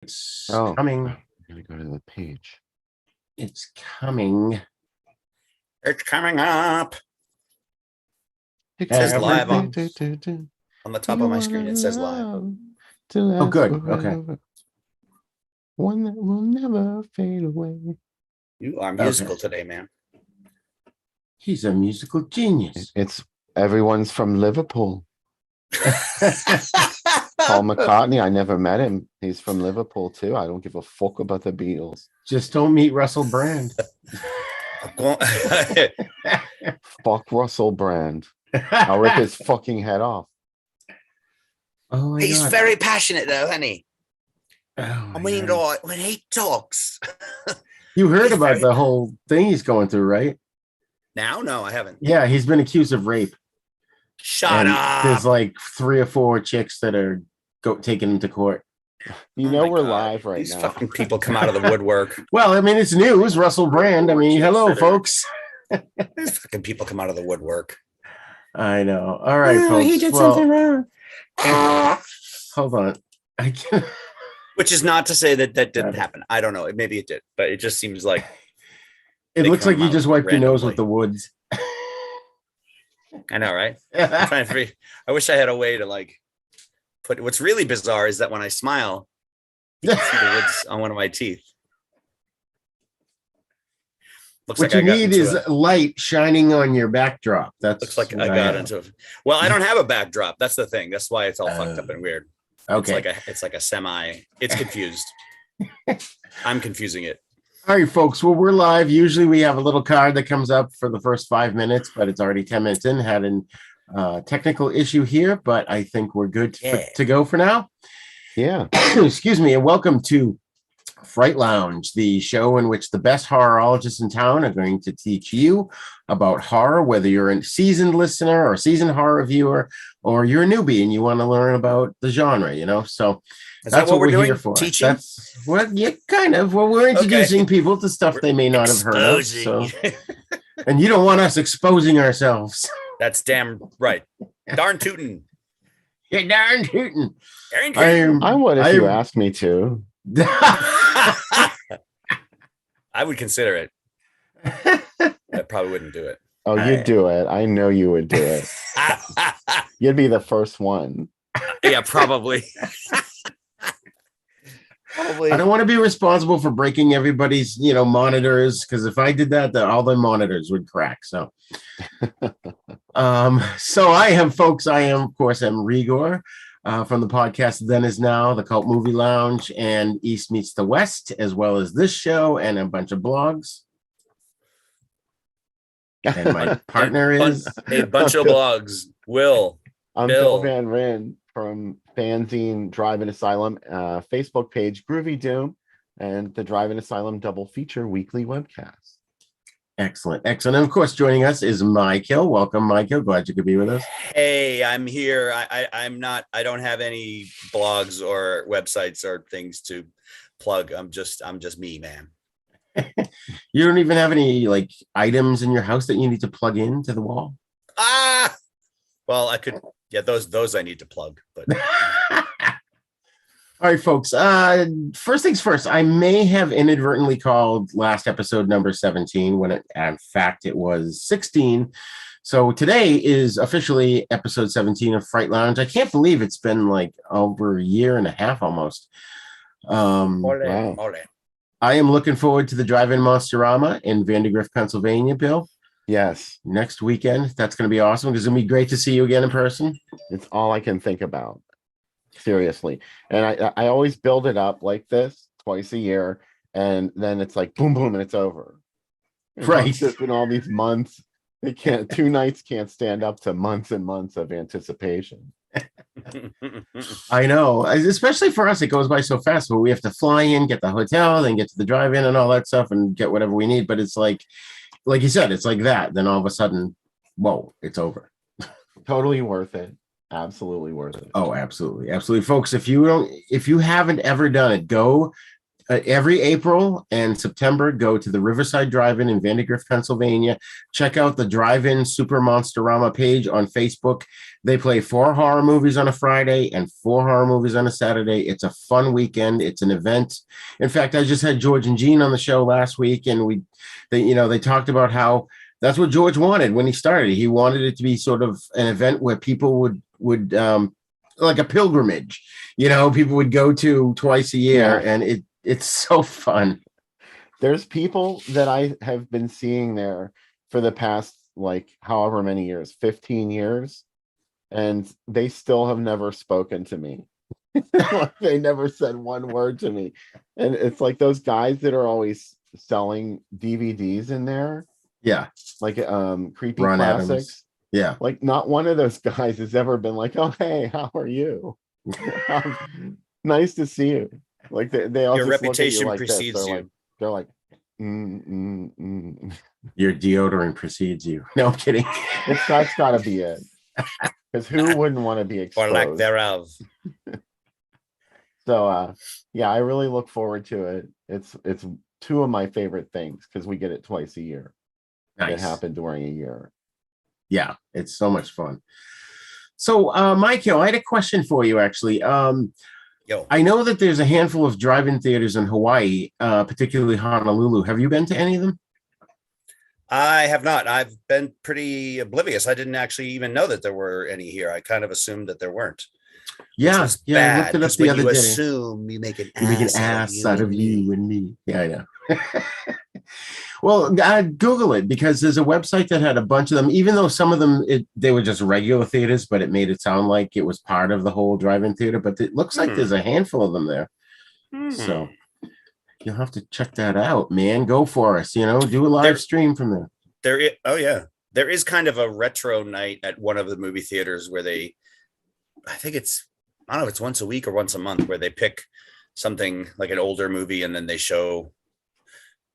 It's coming. I'm gonna go to the page. It's coming. It's coming up. It says live on the the top of my screen. It says live. Oh, good. Okay. One that will never fade away. You are musical today, man. He's a musical genius. It's everyone's from Liverpool. Paul McCartney, I never met him. He's from Liverpool too. I don't give a fuck about the Beatles. Just don't meet Russell Brand. Fuck Russell Brand. I'll rip his fucking head off. Oh, he's God. very passionate though, isn't he? Oh, I mean, like, when he talks. You heard about the whole thing he's going through, right? Now? No, I haven't. Yeah, he's been accused of rape. Shut up. There's like 3 or 4 chicks that are taking him to court. You know we're live right These now. fucking people come out of the woodwork. Well, I mean, it's news. Russell Brand. I mean, hello, folks. These fucking people come out of the woodwork. I know. All right, folks. He did something wrong. Hold on. I can't. Which is not to say that didn't happen. I don't know. Maybe it did, but it just seems like it looks like you just wiped your nose with the woods. I know, right? I'm trying to figure. I wish I had a way to like put. What's really bizarre is that when I smile, you can see the woods on one of my teeth. Looks what like you need is light shining on your backdrop. That looks like I got into it. Well, I don't have a backdrop. That's the thing. That's why it's all fucked up and weird. Okay. It's like a semi. It's confused. I'm confusing it. All right, folks. Well, we're live. Usually we have a little card that comes up for the first 5 minutes, but it's already 10 minutes in. Had a technical issue here, but I think we're good to go for now. Yeah. Excuse me, and welcome to Fright Lounge, the show in which the best horrorologists in town are going to teach you about horror, whether you're a seasoned listener or seasoned horror viewer, or you're a newbie and you want to learn about the genre, So that's what we're doing? Here for. Teaching? That's what, yeah, kind of. Well, we're introducing people to stuff they may not have heard of. So, and you don't want us exposing ourselves. That's damn right. Darn tootin'. You're darn tootin'. I would if you asked me to. I would consider it. I probably wouldn't do it. Oh, you'd do it. I know you would do it. You'd be the first one. Yeah, probably. I don't want to be responsible for breaking everybody's, monitors, because if I did that, all the monitors would crack. So, so I am, folks. Of course, I'm Rigor. From the podcast Then Is Now, the Cult Movie Lounge, and East Meets the West, as well as this show and a bunch of blogs. And my partner is a bunch of blogs. I'm Bill Van Ryn from Fanzine Drive-In Asylum, Facebook page Groovy Doom, and the Drive-In Asylum double feature weekly webcast. Excellent. And of course, joining us is Michael. Welcome, Michael. Glad you could be with us. Hey, I'm here. I don't have any blogs or websites or things to plug. I'm just me, man. You don't even have any like items in your house that you need to plug into the wall? Well, I could. Yeah, those I need to plug, but. All right, folks. First things first, I may have inadvertently called last episode number 17 when in fact it was 16. So today is officially episode 17 of Fright Lounge. I can't believe it's been like over a year and a half almost. Wow. I am looking forward to the Drive-In Monsterama in Vandergrift, Pennsylvania, Bill. Yes. Next weekend. That's going to be awesome. It's going to be great to see you again in person. It's all I can think about. Seriously. And I always build it up like this twice a year, and then it's like boom, boom, and it's over. Right. It's been all these months. They can't, 2 nights can't stand up to months and months of anticipation. I know, especially for us, it goes by so fast. But we have to fly in, get the hotel, then get to the drive-in and all that stuff, and get whatever we need. But it's like you said, it's like that. Then all of a sudden, whoa, it's over. Totally worth it. Absolutely worth it. Oh, absolutely, folks. If you haven't ever done it, go every April and September, go to the Riverside Drive-In in Vandergrift, Pennsylvania. Check out the Drive-In Super Monsterama page on Facebook. They play 4 horror movies on a Friday and 4 horror movies on a Saturday. It's a fun weekend. It's an event. In fact, I just had George and Jean on the show last week, and they talked about how that's what George wanted when he started. He wanted it to be sort of an event where people would like a pilgrimage, people would go to twice a year, and it's so fun. There's people that I have been seeing there for the past, like, however many years, 15 years, and they still have never spoken to me. Like, they never said one word to me. And it's like those guys that are always selling DVDs in there. Yeah. Like creepy Ron classics. Adams. Yeah. Like, not one of those guys has ever been like, oh, hey, how are you? Nice to see you. Like, they all Your just reputation look at you like precedes this. you. They're like, Your deodorant precedes you. No, I'm kidding. That's got to be it. Because who wouldn't want to be exposed? Or lack thereof. So, yeah, I really look forward to it. It's 2 of my favorite things because we get it twice a year. Nice. It happened during a year. Yeah, it's so much fun. So, Michael, I had a question for you, actually. I know that there's a handful of drive-in theaters in Hawaii, particularly Honolulu. Have you been to any of them? I have not. I've been pretty oblivious. I didn't actually even know that there were any here. I kind of assumed that there weren't. Yeah, I looked it up the other day. Assume you make an ass out of you and me. Yeah, I know. Well, Google it, because there's a website that had a bunch of them, even though some of them, they were just regular theaters, but it made it sound like it was part of the whole drive-in theater. But it looks like there's a handful of them there. So you'll have to check that out, man. Go for us, do a live stream from there. There is kind of a retro night at one of the movie theaters where I don't know if it's once a week or once a month, where they pick something like an older movie and then they show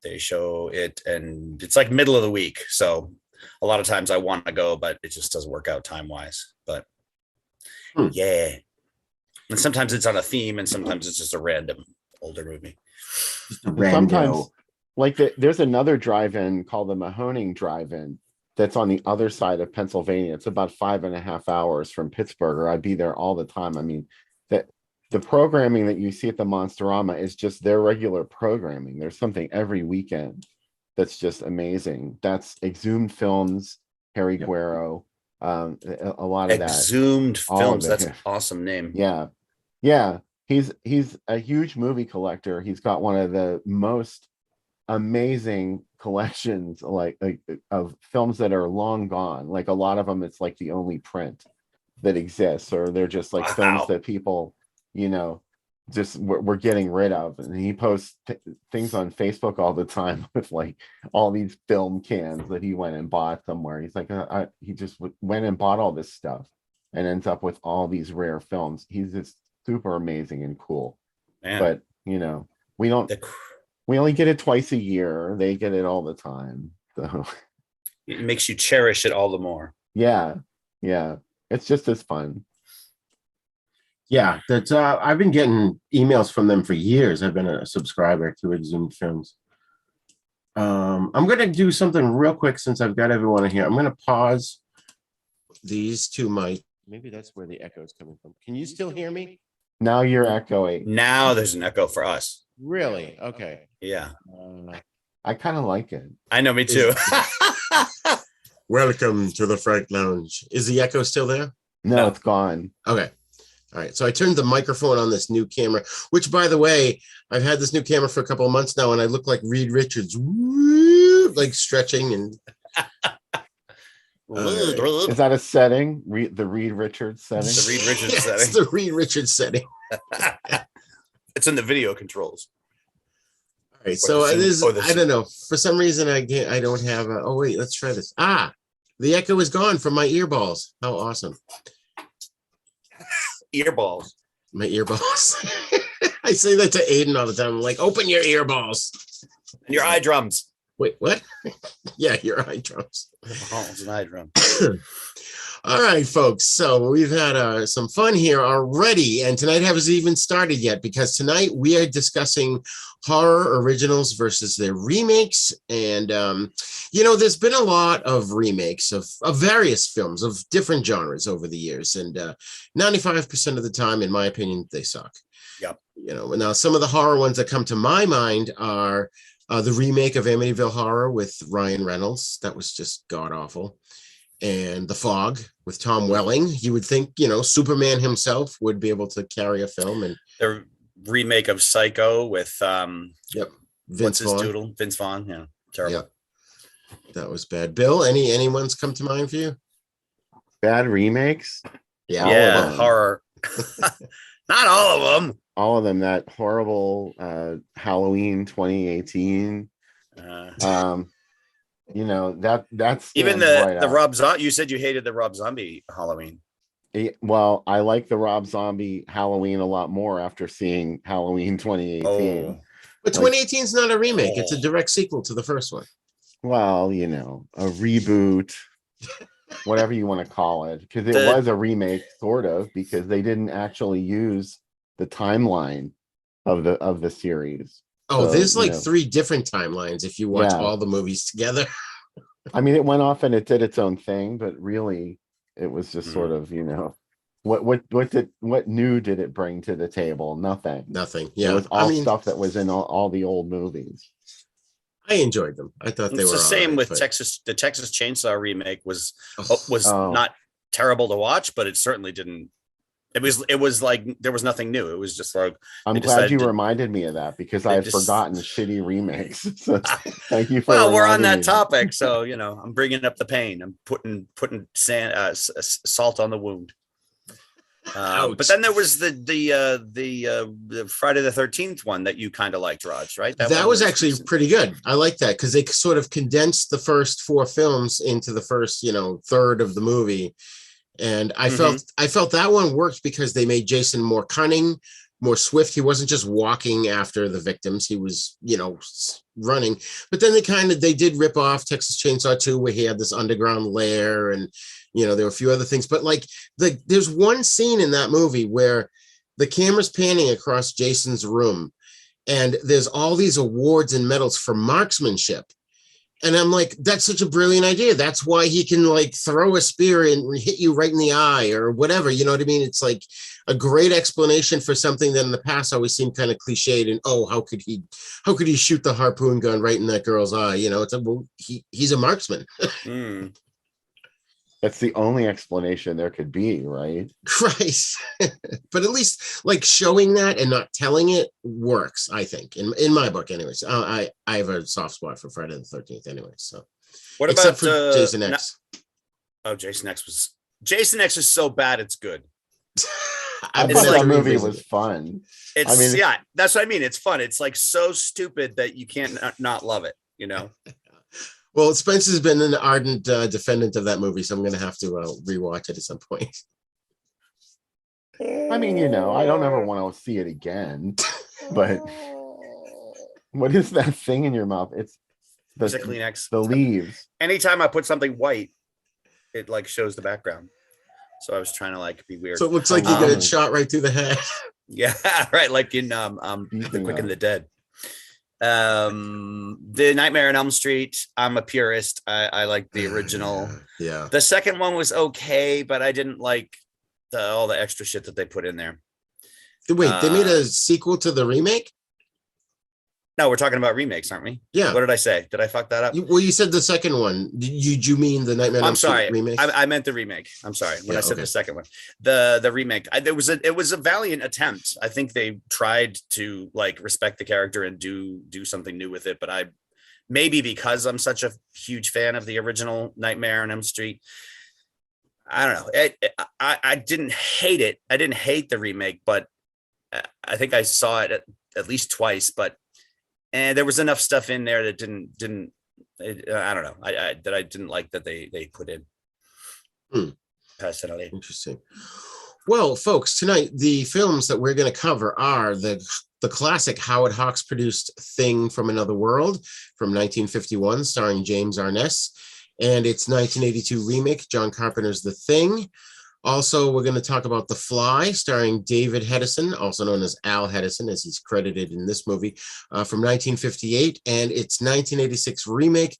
it, and it's like middle of the week. So a lot of times I want to go, but it just doesn't work out time wise. But yeah. And sometimes it's on a theme, and sometimes it's just a random older movie. Sometimes, like, there's another drive-in called the Mahoning Drive-In that's on the other side of Pennsylvania. It's about 5.5 hours from Pittsburgh. I'd be there all the time. I mean, the programming that you see at the Monsterama is just their regular programming. There's something every weekend that's just amazing. That's Exhumed Films, Harry Guerrero, a lot of that. Exhumed Films, that's an awesome name. Yeah. He's a huge movie collector. He's got one of the most amazing collections of films that are long gone. Like, a lot of them, it's like the only print that exists, or they're just like films that people just we're getting rid of. And he posts things on Facebook all the time with like all these film cans that he went and bought somewhere. He's like, he just went and bought all this stuff and ends up with all these rare films. He's just super amazing and cool. Man. But we only get it twice a year. They get it all the time. So it makes you cherish it all the more. Yeah. It's just as fun. Yeah, that's I've been getting emails from them for years. I've been a subscriber to Exhumed Films. I'm going to do something real quick since I've got everyone in here. I'm going to pause these to maybe that's where the echo is coming from. Can you still hear me? Now you're echoing. Now there's an echo for us. Really? Okay. Yeah. I kind of like it. I know, me too. Welcome to the FRIGHT Lounge. Is the echo still there? No, it's gone. Okay. All right. So I turned the microphone on this new camera, which, by the way, I've had this new camera for a couple of months now, and I look like Reed Richards, like stretching and. Is that a setting? The Reed Richards setting? The Reed Richards setting. It's the Reed Richards setting. It's in the video controls. All right. So it is. I don't know. For some reason, I don't have. Oh wait, let's try this. The echo is gone from my earballs. How awesome! Earballs. My earballs. I say that to Aiden all the time. I'm like, open your earballs. And your eye drums. Wait, what? Yeah, your eye drums. Balls and eye drums. All right, folks. So we've had some fun here already, and tonight hasn't even started yet because tonight we are discussing horror originals versus their remakes. And there's been a lot of remakes of various films of different genres over the years, and 95% of the time, in my opinion, they suck. Yep. Now some of the horror ones that come to my mind are the remake of Amityville Horror with Ryan Reynolds. That was just god awful. And The Fog with Tom Welling. You would think, Superman himself would be able to carry a film. And the remake of Psycho with Vince Vaughn. Doodle? Vince Vaughn. Yeah, terrible. Yep. That was bad. Bill, anyone's come to mind for you? Bad remakes? Yeah, horror. Not all of them. All of them. That horrible Halloween 2018. That's even the Rob Zombie. You said you hated the Rob Zombie Halloween. Well, I like the Rob Zombie Halloween a lot more after seeing Halloween 2018. Oh. But 2018 is not a remake. It's a direct sequel to the first one. Well, a reboot, whatever you want to call it, because it was a remake, sort of, because they didn't actually use the timeline of the series. Oh, so, there's like 3 different timelines if you watch all the movies together. I mean, it went off and it did its own thing, but really, it was just sort of, what new did it bring to the table? Nothing. Yeah, it was all stuff that was in all the old movies. I enjoyed them. I thought they were. It's the same with Texas. The Texas Chainsaw remake was not terrible to watch, but it certainly didn't. It was like there was nothing new. It was just like I'm glad you reminded me of that because I had forgotten shitty remakes. So thank you for. Well, we're on that topic, so I'm bringing up the pain. I'm putting salt on the wound. But then there was the Friday the 13th one that you kind of liked, Raj, right? That was actually pretty good. I like that because they sort of condensed the first 4 films into the first third of the movie. And I felt that one worked because they made Jason more cunning, more swift. He wasn't just walking after the victims. He was, running. But then they did rip off Texas Chainsaw 2 where he had this underground lair and, there were a few other things. But there's one scene in that movie where the camera's panning across Jason's room and there's all these awards and medals for marksmanship. And I'm like, that's such a brilliant idea. That's why he can throw a spear and hit you right in the eye or whatever. You know what I mean? It's like a great explanation for something that in the past always seemed kind of cliched. And how could he shoot the harpoon gun right in that girl's eye? He's a marksman. That's the only explanation there could be, right? Right. But at least showing that and not telling it works, I think, in my book anyways. I have a soft spot for Friday the 13th anyway. So what about Jason X? Jason X is so bad it's good. I thought that movie was fun. That's what I mean. It's fun. It's so stupid that you can't not love it, Well, Spencer's been an ardent defendant of that movie, so I'm going to have to rewatch it at some point. I mean, I don't ever want to see it again, but what is that thing in your mouth? It's the Kleenex. The leaves. Anytime I put something white, it shows the background. So I was trying to be weird. So it looks like you got shot right through the head. Yeah, right. Like in The Quick and the Dead. The Nightmare on Elm Street, I'm a purist. I like the original. Yeah. The second one was okay, but I didn't like all the extra shit that they put in there. Wait, they made a sequel to the remake? No, we're talking about remakes, aren't we? Yeah. What did I say? Did I fuck that up? You said the second one. Did you mean the Nightmare on Elm Street remake? I meant the remake. I'm sorry. When I said the second one, the remake, it was a valiant attempt. I think they tried to respect the character and do something new with it. But maybe because I'm such a huge fan of the original Nightmare on Elm Street, I don't know. I didn't hate it. I didn't hate the remake, but I think I saw it at least twice. And there was enough stuff in there that didn't I don't know. I didn't like that they put in. Personally. Interesting. Well, folks, tonight the films that we're going to cover are the classic Howard Hawks produced Thing from Another World from 1951, starring James Arness, and its 1982 remake, John Carpenter's The Thing. Also, we're going to talk about The Fly, starring David Hedison, also known as Al Hedison, as he's credited in this movie, from 1958, and its 1986 remake,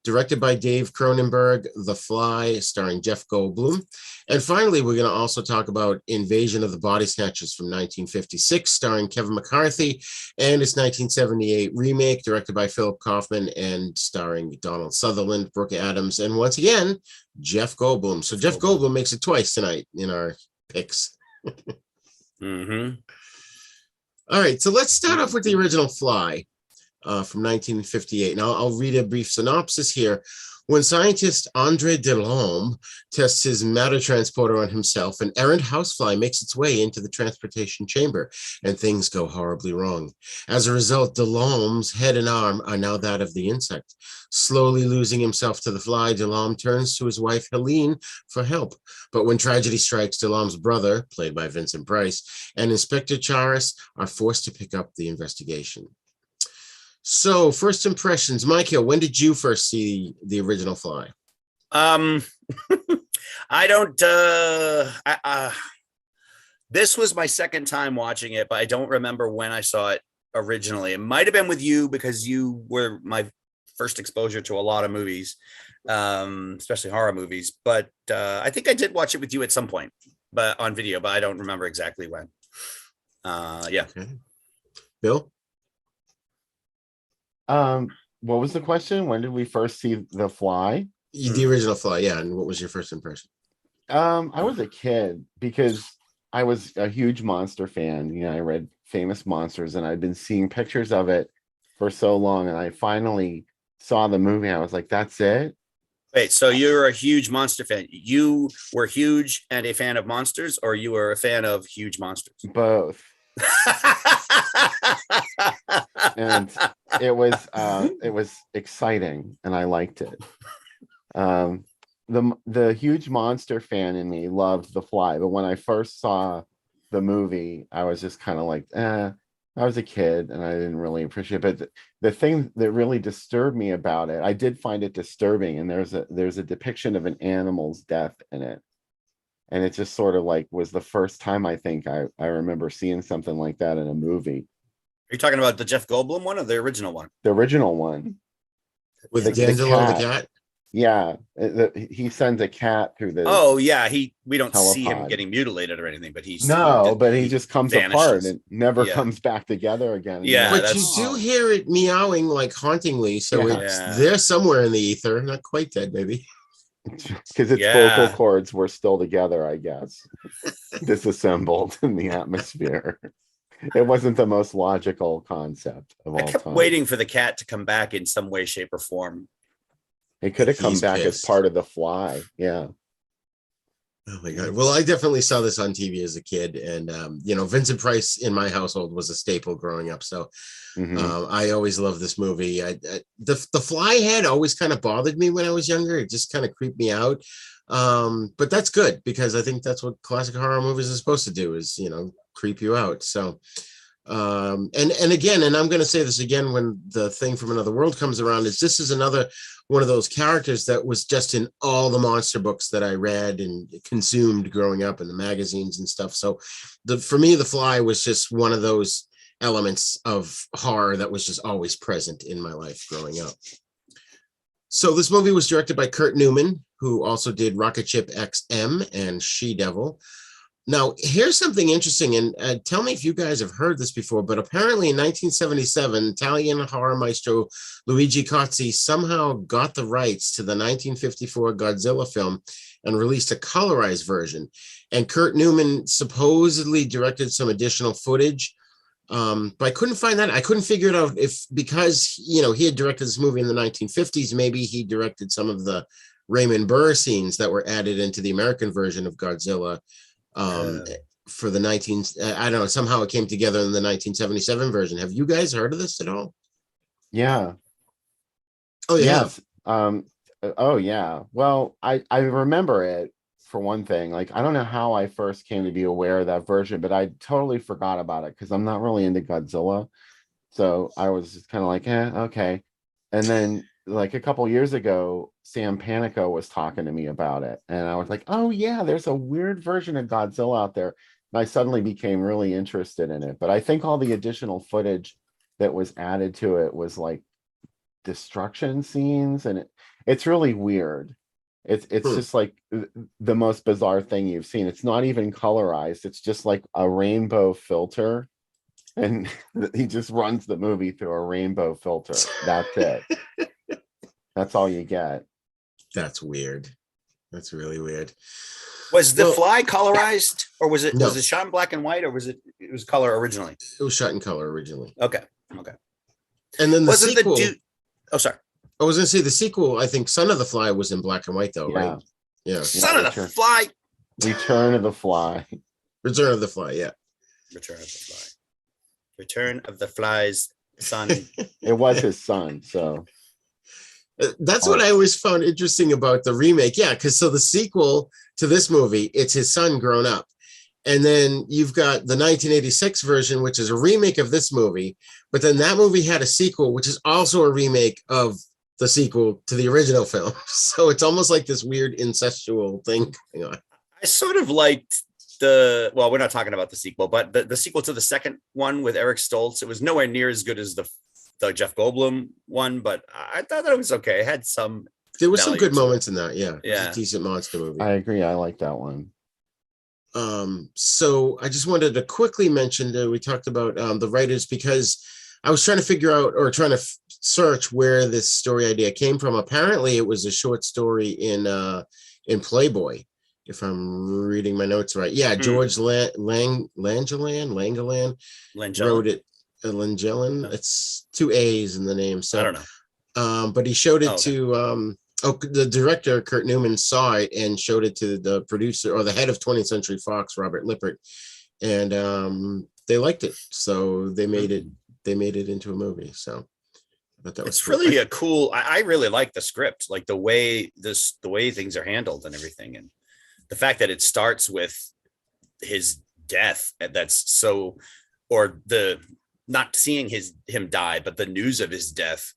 directed by Dave Cronenberg, The Fly, starring Jeff Goldblum. And finally, we're going to also talk about Invasion of the Body Snatchers from 1956, starring Kevin McCarthy, and its 1978 remake, directed by Philip Kaufman and starring Donald Sutherland, Brooke Adams, and once again, Jeff Goldblum. So Jeff Goldblum makes it twice tonight in our picks. Mm-hmm. All right, so let's start off with the original Fly. From 1958. And I'll read a brief synopsis here. When scientist Andre Delhomme tests his matter transporter on himself, an errant housefly makes its way into the transportation chamber, and things go horribly wrong. As a result, Delhomme's head and arm are now that of the insect. Slowly losing himself to the fly, Delhomme turns to his wife, Helene, for help. But when tragedy strikes, Delhomme's brother, played by Vincent Price, and Inspector Charis are forced to pick up the investigation. So, first impressions, Michael, when did you first see the original Fly? I don't, this was my second time watching it, but I don't remember when I saw it originally. It might've been with you because you were my first exposure to a lot of movies, especially horror movies. But I think I did watch it with you at some point, but on video, but I don't remember exactly when. Yeah. Okay. Bill? What was the question? When did we first see The Fly? The original Fly, yeah. And what was your first impression? I was a kid because I was a huge monster fan. You know, I read Famous Monsters and I'd been seeing pictures of it for so long. And I finally saw the movie. I was like, that's it. Wait, so you're a huge monster fan. You were huge and a fan of monsters, or you were a fan of huge monsters? Both. And it was exciting and I liked it. The huge monster fan in me loved The Fly, but when I first saw the movie, I was just kind of like, I was a kid and I didn't really appreciate it. But the thing that really disturbed me about it, I did find it disturbing, and there's a depiction of an animal's death in it. And it just sort of like was the first time I think I remember seeing something like that in a movie. Are you talking about the Jeff Goldblum one or the original one? The original one. With D'Angelo the cat? Yeah. He sends a cat through the... Oh, yeah. We don't telepod. See him getting mutilated or anything, but he's... No, but he just comes vanishes. Apart and never comes back together again. Yeah. But you do hear it meowing like hauntingly, so it's there somewhere in the ether. Not quite dead, maybe. Because its vocal cords were still together, I guess. Disassembled in the atmosphere. It wasn't the most logical concept of all time. I kept waiting for the cat to come back in some way, shape, or form. It could have come back as part of The Fly. Yeah. Oh my God. Well, I definitely saw this on TV as a kid. And, Vincent Price in my household was a staple growing up. So I always loved this movie. The fly head always kind of bothered me when I was younger. It just kind of creeped me out. But that's good because I think that's what classic horror movies are supposed to do is, creep you out. So, and again, and I'm going to say this again, when The Thing from Another World comes around, this is another one of those characters that was just in all the monster books that I read and consumed growing up in the magazines and stuff. So for me, The Fly was just one of those elements of horror that was just always present in my life growing up. So this movie was directed by Kurt Newman, who also did Rocket Ship XM and She-Devil. Now, here's something interesting, and tell me if you guys have heard this before, but apparently in 1977, Italian horror maestro Luigi Cozzi somehow got the rights to the 1954 Godzilla film and released a colorized version. And Kurt Newman supposedly directed some additional footage, but I couldn't find that. I couldn't figure it out if because, he had directed this movie in the 1950s, maybe he directed some of the Raymond Burr scenes that were added into the American version of Godzilla. For the I don't know, somehow it came together in the 1977 version. Have you guys heard of this at all? Yeah. Oh yeah. Yes. Oh yeah. Well, I remember it for one thing. Like, I don't know how I first came to be aware of that version, but I totally forgot about it because I'm not really into Godzilla. So I was just kind of like, okay. And then like a couple years ago, Sam Panico was talking to me about it, and I was like, oh yeah, there's a weird version of Godzilla out there. And I suddenly became really interested in it. But I think all the additional footage that was added to it was like destruction scenes, and it's really weird. It's just like the most bizarre thing you've seen. It's not even colorized. It's just like a rainbow filter, and he just runs the movie through a rainbow filter. That's it. That's all you get. That's weird. That's really weird. Was the Fly colorized, or was it No. was it shot in black and white, or was it color originally? It was shot in color originally. Okay. And then the Wasn't sequel. Oh, sorry. I was gonna say the sequel. I think Son of the Fly was in black and white though, right? Yeah. Son of the Fly. Return of the Fly. Return of the Fly. Yeah. Return of the Fly. Return of the Fly's son. It was his son, so that's what I always found interesting about the remake. Yeah, because so the sequel to this movie, it's his son grown up. And then you've got the 1986 version, which is a remake of this movie. But then that movie had a sequel, which is also a remake of the sequel to the original film. So it's almost like this weird incestual thing going on. I sort of liked well, we're not talking about the sequel, but the sequel to the second one with Eric Stoltz. It was nowhere near as good as the Jeff Goldblum one, but I thought that it was okay. It had some. There was some good moments in that. Yeah. Yeah. It's a decent monster movie. I agree. I like that one. So I just wanted to quickly mention that we talked about the writers, because I was trying to figure out or trying to search where this story idea came from. Apparently it was a short story in Playboy, if I'm reading my notes right. Yeah, George Langeland wrote it. Langeland. It's 2 A's in the name. So I don't know. But he showed it to the director, Kurt Newman, saw it and showed it to the producer or the head of 20th Century Fox, Robert Lippert, and they liked it, so they made it into a movie. So I thought that was really a cool. I really like the script, like the way things are handled and everything, and the fact that it starts with his death. That's so, or the not seeing him die, but the news of his death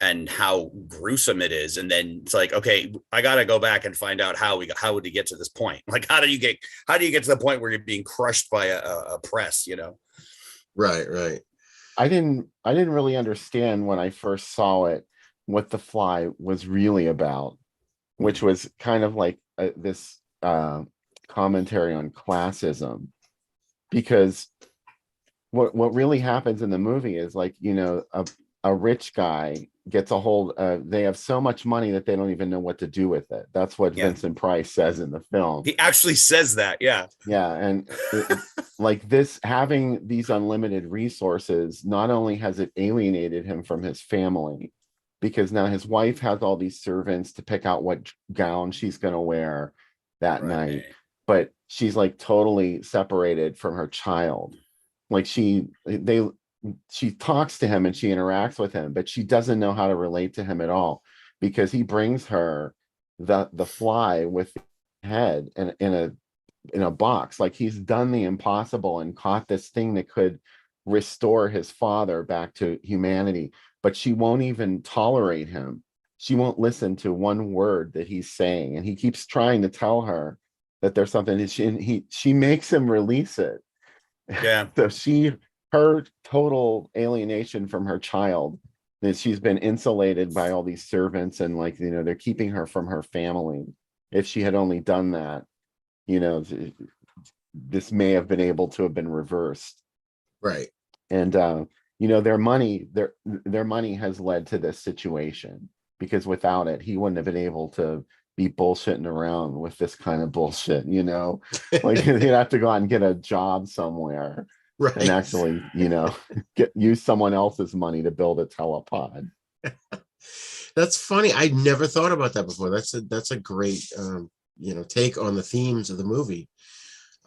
and how gruesome it is. And then it's like, okay, I got to go back and find out how would he get to this point? Like, how do you get to the point where you're being crushed by a press, you know? Right. I didn't really understand when I first saw it, what The Fly was really about, which was kind of like this commentary on classism, because what really happens in the movie is, like, you know, a rich guy gets a hold they have so much money that they don't even know what to do with it. That's what Vincent Price says in the film. He actually says that. Yeah. And like this, having these unlimited resources, not only has it alienated him from his family, because now his wife has all these servants to pick out what gown she's going to wear that night, but she's like totally separated from her child. Like she talks to him and she interacts with him, but she doesn't know how to relate to him at all, because he brings her the fly with the head and in a box. Like, he's done the impossible and caught this thing that could restore his father back to humanity, but she won't even tolerate him. She won't listen to one word that he's saying, and he keeps trying to tell her that there's something, and she makes him release it. Yeah. So her total alienation from her child, that she's been insulated by all these servants, and, like, you know, they're keeping her from her family. If she had only done that, you know, this may have been able to have been reversed. Right. And you know, their money has led to this situation, because without it, he wouldn't have been able to be bullshitting around with this kind of bullshit, you know. Like, he'd have to go out and get a job somewhere, right, and actually, you know, use someone else's money to build a telepod. That's funny. I never thought about that before. That's a great you know, take on the themes of the movie.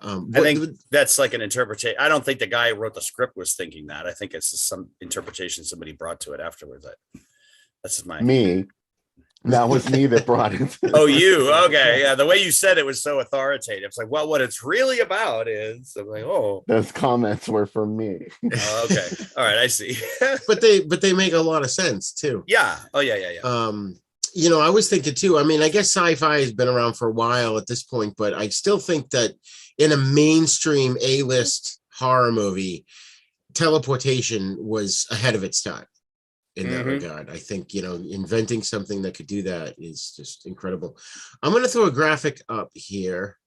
I think that's like an interpretation. I don't think the guy who wrote the script was thinking that. I think it's just some interpretation somebody brought to it afterwards. That's just me. That was me that brought it. Oh, you? Okay. Yeah. The way you said it was so authoritative. It's like, well, what it's really about is, I'm like, oh, Those comments were from me. okay. All right. I see. but they make a lot of sense too. Yeah. Oh, yeah. I was thinking too. I mean, I guess sci-fi has been around for a while at this point, but I still think that in a mainstream A-list horror movie, teleportation was ahead of its time in that regard. I think, inventing something that could do that is just incredible. I'm going to throw a graphic up here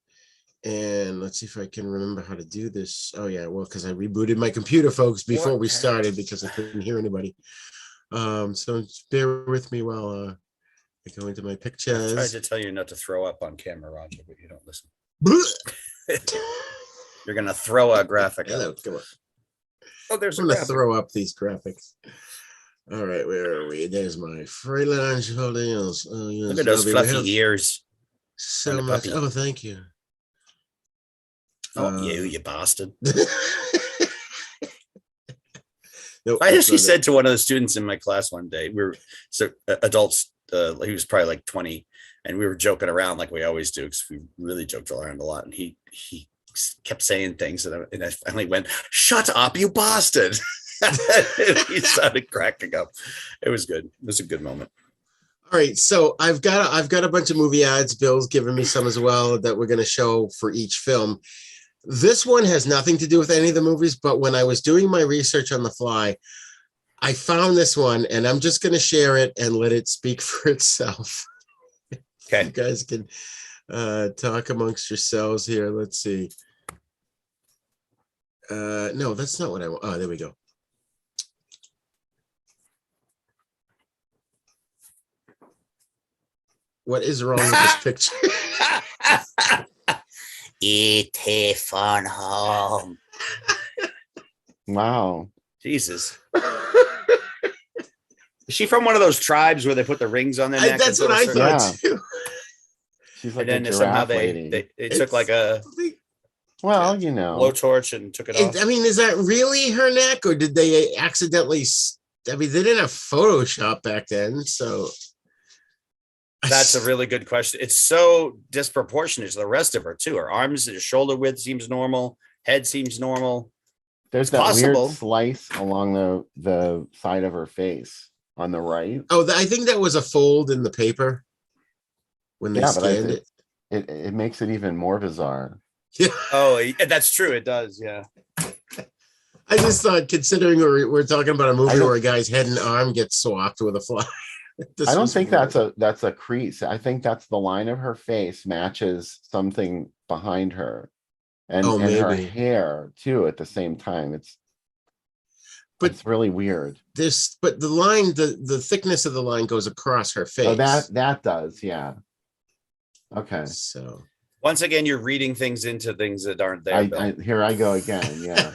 and let's see if I can remember how to do this. Oh yeah, well, because I rebooted my computer, folks, before we started because I couldn't hear anybody. So just bear with me while I go into my pictures. I tried to tell you not to throw up on camera, Roger, but you don't listen. You're going to throw a graphic. Hello, come on. Oh, there's I'm going to throw up these graphics. All right, where are we? There's my FRIGHT LOUNGE holding. Look at those fluffy ears. So much. Oh, thank you. Oh, you bastard. Nope, I actually said to one of the students in my class one day, we were adults, he was probably like 20, and we were joking around like we always do because we really joked around a lot. And he kept saying things, and I finally went, "Shut up, you bastard!" He started cracking up. It was good. It was a good moment. All right, so I've got a bunch of movie ads. Bill's given me some as well that we're going to show for each film. This one has nothing to do with any of the movies, but when I was doing my research on the fly, I found this one, and I'm just going to share it and let it speak for itself. Okay. You guys can talk amongst yourselves here. Let's see. No, that's not what I want. Oh, there we go. What is wrong with this picture? E.T. Fun Home. Wow. Jesus. Is she from one of those tribes where they put the rings on their neck? That's what I thought too. She's like and a then somehow giraffe lady. they took like a Well, blowtorch and took it off. I mean, is that really her neck, or did they accidentally? I mean, they didn't have Photoshop back then, so. That's a really good question. It's so disproportionate to the rest of her too. Her arms, her shoulder width seems normal. Head seems normal. There's that weird slice along the side of her face on the right. Oh, I think that was a fold in the paper when they scanned it. It makes it even more bizarre. Yeah. Oh, that's true. It does. Yeah. I just thought, considering we're talking about a movie where a guy's head and arm gets swapped with a fly. I don't think that's a crease. I think that's the line of her face matches something behind her, and her hair too at the same time. It's really weird. But the line, the thickness of the line goes across her face. Oh, that does, yeah. Okay. So once again, you're reading things into things that aren't there. Here I go again. Yeah.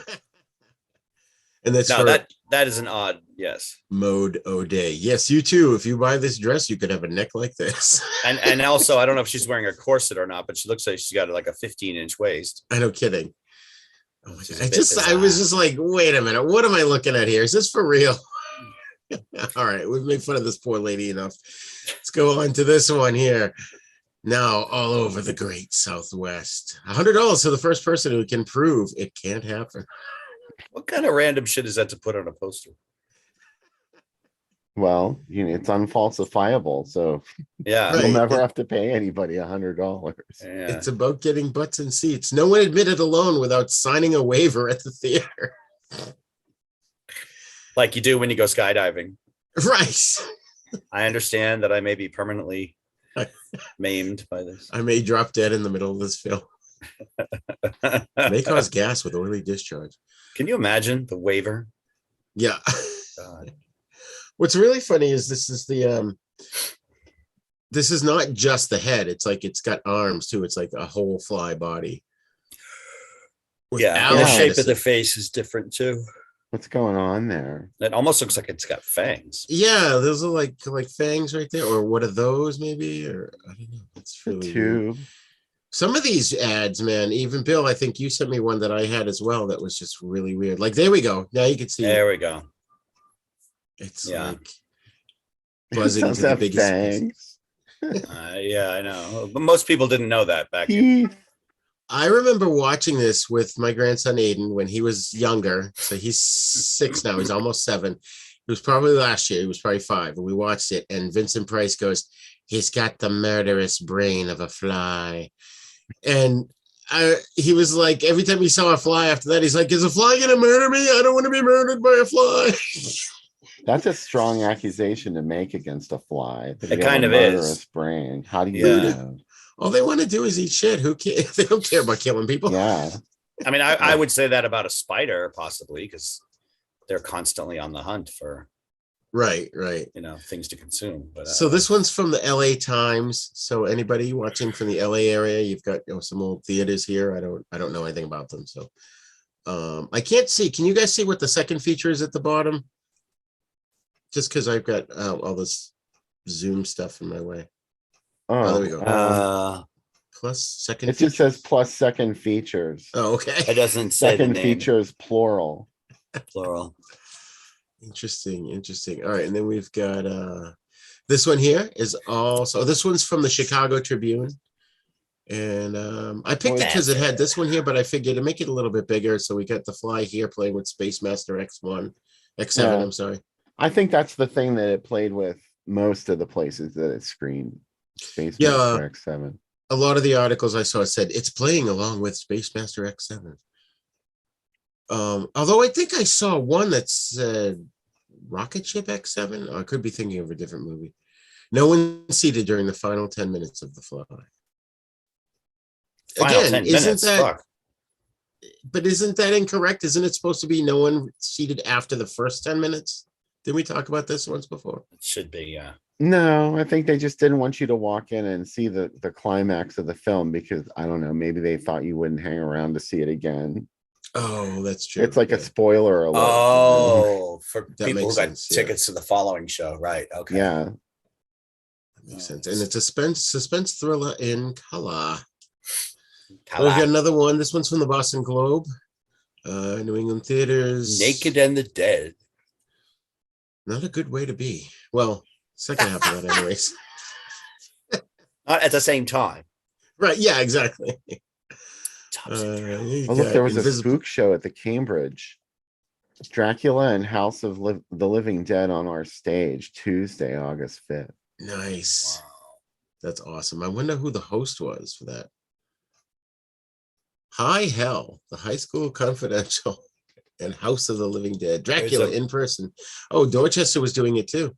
And that's that is an odd yes. Mode O'Day. Yes, you too. If you buy this dress, you could have a neck like this. and also, I don't know if she's wearing a corset or not, but she looks like she's got like a 15-inch waist. I know, kidding. Oh my God. I was just like, wait a minute, what am I looking at here? Is this for real? All right, we've made fun of this poor lady enough. Let's go on to this one here. Now, all over the great Southwest. $100 to the first person who can prove it can't happen. What kind of random shit is that to put on a poster? Well, it's unfalsifiable, so yeah, you'll never have to pay anybody $100. Yeah. It's about getting butts in seats. No one admitted alone without signing a waiver at the theater. Like you do when you go skydiving. Right. I understand that I may be permanently maimed by this. I may drop dead in the middle of this film. It may cause gas with oily discharge. Can you imagine the waiver? Yeah. God. What's really funny is this is not just the head. It's like it's got arms too. It's like a whole fly body. Yeah, the shape of the face is different too. What's going on there? It almost looks like it's got fangs. Yeah, those are like fangs right there. Or what are those maybe? Or I don't know. It's really tube. Some of these ads, man, even Bill, I think you sent me one that I had as well that was just really weird. Like, there we go. Now you can see. There we go. It's like, buzzing Sounds to the have biggest space. fangs. Yeah, I know. But most people didn't know that back in. Teeth. I remember watching this with my grandson Aiden when he was younger. So he's 6 now. He's almost 7. It was probably last year. He was probably 5. And we watched it. And Vincent Price goes, "He's got the murderous brain of a fly." And he was like, every time he saw a fly after that, he's like, "Is a fly going to murder me? I don't want to be murdered by a fly." That's a strong accusation to make against a fly. That It you have kind a of murderous is. brain. How do you Yeah. know? All they want to do is eat shit. Who cares? They don't care about killing people. Yeah. I mean, I would say that about a spider, possibly, because they're constantly on the hunt for, Right. things to consume. But So this one's from the LA Times. So anybody watching from the LA area, you've got some old theaters here. I don't know anything about them. So I can't see. Can you guys see what the second feature is at the bottom? Just because I've got all this Zoom stuff in my way. Oh, there we go. Plus second. It just says plus second features. Oh, okay. it doesn't say Second the name, features plural. plural. Interesting. All right, and then we've got this one here is also, this one's from the Chicago Tribune. And I picked it because it had this one here, but I figured to make it a little bit bigger. So we got the Fly here playing with Space Master X7, Yeah. I'm sorry. I think that's the thing that it played with most of the places that it screened. Space Yeah. Master X7. A lot of the articles I saw said it's playing along with Space Master X7. Although I think I saw one that said Rocket Ship X7. I could be thinking of a different movie. No one seated during the final 10 minutes of the Fly. Final Again, 10 isn't minutes. that? Fuck. But isn't that incorrect? Isn't it supposed to be no one seated after the first 10 minutes? Didn't we talk about this once before? It should be, yeah. No, I think they just didn't want you to walk in and see the climax of the film because I don't know, maybe they thought you wouldn't hang around to see it again. Oh, that's true. It's like a spoiler alert. Oh, for That people who makes got sense, yeah. tickets to the following show, right? Okay. Yeah. That makes sense. And it's a suspense thriller in color. Color. We've got another one. This one's from the Boston Globe. New England theaters. Naked and the Dead. Not a good way to be. Well, second half of that, anyways. Not at the same time. Right. Yeah, exactly. Oh, look, there was a spook show at the Cambridge. Dracula and House of the Living Dead on our stage Tuesday, August 5th. Nice. Wow. That's awesome. I wonder who the host was for that. High Hell, the High School Confidential, and House of the Living Dead. Dracula in person. Oh, Dorchester was doing it too.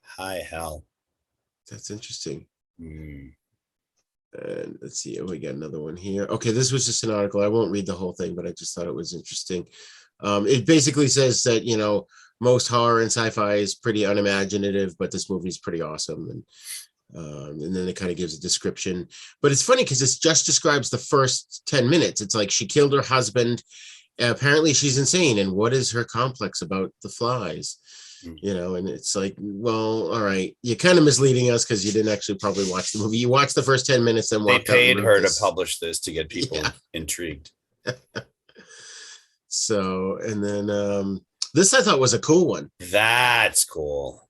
High hell. That's interesting. Mm. And let's see. Oh, we got another one here. Okay, this was just an article. I won't read the whole thing, but I just thought it was interesting. It basically says that, most horror and sci-fi is pretty unimaginative, but this movie is pretty awesome. And then it kind of gives a description. But it's funny because it just describes the first 10 minutes. It's like she killed her husband. Apparently she's insane. And what is her complex about the flies? And it's like, well, all right, you're kind of misleading us because you didn't actually probably watch the movie. You watched the first 10 minutes and They walked out and paid her wrote this. to publish this to get people intrigued. So, and then this I thought was a cool one. That's cool.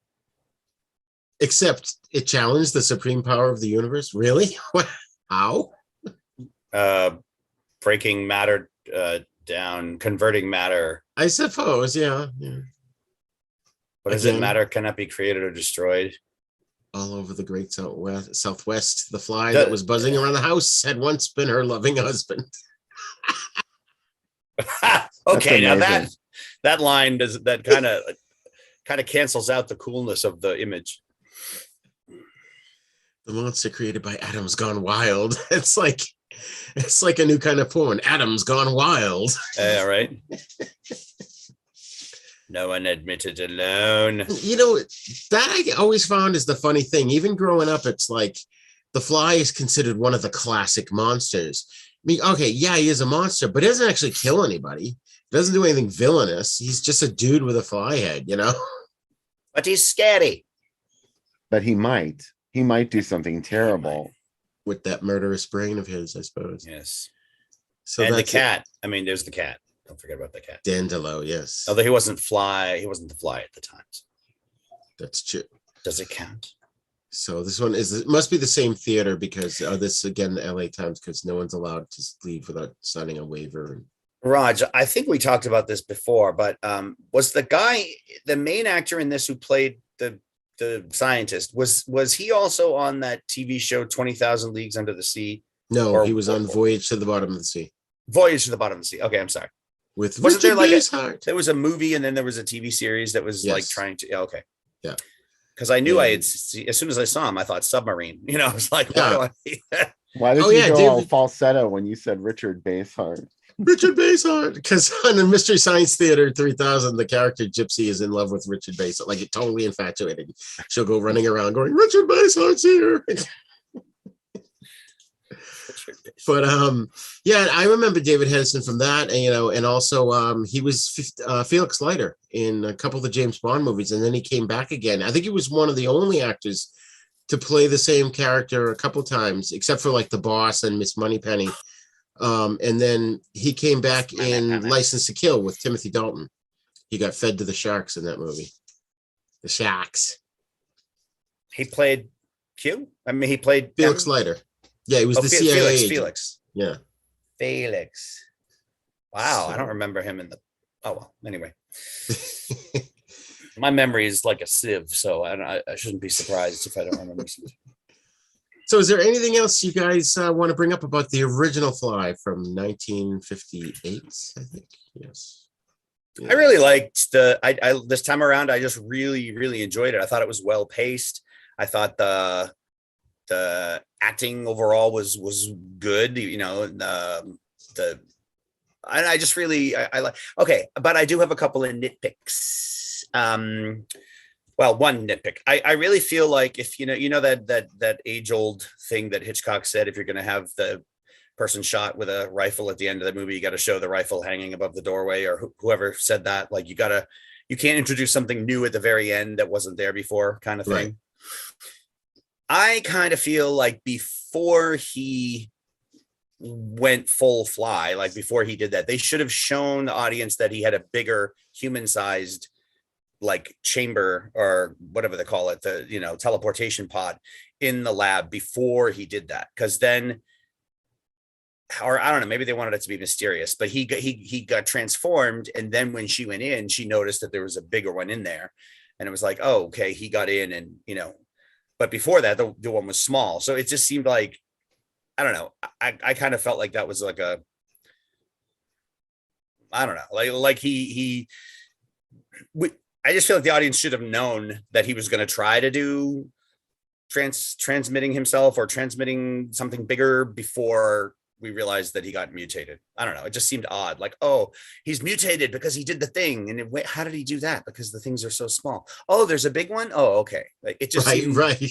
Except it challenged the supreme power of the universe. Really? How? Breaking matter down, converting matter. I suppose, yeah. What does it matter? Cannot be created or destroyed. All over the great southwest, the fly that was buzzing around the house had once been her loving husband. Okay, now that line does that kind of cancels out the coolness of the image. The monster created by Adam's Gone Wild. It's like a new kind of porn. Adam's Gone Wild. Yeah, right. No one admitted alone. That I always found is the funny thing. Even growing up, it's like the fly is considered one of the classic monsters. I mean, okay, yeah, he is a monster, but he doesn't actually kill anybody. He doesn't do anything villainous. He's just a dude with a fly head, But he's scary. But he might do something terrible. With that murderous brain of his, I suppose. Yes. So and the cat. I mean, there's the cat. Don't forget about the cat. Dandelo, yes. Although he wasn't the fly at the time. That's true. Does it count? So this one it must be the same theater because this again, the LA Times, because no one's allowed to leave without signing a waiver. Raj, I think we talked about this before, but was the main actor in this who played the scientist, was he also on that TV show 20,000 Leagues Under the Sea? No, he was on Voyage to the Bottom of the Sea. Voyage to the Bottom of the Sea. Okay, I'm sorry. With Wasn't Richard there Basehart. there was a movie and then there was a TV series that was like trying to. Okay. Yeah. Because I knew I had, as soon as I saw him, I thought submarine. You know, I was like, why did you go all falsetto when you said Richard Basehart? Richard Basehart, because on the Mystery Science Theater 3000, the character Gypsy is in love with Richard Basehart, like totally infatuated. She'll go running around going, Richard Basehart's here. But yeah, I remember David Henson from that, and also he was Felix Leiter in a couple of the James Bond movies, and then he came back again. I think he was one of the only actors to play the same character a couple times, except for like the boss and Miss Moneypenny. And then he came back in License to Kill with Timothy Dalton. He got fed to the sharks in that movie. The Sharks. He played Q? I mean, he played Felix Leiter. Yeah, he was the CIA agent. Felix. Yeah. Felix. Wow, I don't remember him in the. Oh well. Anyway, my memory is like a sieve, so I shouldn't be surprised if I don't remember something. So, is there anything else you guys want to bring up about the original Fly from 1958? I think yes. Yeah. I really liked I this time around. I just really enjoyed it. I thought it was well paced. I thought the acting overall was good. You know, I just really I like. Okay, but I do have a couple of nitpicks. Well, one nitpick. I really feel like if you know that age old thing that Hitchcock said, if you're going to have the person shot with a rifle at the end of the movie, you got to show the rifle hanging above the doorway, or whoever said that. Like you can't introduce something new at the very end that wasn't there before, kind of thing. Right. I kind of feel like before he went full Fly, like before he did that, they should have shown the audience that he had a bigger human-sized like chamber or whatever they call it, the teleportation pod in the lab before he did that. Because then, or I don't know, maybe they wanted it to be mysterious, but he got transformed, and then when she went in, she noticed that there was a bigger one in there, and it was like, oh, okay, he got in, and but before that, the one was small. So it just seemed like, I don't know. I kind of felt like that was like I don't know, like I just feel like the audience should have known that he was going to try to do transmitting himself or transmitting something bigger before we realized that he got mutated. I don't know. It just seemed odd. Like, oh, he's mutated because he did the thing. And wait, how did he do that? Because the things are so small. Oh, there's a big one. Oh, okay. Like it just seemed, right.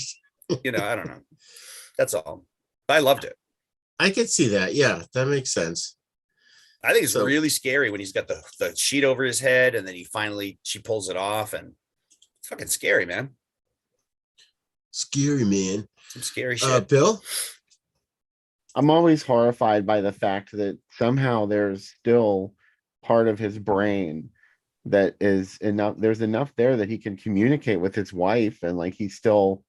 I don't know. That's all. But I loved it. I could see that. Yeah, that makes sense. I think it's really scary when he's got the sheet over his head, and then she pulls it off, and it's fucking scary, man. Scary, man. Some scary shit. Bill? I'm always horrified by the fact that somehow there's still part of his brain that is enough. There's enough there that he can communicate with his wife, and like he still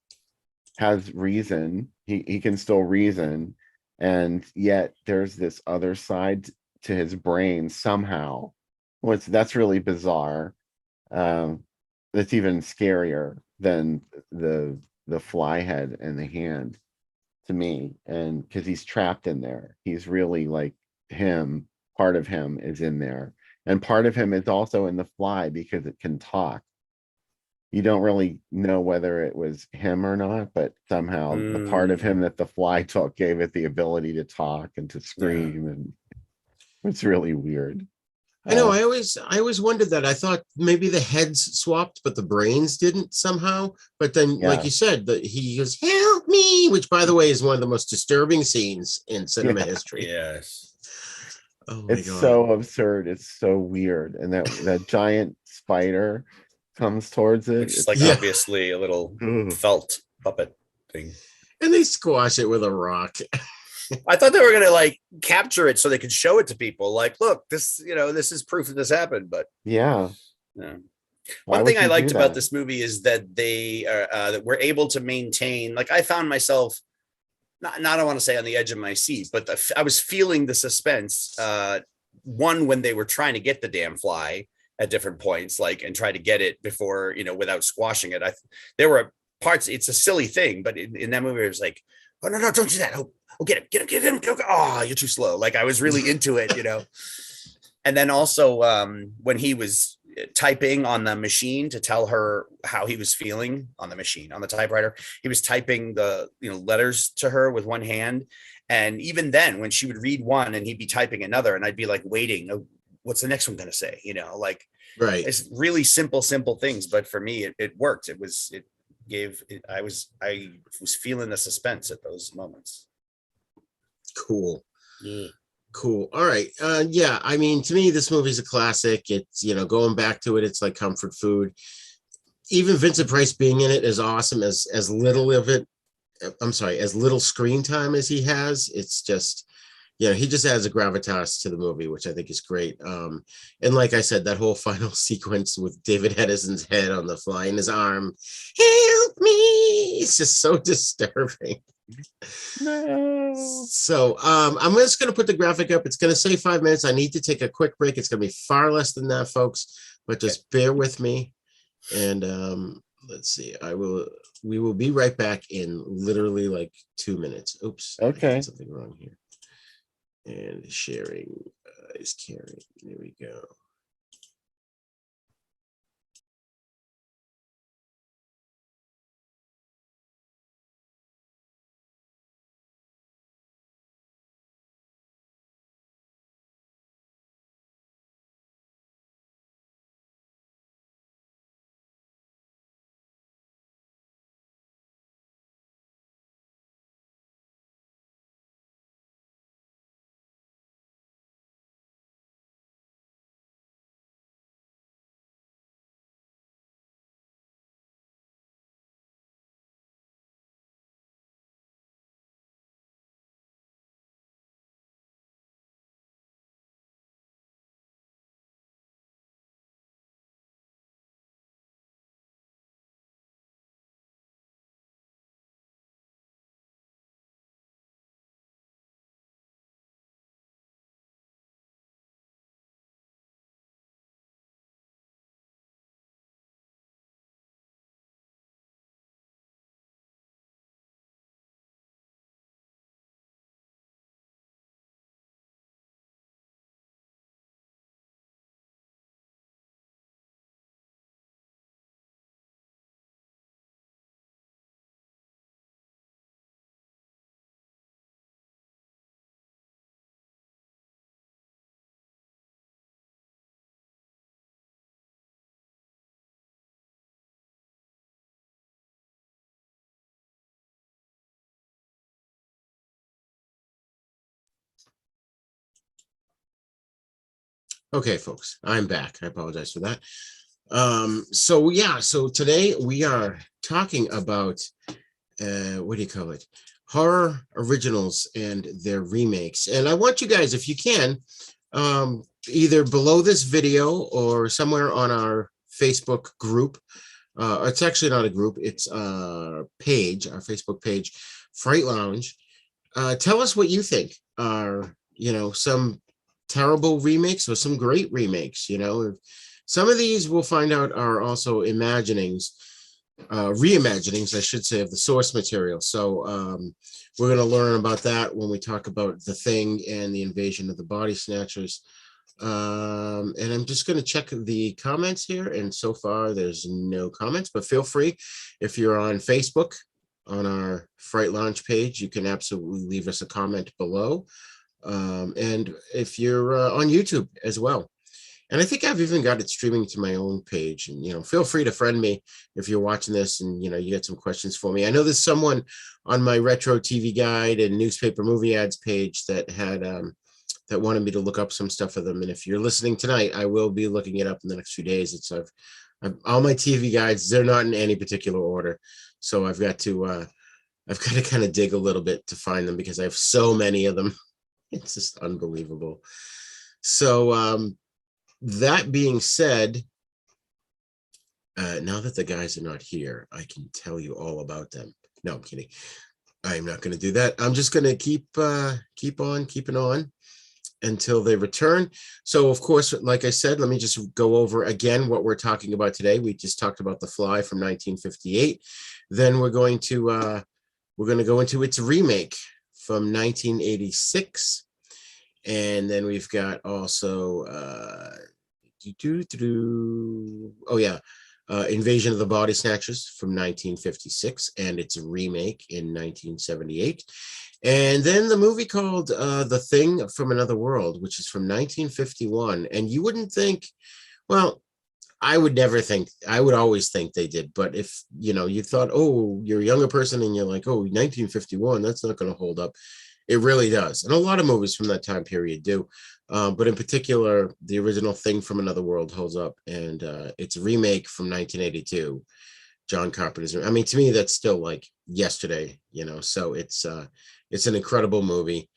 has reason. He can still reason, and yet there's this other side to his brain somehow. That's really bizarre. That's even scarier than the fly head and the hand to me, and because he's trapped in there. He's really like him. Part of him is in there, and part of him is also in the fly because it can talk. You don't really know whether it was him or not, but somehow the part of him that the fly took gave it the ability to talk and to scream, and it's really weird. I know. I always wondered that. I thought maybe the heads swapped, but the brains didn't somehow. But then, like you said, he goes, "Help me," which, by the way, is one of the most disturbing scenes in cinema history. Yes. Oh my God. So absurd. It's so weird. And that giant spider comes towards it. It's like obviously a little felt puppet thing. And they squash it with a rock. I thought they were going to like capture it so they could show it to people. Like, look, this is proof that this happened. But yeah. Why One would thing I you do liked about that? this movie is that they that were able to maintain. Like I found myself not I want to say on the edge of my seat, but I was feeling the suspense. One when they were trying to get the damn fly at different points, like and try to get it before without squashing it. There were parts. It's a silly thing, but in that movie, it was like, oh no, don't do that. Oh, get him. Oh, you're too slow. Like I was really into it. And then also when he was typing on the machine to tell her how he was feeling on the machine, on the typewriter, he was typing the letters to her with one hand. And even then, when she would read one and he'd be typing another, and I'd be like waiting, oh, what's the next one going to say? Like Right. it's really simple things. But for me, it worked. I was feeling the suspense at those moments. Cool. Yeah. Cool. All right. Yeah. I mean, to me, this movie's a classic. It's, going back to it, it's like comfort food. Even Vincent Price being in it is awesome. As little of it, I'm sorry, as little screen time as he has, it's just, he just adds a gravitas to the movie, which I think is great. And like I said, that whole final sequence with David Edison's head on the fly in his arm, help me. It's just so disturbing. No. So I'm just going to put the graphic up. It's going to say 5 minutes. I need to take a quick break. It's going to be far less than that, folks, but just bear with me. And let's see. We will be right back in literally like 2 minutes. Oops. Okay. I did something wrong here. And sharing is caring. There we go. Okay, folks, I'm back. I apologize for that. So today we are talking about what do you call it? Horror originals and their remakes. And I want you guys, if you can, either below this video or somewhere on our Facebook group. It's actually not a group, it's a page, our Facebook page, Fright Lounge. Tell us what you think are, some terrible remakes or some great remakes. Some of these we'll find out are also reimaginings, I should say, of the source material. So we're going to learn about that when we talk about The Thing and the invasion of the Body Snatchers. And I'm just going to check the comments here. And so far there's no comments, but feel free, if you're on Facebook, on our Fright Lounge page, you can absolutely leave us a comment below. And if you're on YouTube as well. And I think I've even got it streaming to my own page. And, feel free to friend me if you're watching this and, you get some questions for me. I know there's someone on my Retro TV Guide and Newspaper Movie Ads page that had that wanted me to look up some stuff for them. And if you're listening tonight, I will be looking it up in the next few days. I've all my TV guides, they're not in any particular order. So I've got to kind of dig a little bit to find them because I have so many of them. It's just unbelievable. So that being said, Now that the guys are not here, I can tell you all about them. No, I'm kidding. I'm not going to do that. I'm just going to keep on keeping on until they return. So, of course, like I said, let me just go over again what we're talking about today. We just talked about The Fly from 1958. Then we're going to go into its remake from 1986, and then we've got also Invasion of the Body Snatchers from 1956 and its remake in 1978. And then the movie called The Thing from Another World, which is from 1951. And you wouldn't think, well, I would always think they did. But if, you thought, oh, you're a younger person and you're like, oh, 1951, that's not going to hold up. It really does. And a lot of movies from that time period do. But in particular, the original Thing from Another World holds up. And it's a remake from 1982. John Carpenter's. I mean, to me, that's still like yesterday, so it's an incredible movie.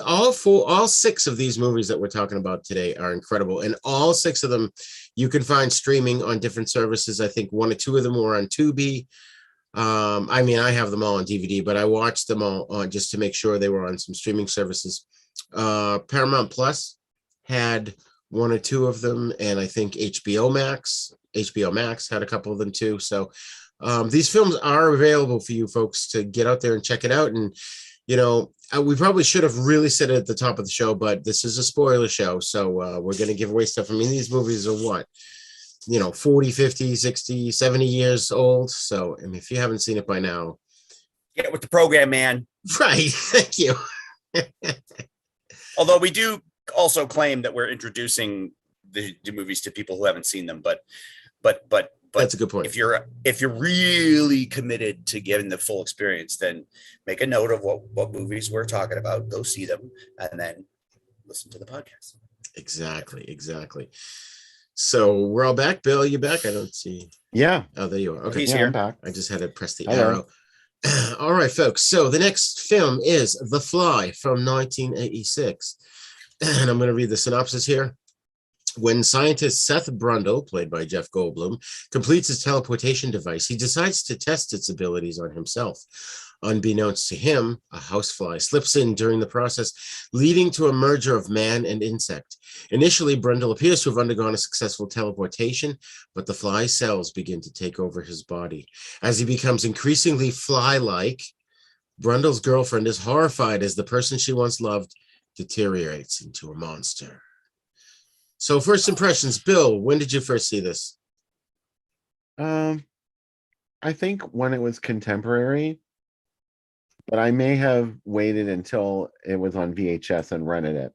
All six of these movies that we're talking about today are incredible. And all six of them you can find streaming on different services. I think one or two of them were on Tubi. I mean, I have them all on DVD, but I watched them all on just to make sure they were on some streaming services. Paramount Plus had one or two of them, and I think HBO Max had a couple of them too. So these films are available for you folks to get out there and check it out. And we probably should have really said it at the top of the show, but this is a spoiler show, so we're going to give away stuff. I mean, these movies are what, 40, 50, 60, 70 years old. So, I mean, if you haven't seen it by now, get with the program, man. Right. Thank you. Although we do also claim that we're introducing the movies to people who haven't seen them, but that's a good point. If you're really committed to getting the full experience, then make a note of what movies we're talking about, go see them, and then listen to the podcast. Exactly. So we're all back. Bill, you back? I don't see. Yeah. Oh, there you are. Okay. He's here. I'm back. I just had to press the Hello. arrow. All right, folks. So the next film is The Fly from 1986. And I'm going to read the synopsis here. When scientist Seth Brundle, played by Jeff Goldblum, completes his teleportation device, he decides to test its abilities on himself. Unbeknownst to him, a housefly slips in during the process, leading to a merger of man and insect. Initially, Brundle appears to have undergone a successful teleportation, but the fly's cells begin to take over his body. As he becomes increasingly fly-like, Brundle's girlfriend is horrified as the person she once loved deteriorates into a monster. So first impressions, Bill, when did you first see this? I think when it was contemporary, but I may have waited until it was on VHS and rented it.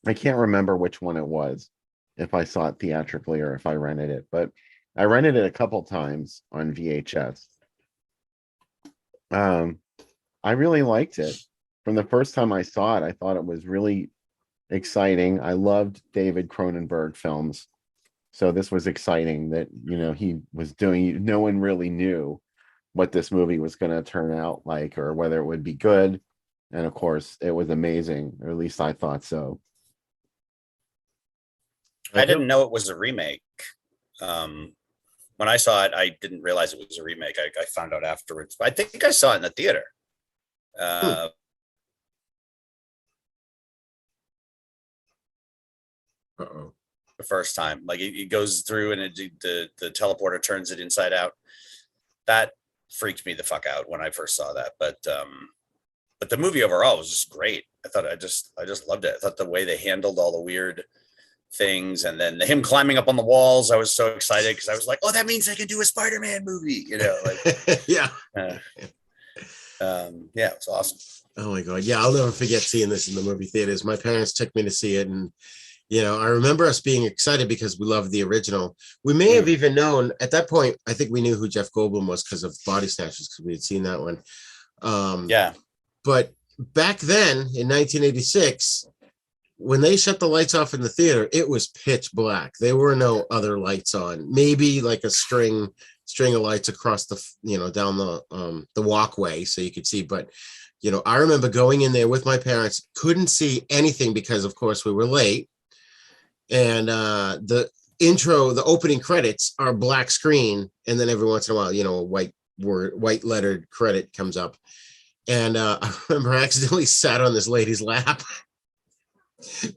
I can't remember which one it was, if I saw it theatrically or if I rented it, but I rented it a couple times on VHS. I really liked it. From the first time I saw it, I thought it was really exciting. I loved David Cronenberg films. So this was exciting that, he was doing, no one really knew what this movie was going to turn out like, or whether it would be good. And of course it was amazing, or at least I thought so. I didn't know it was a remake. When I saw it, I didn't realize it was a remake. I found out afterwards, but I think I saw it in the theater. The first time, like it goes through and the teleporter turns it inside out. That freaked me the fuck out when I first saw that. But the movie overall was just great. I just loved it. I thought the way they handled all the weird things, and then him climbing up on the walls, I was so excited because I was like, oh, that means I can do a Spider-Man movie, Yeah. Yeah, it's awesome. Oh my God. Yeah, I'll never forget seeing this in the movie theaters. My parents took me to see it, and I remember us being excited because we loved the original. We may have even known at that point, I think we knew who Jeff Goldblum was because of Body Snatchers, because we had seen that one. Yeah. But back then in 1986, when they shut the lights off in the theater, it was pitch black. There were no other lights on. Maybe like a string of lights across the, down the walkway so you could see. But, I remember going in there with my parents, couldn't see anything because, of course, we were late. And the opening credits are black screen, and then every once in a while, a white lettered credit comes up. And I remember I accidentally sat on this lady's lap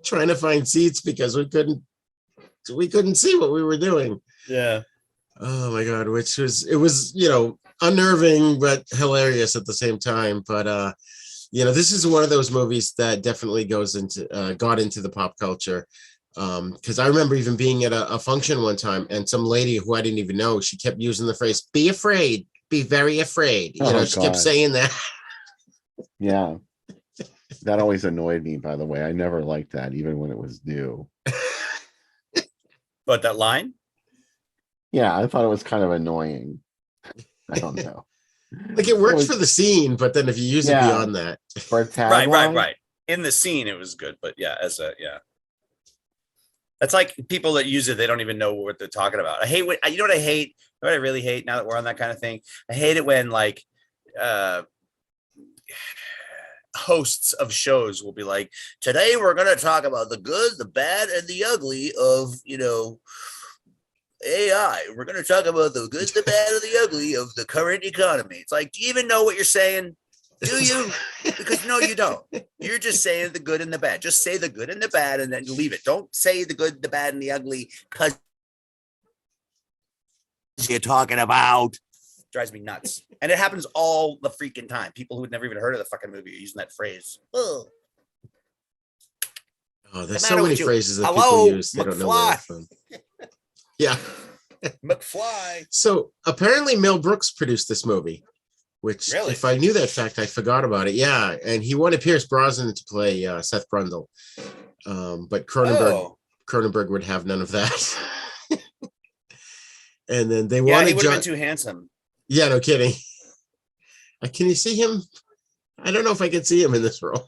trying to find seats because we couldn't see what we were doing. Yeah. Oh my God, it was unnerving but hilarious at the same time. But this is one of those movies that definitely got into the pop culture. Because I remember even being at a function one time, and some lady who I didn't even know, she kept using the phrase, "Be afraid, be very afraid." She kept saying that. Yeah. That always annoyed me, by the way. I never liked that, even when it was new. But that line? Yeah, I thought it was kind of annoying. I don't know. Like it works for the scene, but then if you use it beyond that. For a tagline, right. In the scene, it was good, but yeah, that's like people that use it, they don't even know what they're talking about. I hate what I hate. What I really hate, now that we're on that kind of thing, I hate it when like hosts of shows will be like, today we're going to talk about the good, the bad, and the ugly of AI. We're going to talk about the good, the bad, and the ugly of the current economy. It's like, do you even know what you're saying? Do you? Because no, you don't. You're just saying the good and the bad. Just say the good and the bad and then leave it. Don't say the good, the bad, and the ugly because you're talking about. Drives me nuts. And it happens all the freaking time. People who had never even heard of the fucking movie are using that phrase. Oh, there's so many phrases that people use. They don't know where they're from. Yeah. McFly. So apparently Mel Brooks produced this movie. Which, really? If I knew that fact, I forgot about it. Yeah, and he wanted Pierce Brosnan to play Seth Brundle, but Cronenberg would have none of that. And then they wanted. Yeah, he would have been too handsome. Yeah, no kidding. Can you see him? I don't know if I can see him in this role.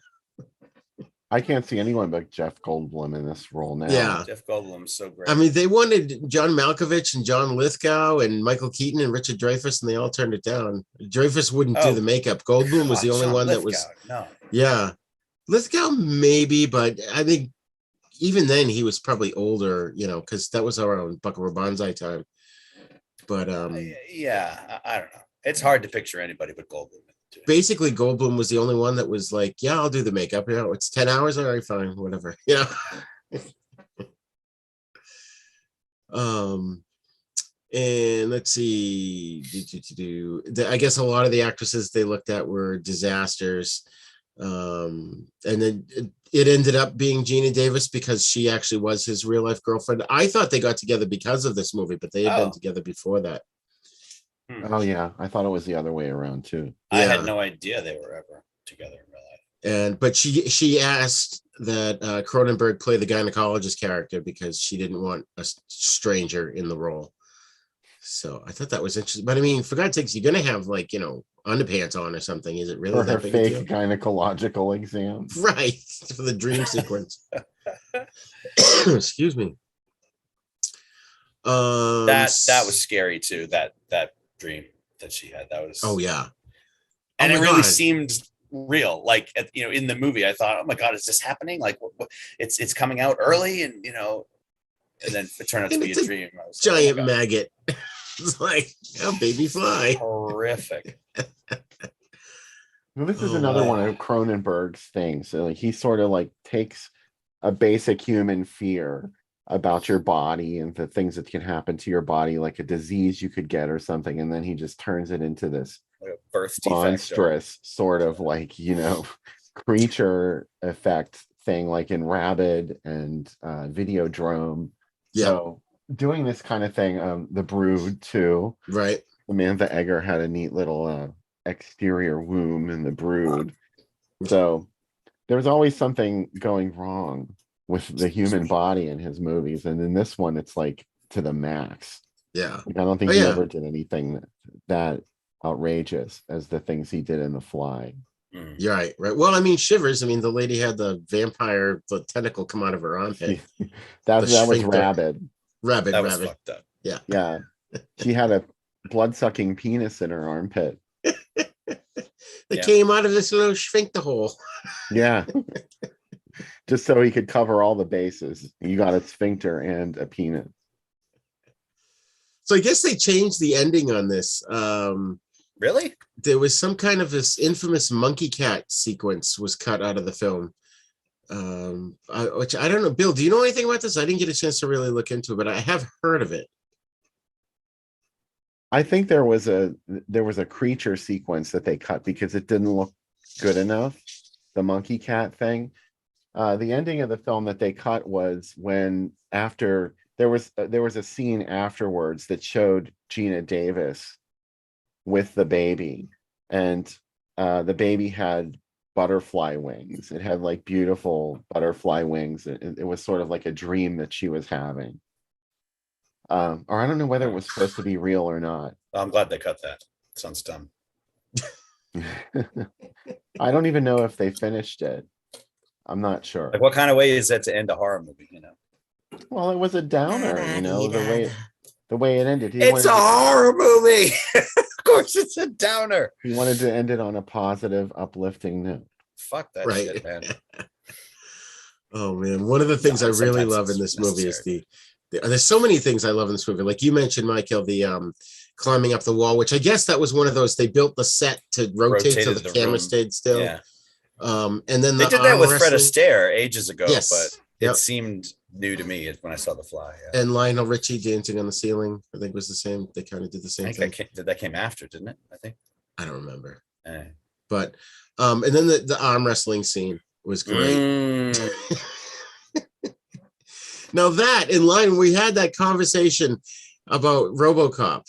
I can't see anyone but Jeff Goldblum in this role now. Yeah, Jeff Goldblum's so great. I mean, they wanted John Malkovich and John Lithgow and Michael Keaton and Richard Dreyfuss, and they all turned it down. Dreyfuss wouldn't do the makeup. Goldblum was the only one that was. No. Yeah, Lithgow maybe, but I think even then he was probably older. Because that was around Buckaroo Banzai time. But yeah, I don't know. It's hard to picture anybody but Goldblum. Basically, Goldblum was the only one that was like, yeah, I'll do the makeup. It's 10 hours. All right, fine, whatever. Yeah. And let's see. I guess a lot of the actresses they looked at were disasters. And then it ended up being Gina Davis because she actually was his real life girlfriend. I thought they got together because of this movie, but they had been together before that. Oh yeah, I thought it was the other way around too. I had no idea they were ever together in real life. But she asked that Cronenberg play the gynecologist character because she didn't want a stranger in the role. So I thought that was interesting. But I mean, for God's sakes, you're gonna have underpants on or something. Is it really for her fake gynecological exam? Right, for the dream sequence. Excuse me. That was scary too. That dream that she had. That was. Oh yeah. And it really seemed real. Like in the movie, I thought, oh my God, is this happening? Like it's coming out early, and and then it turned out to be a dream. I was giant maggot. It's like, baby fly. Horrific. Well, this is another one of Cronenberg's things. So he sort of takes a basic human fear about your body and the things that can happen to your body, like a disease you could get or something, and then he just turns it into this birth monstrous sort of creature effect thing, like in Rabid and Videodrome. Yeah. So doing this kind of thing, The Brood too. Right. Samantha Eggar had a neat little exterior womb in The Brood. So there's always something going wrong with the human body in his movies, and in this one it's to the max. Yeah. I don't think he ever did anything that outrageous as the things he did in The Fly. You're right. Well, I mean, Shivers. I mean, the lady had the tentacle come out of her armpit. that was Rabid. Rabid. Was fucked up. Yeah. Yeah. She had a blood-sucking penis in her armpit. That came out of this little sphincter hole. Yeah. Just so he could cover all the bases. You got a sphincter and a penis. So I guess they changed the ending on this. Really? There was some kind of this infamous monkey cat sequence was cut out of the film. Which I don't know. Bill, do you know anything about this? I didn't get a chance to really look into it, but I have heard of it. I think there was a creature sequence that they cut because it didn't look good enough. The monkey cat thing. The ending of the film that they cut was when after there was a scene afterwards that showed Gina Davis with the baby, and the baby had butterfly wings. It had like beautiful butterfly wings. It was sort of like a dream that she was having. Or I don't know whether it was supposed to be real or not. I'm glad they cut that. Sounds dumb. I don't even know if they finished it. I'm not sure. Like, what kind of way is that to end a horror movie? Well, it was a downer, the way it ended. It's a horror movie. Of course, it's a downer. He wanted to end it on a positive, uplifting note. Fuck that Right. shit, man. Oh man, one of the things I really love in this movie is there's so many things I love in this movie. Like you mentioned, Michael, the climbing up the wall, which I guess that was one of those. They built the set to rotate so the camera stayed still. Yeah. And then they did that with Fred Astaire ages ago, yes. But it seemed new to me when I saw The Fly. Yeah. And Lionel Richie dancing on the ceiling, I think was the same. They kind of did the same thing. That came after, didn't it? I think. I don't remember. But and then the arm wrestling scene was great. Now that in line, we had that conversation about RoboCop.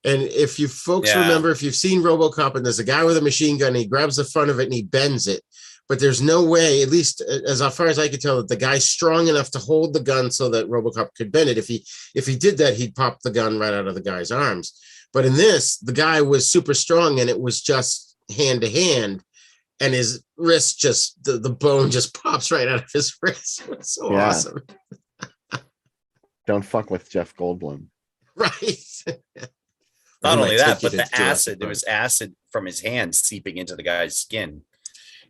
And if you folks remember, if you've seen RoboCop and there's a guy with a machine gun, he grabs the front of it and he bends it. But there's no way, at least as far as I could tell, that the guy's strong enough to hold the gun so that RoboCop could bend it. If he did that, he'd pop the gun right out of the guy's arms. But in this, the guy was super strong and it was just hand to hand. And his wrist just, the bone just pops right out of his wrist. It's so awesome. Don't fuck with Jeff Goldblum. Right. Not only that, but the acid, there was acid from his hand seeping into the guy's skin.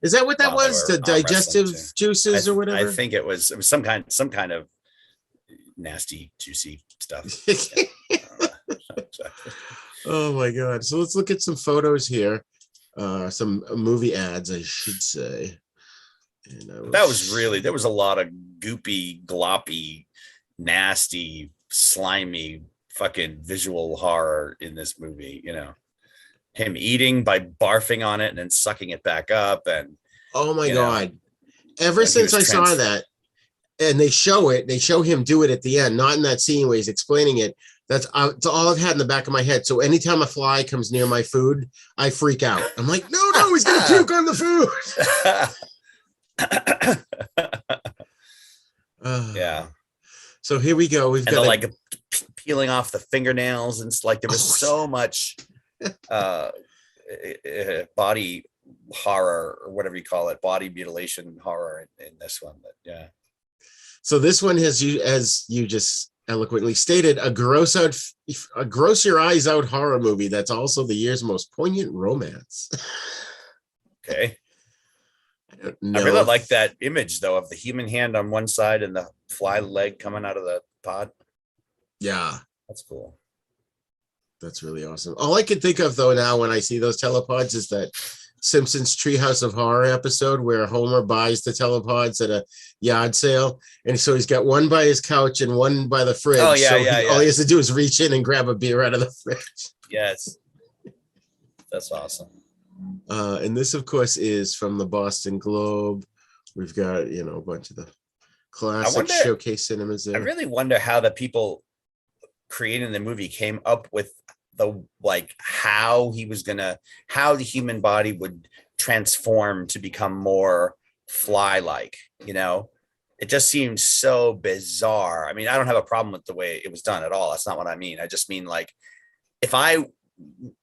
Is that what that was? The digestive juices or whatever? I think it was some kind of nasty, juicy stuff. Oh my God. So let's look at some photos here. Some movie ads, I should say. And there was a lot of goopy, gloppy, nasty, slimy fucking visual horror in this movie. Him eating by barfing on it and then sucking it back up, and oh my God, ever since I saw that, and they show him do it at the end, not in that scene where he's explaining it. That's all I've had in the back of my head. So anytime a fly comes near my food, I freak out. I'm like, no, he's gonna puke on the food. Yeah. So here we go. We've got like peeling off the fingernails, and it's like there was so much body horror, or whatever you call it, body mutilation horror in this one. But yeah. So this one has, as you just eloquently stated, a gross your eyes out horror movie that's also the year's most poignant romance. Okay. I don't know. I really like that image though of the human hand on one side and the fly leg coming out of the pod. Yeah. That's cool. That's really awesome. All I can think of though now when I see those telepods is that Simpsons Treehouse of Horror episode where Homer buys the telepods at a yard sale, and so he's got one by his couch and one by the fridge. Oh yeah, so all he has to do is reach in and grab a beer out of the fridge. Yes, that's awesome. And this, of course, is from the Boston Globe. We've got a bunch of the classic showcase cinemas there. I really wonder how the people creating the movie came up with how the human body would transform to become more fly-like. It just seems so bizarre. I mean, I don't have a problem with the way it was done at all. That's not what I mean. I just mean, like, if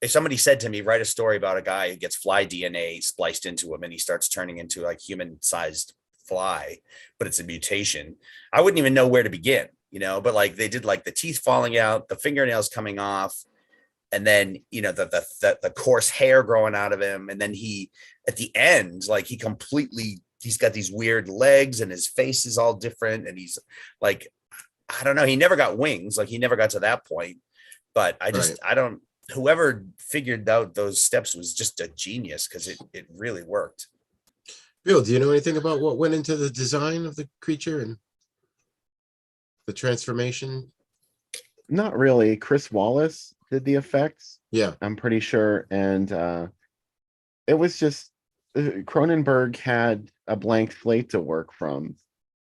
somebody said to me, write a story about a guy who gets fly DNA spliced into him and he starts turning into like human-sized fly, but it's a mutation, I wouldn't even know where to begin. But like they did, like the teeth falling out, the fingernails coming off, and then the coarse hair growing out of him, and then he at the end, like he's got these weird legs and his face is all different, and he's like, I don't know, he never got wings, like he never got to that point, But Right. I don't, whoever figured out those steps was just a genius because it really worked. Bill, do you know anything about what went into the design of the creature and the transformation? Not really. Chris Wallace did the effects, Yeah. I'm pretty sure, and it was just Cronenberg had a blank slate to work from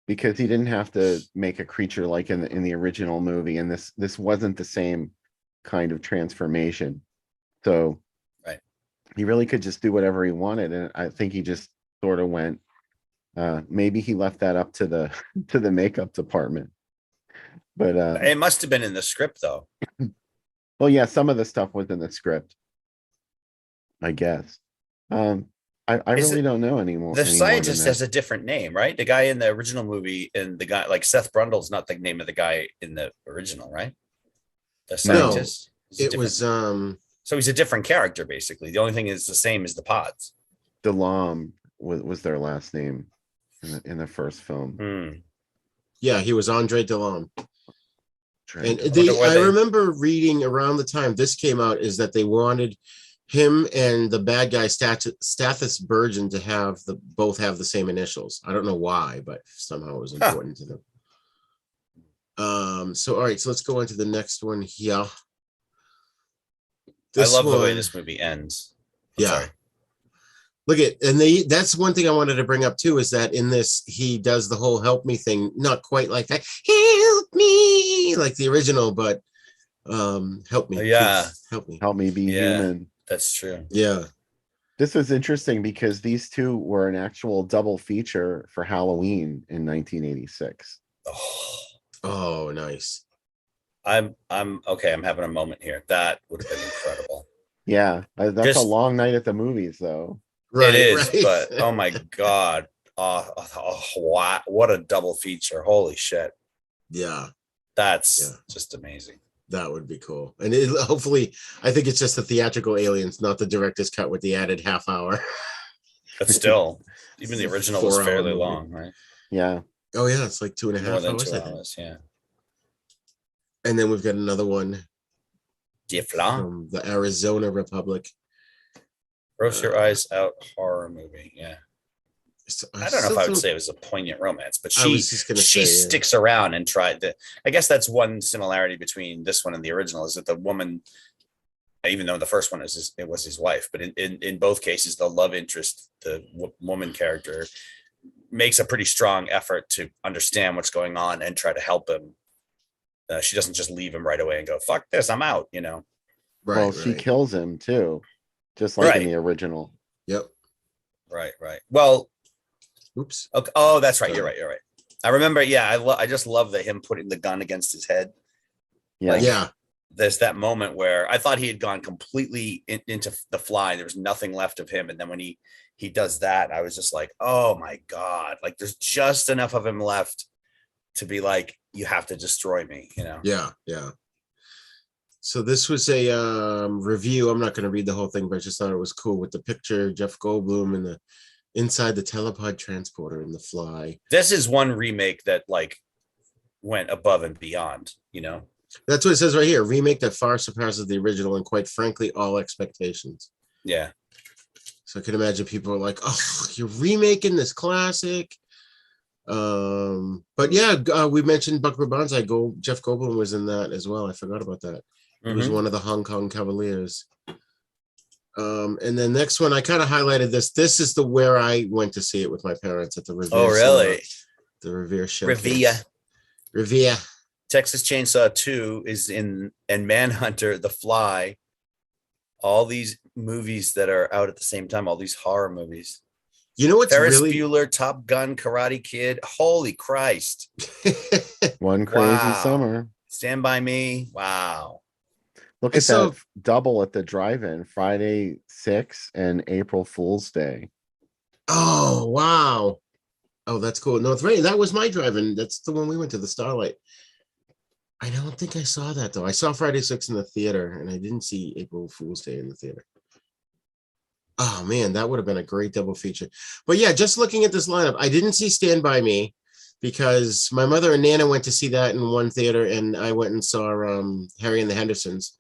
because he didn't have to make a creature like in the original movie, and this wasn't the same kind of transformation. So Right. he really could just do whatever he wanted, and I think he just sort of went. Maybe he left that up to the to the makeup department, but It must have been in the script though. well, yeah, some of the stuff was in the script, I guess. I Is really it don't know anymore. the any more than scientist that. has a different name, right? The guy in the original movie and the guy like Seth Brundle's not the name of the guy in the original, right? The scientist. Is a It different- was so he's a different character basically. The only thing is the same as the pods. DeLome was their last name in the first film. Hmm. yeah, he was Andre Delhomme. And wonder why I they- remember reading around the time this came out is that they wanted him and the bad guy Stathis Bergen to have both have the same initials. I don't know why, but somehow it was important to them. So all right, so let's go on to the next one here. I love the way one- this movie ends. I'm Yeah. sorry. Look at, and that's one thing I wanted to bring up too, is that in this, he does the whole help me thing, not quite like that, help me, like the original, but help me. Yeah. Please, help me. Help me be Yeah. human. That's true. Yeah. This was interesting because these two were an actual double feature for Halloween in 1986. Oh, Oh, nice. I'm okay. I'm having a moment here. That would have been incredible. Yeah, that's a Just- long night at the movies, though. Right, it is, right. but oh my god. Wow, what a double feature. Holy shit. Yeah, That's Yeah. just amazing. that would be cool. And hopefully, I think it's just the theatrical Aliens, not the director's cut with the added half hour. But still, even the It's a original was 4-hour fairly movie. long, right? Yeah, Oh yeah, it's like 2.5 More than hours. 2 I think. hours, yeah. And then we've got another one Diefla. from the Arizona Republic. Gross your eyes out horror movie. Yeah. I don't know if I would say it was a poignant romance, but I she was just gonna say, yeah. sticks around and tried to. I guess that's one similarity between this one and the original is that the woman, even though the first one it was his wife, but in both cases, the love interest, the woman character, makes a pretty strong effort to understand what's going on and try to help him. She doesn't just leave him right away and go, "Fuck this, I'm out," you know. Right, well, she right. kills him too, just like in Right. the original. Yep. Right. Well, Oops. okay. Oh, that's right. You're right. I remember. Yeah, I just love him putting the gun against his head. Yeah, Like- Yeah. There's that moment where I thought he had gone completely into the fly. There was nothing left of him, and then when he does that, I was just like, oh my god! Like there's just enough of him left to be like, you have to destroy me, you know? Yeah. Yeah. So this was a review. I'm not going to read the whole thing, but I just thought it was cool with the picture, Jeff Goldblum and the inside the telepod transporter and the fly. This is one remake that like went above and beyond, you know? That's what it says right here. Remake that far surpasses the original and quite frankly, all expectations. Yeah. So I can imagine people are like, oh, you're remaking this classic. But yeah, we mentioned Buckaroo Banzai. Jeff Goldblum was in that as well. I forgot about that. He was Mhm. one of the Hong Kong Cavaliers. And then next one, I kind of highlighted this. This is the where I went to see it with my parents at the Revere. Oh, really? Cinema, the Revere show. Revere. Texas Chainsaw 2 is in, and Manhunter, The Fly, all these movies that are out at the same time, all these horror movies. You know what's Ferris really Bueller, Top Gun, Karate Kid. Holy Christ. one crazy Wow. summer. Stand By Me. Wow. Look And at so- that double at the drive-in, Friday 6 and April Fool's Day. Oh, wow. Oh, that's cool. No, it's right. That was my drive-in. That's the one we went to, the Starlight. I don't think I saw that though. I saw Friday 6 in the theater and I didn't see April Fool's Day in the theater. Oh man, that would have been a great double feature. But yeah, just looking at this lineup, I didn't see Stand By Me. because my mother and Nana went to see that in one theater, and I went and saw Harry and the Hendersons.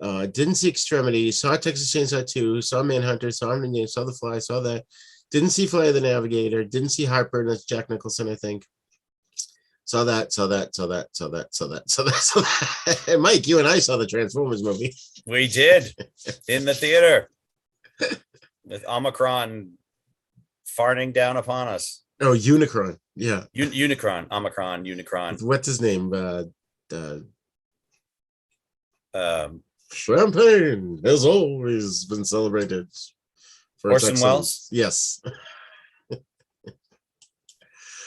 Didn't see Extremity, saw Texas Chainsaw 2, saw Manhunter, saw The Fly, saw that. Didn't see Flight of the Navigator, didn't see Heartburn, that's Jack Nicholson, I think. Saw that. And Mike, you and I saw the Transformers movie. We did in the theater with Omicron farting down upon us. Oh, Unicron. Yeah. Unicron. What's his name? Champagne has always been celebrated. Orson Welles? Yes.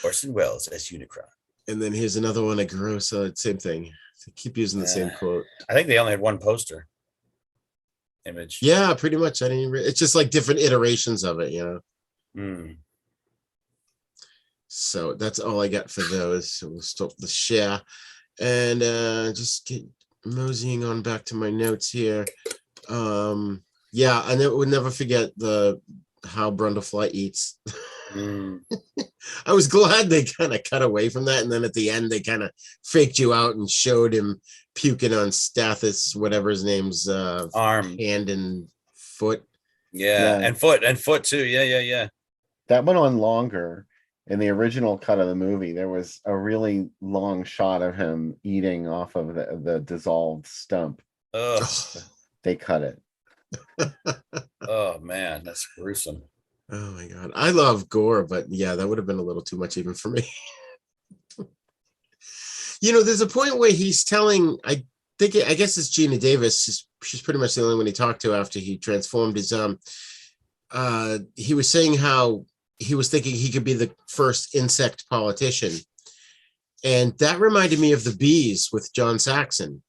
Orson Welles as Unicron. And then here's another one, a gross, same thing. I keep using the same quote. I think they only had one poster image. Yeah, pretty much. It's just like different iterations of it, So that's all I got for those. So we'll stop the share and just get moseying on back to my notes here. Yeah, I would never forget how Brundlefly eats. I was glad they kind of cut away from that, and then at the end they kind of faked you out and showed him puking on Stathis, whatever his name's arm, hand, and foot. Yeah, and foot too. Yeah. That went on longer. In the original cut of the movie, there was a really long shot of him eating off of the dissolved stump. Ugh. They cut it. Oh man, that's gruesome. Oh my god, I love gore, but yeah, that would have been a little too much even for me. There's a point where he's telling, I guess it's Gina Davis. She's pretty much the only one he talked to after he transformed his he was saying how he was thinking he could be the first insect politician, and that reminded me of The Bees with John Saxon.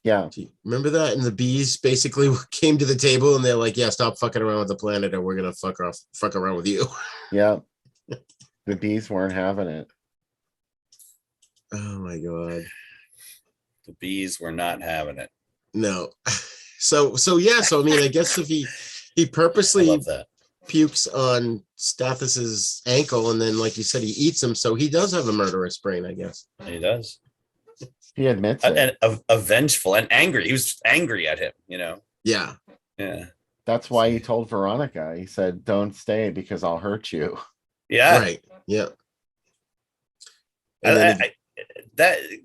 Yeah. Remember that? And the bees basically came to the table and they're like, yeah, stop fucking around with the planet or we're going to fuck around with you. Yeah. The bees weren't having it. Oh my God. The bees were not having it. No. So yeah. So, I mean, I guess if he purposely pukes on Stathis's ankle and then, like you said, he eats him. So he does have a murderous brain, I guess. He does. He admits it. And vengeful and angry. He was angry at him, Yeah. Yeah. That's why he told Veronica. He said, "Don't stay because I'll hurt you." Yeah. Right. Yeah. That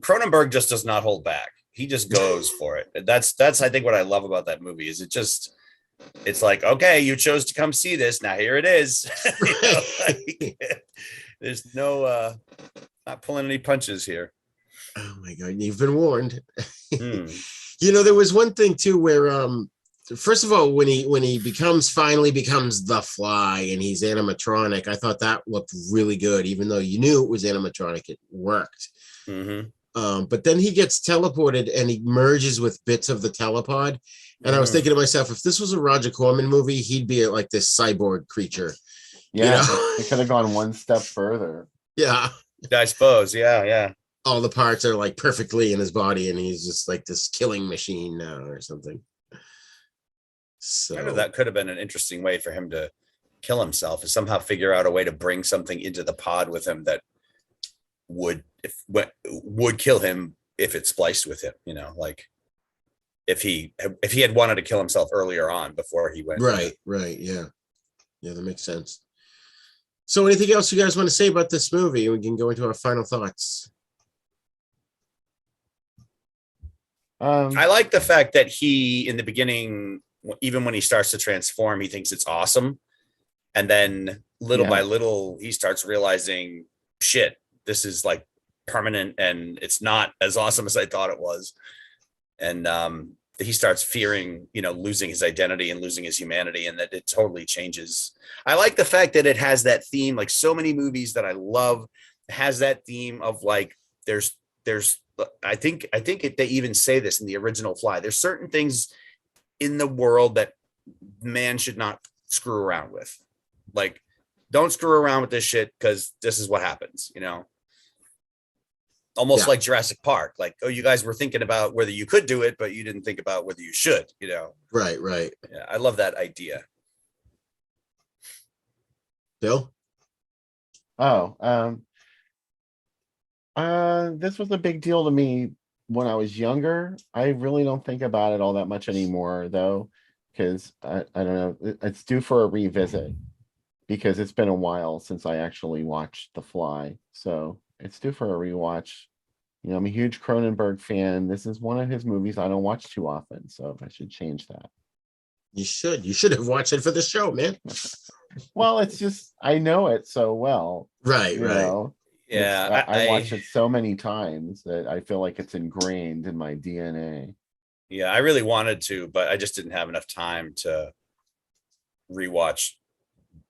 Cronenberg just does not hold back. He just goes for it. That's I think what I love about that movie is it's like, okay, you chose to come see this. Now here it is. There's no not pulling any punches here. Oh my God, you've been warned. There was one thing too where first of all, when he finally becomes the Fly and he's animatronic, I thought that looked really good, even though you knew it was animatronic, it worked. But then he gets teleported and he merges with bits of the telepod. And I was thinking to myself, if this was a Roger Corman movie, he'd be like this cyborg creature. Yeah, it could have gone one step further. Yeah, I suppose. Yeah. All the parts are like perfectly in his body, and he's just like this killing machine now or something. So that could have been an interesting way for him to kill himself, is somehow figure out a way to bring something into the pod with him that would kill him if it spliced with him. Like if he had wanted to kill himself earlier on before he went. Right. Yeah, that makes sense. So anything else you guys want to say about this movie? We can go into our final thoughts. I like the fact that he, in the beginning, even when he starts to transform, he thinks it's awesome. And then little by little, he starts realizing, shit, this is like permanent and it's not as awesome as I thought it was. And he starts fearing, losing his identity and losing his humanity, and that it totally changes. I like the fact that it has that theme, like so many movies that I love has that theme of like, there's I think they even say this in the original Fly. There's certain things in the world that man should not screw around with. Like, don't screw around with this shit because this is what happens, Almost like Jurassic Park. Like, oh, you guys were thinking about whether you could do it, but you didn't think about whether you should, Right. Yeah, I love that idea. Bill? Oh, This was a big deal to me when I was younger. I really don't think about it all that much anymore, though, because I don't know. It's due for a revisit because it's been a while since I actually watched The Fly. So it's due for a rewatch. You know, I'm a huge Cronenberg fan. This is one of his movies I don't watch too often, so I should change that. You should. You should have watched it for the show, man. Well, it's just I know it so well, Right, you right. know. It's Yeah, I watched it so many times that I feel like it's ingrained in my DNA. yeah, I really wanted to, but I just didn't have enough time to rewatch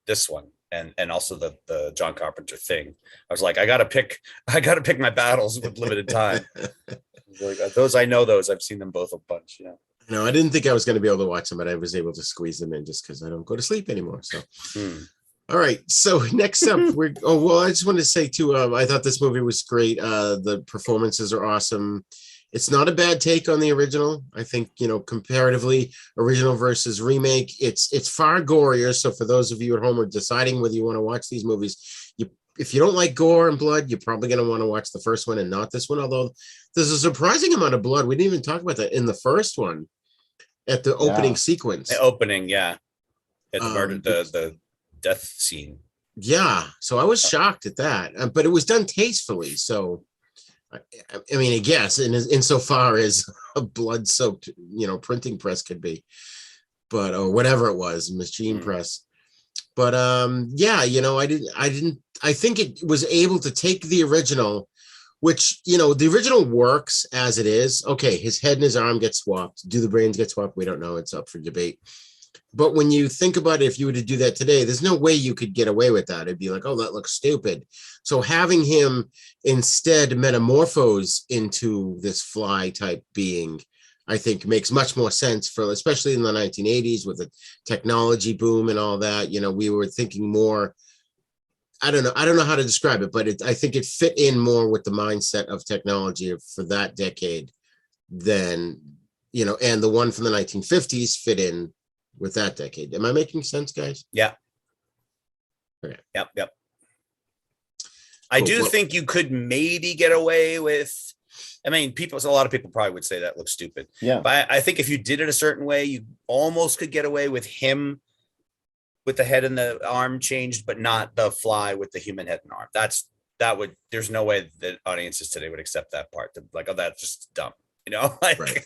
this one and also the John Carpenter thing. I was like, I gotta pick my battles with limited time. Like, those I know those. I've seen them both a bunch. Yeah. No, I didn't think I was going to be able to watch them, but I was able to squeeze them in just because I don't go to sleep anymore. So, all right. So next up, I just wanted to say too, I thought this movie was great. The performances are awesome. It's not a bad take on the original. I think, comparatively, original versus remake, it's far gorier. So for those of you at home who are deciding whether you want to watch these movies, if you don't like gore and blood, you're probably going to want to watch the first one and not this one. Although there's a surprising amount of blood. We didn't even talk about that in the first one at the opening sequence. The opening, yeah. At the murder, the death scene. Yeah. So I was shocked at that, but it was done tastefully. So, I mean, I guess insofar as a blood-soaked, printing press could be, but or whatever it was, machine press. But I think it was able to take the original, which, the original works as it is. Okay, his head and his arm get swapped. Do the brains get swapped? We don't know. It's up for debate. But when you think about it, if you were to do that today, there's no way you could get away with that. It'd be like, oh, that looks stupid. So having him instead metamorphose into this fly type being, I think makes much more sense for, especially in the 1980s with the technology boom and all that. We were thinking more, I don't know how to describe it, but I think it fit in more with the mindset of technology for that decade than, and the one from the 1950s fit in with that decade. Am I making sense, guys? Yeah. Okay. Yep. Cool. I do think you could maybe get away with, I mean, a lot of people probably would say that looks stupid. Yeah. But I think if you did it a certain way, you almost could get away with him with the head and the arm changed, but not the fly with the human head and arm. There's no way that audiences today would accept that part. Like, oh, that's just dumb, like, right.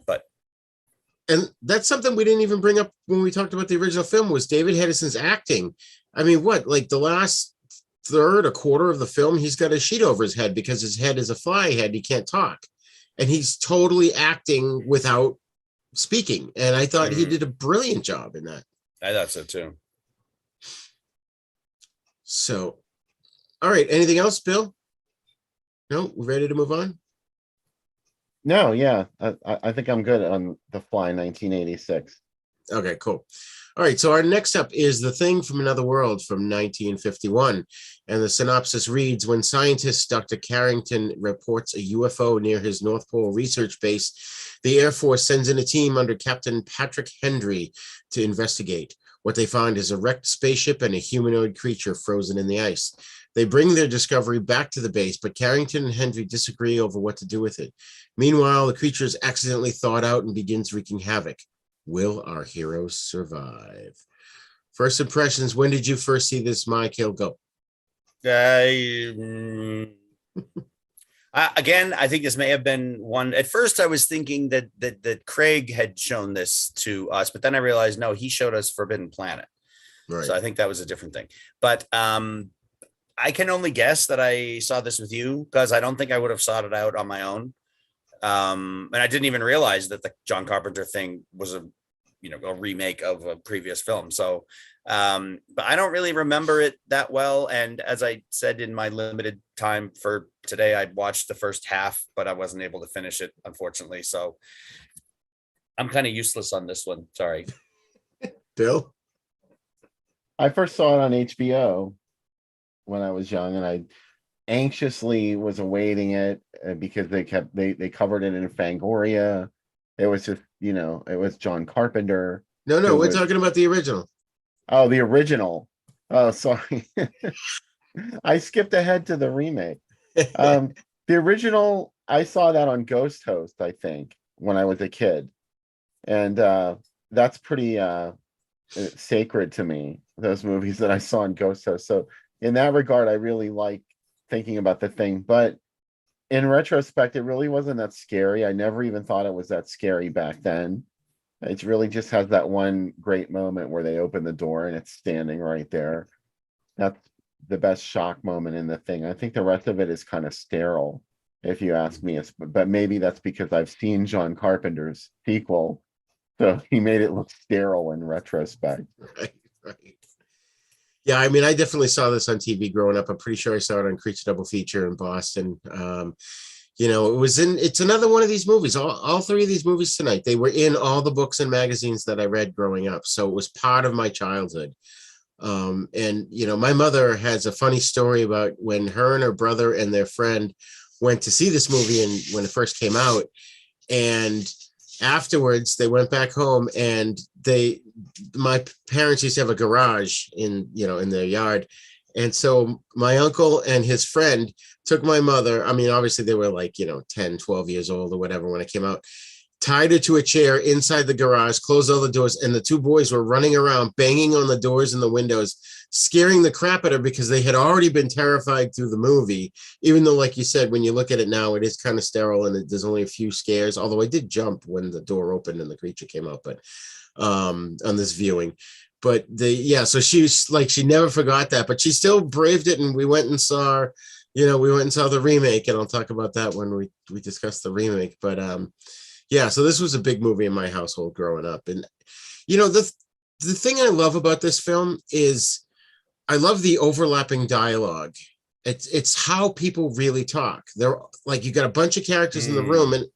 But. And that's something we didn't even bring up when we talked about the original film was David Hedison's acting. I mean, like the last third or quarter of the film, he's got a sheet over his head because his head is a fly head. He can't talk. And he's totally acting without speaking. And I thought he did a brilliant job in that. I thought so too. So, all right. Anything else, Bill? No, we're ready to move on? No, yeah. I think I'm good on The Fly 1986. Okay, cool. All right, so our next up is The Thing from Another World from 1951. And the synopsis reads, when scientist Dr. Carrington reports a UFO near his North Pole research base, the Air Force sends in a team under Captain Patrick Hendry to investigate. What they find is a wrecked spaceship and a humanoid creature frozen in the ice. They bring their discovery back to the base, but Carrington and Hendry disagree over what to do with it. Meanwhile, the creature is accidentally thawed out and begins wreaking havoc. Will our heroes survive? First impressions, when did you first see this, Michael? Go. Again, I think this may have been one. At first, I was thinking that Craig had shown this to us, but then I realized, no, he showed us Forbidden Planet. Right. So I think that was a different thing. But I can only guess that I saw this with you because I don't think I would have sought it out on my own. And I didn't even realize that the John Carpenter thing was a remake of a previous film. So, but I don't really remember it that well. And as I said, in my limited time for today, I watched the first half, but I wasn't able to finish it, unfortunately. So I'm kind of useless on this one. Sorry. Bill? I first saw it on HBO when I was young, and I anxiously was awaiting it because they covered it in Fangoria. It was just, it was John Carpenter. No, we're talking about the original. Oh, the original. Oh, sorry. I skipped ahead to the remake. The original, I saw that on Ghost Host, I think, when I was a kid. And that's pretty sacred to me, those movies that I saw on Ghost Host. So in that regard, I really like thinking about The Thing. But in retrospect, it really wasn't that scary. I never even thought it was that scary back then. It really just has that one great moment where they open the door and it's standing right there. That's the best shock moment in The Thing. I think the rest of it is kind of sterile, if you ask me. But maybe that's because I've seen John Carpenter's sequel, so he made it look sterile in retrospect. Right, right. Yeah, I mean, I definitely saw this on TV growing up. I'm pretty sure I saw it on Creature Double Feature in Boston. It's another one of these movies. All three of these movies tonight, they were in all the books and magazines that I read growing up. So it was part of my childhood. My mother has a funny story about when her and her brother and their friend went to see this movie and when it first came out. And afterwards they went back home and my parents used to have a garage in their yard. And so my uncle and his friend took my mother. I mean, obviously they were like, 10, 12 years old or whatever when it came out, tied her to a chair inside the garage, closed all the doors, and the two boys were running around, banging on the doors and the windows, scaring the crap out of her because they had already been terrified through the movie. Even though, like you said, when you look at it now, it is kind of sterile and there's only a few scares, although I did jump when the door opened and the creature came out, but on this viewing. But so she was like, she never forgot that, but she still braved it. And we went and saw, the remake, and I'll talk about that when we discuss the remake. But so this was a big movie in my household growing up. And, the thing I love about this film is I love the overlapping dialogue. It's how people really talk. They're like, you got a bunch of characters in the room and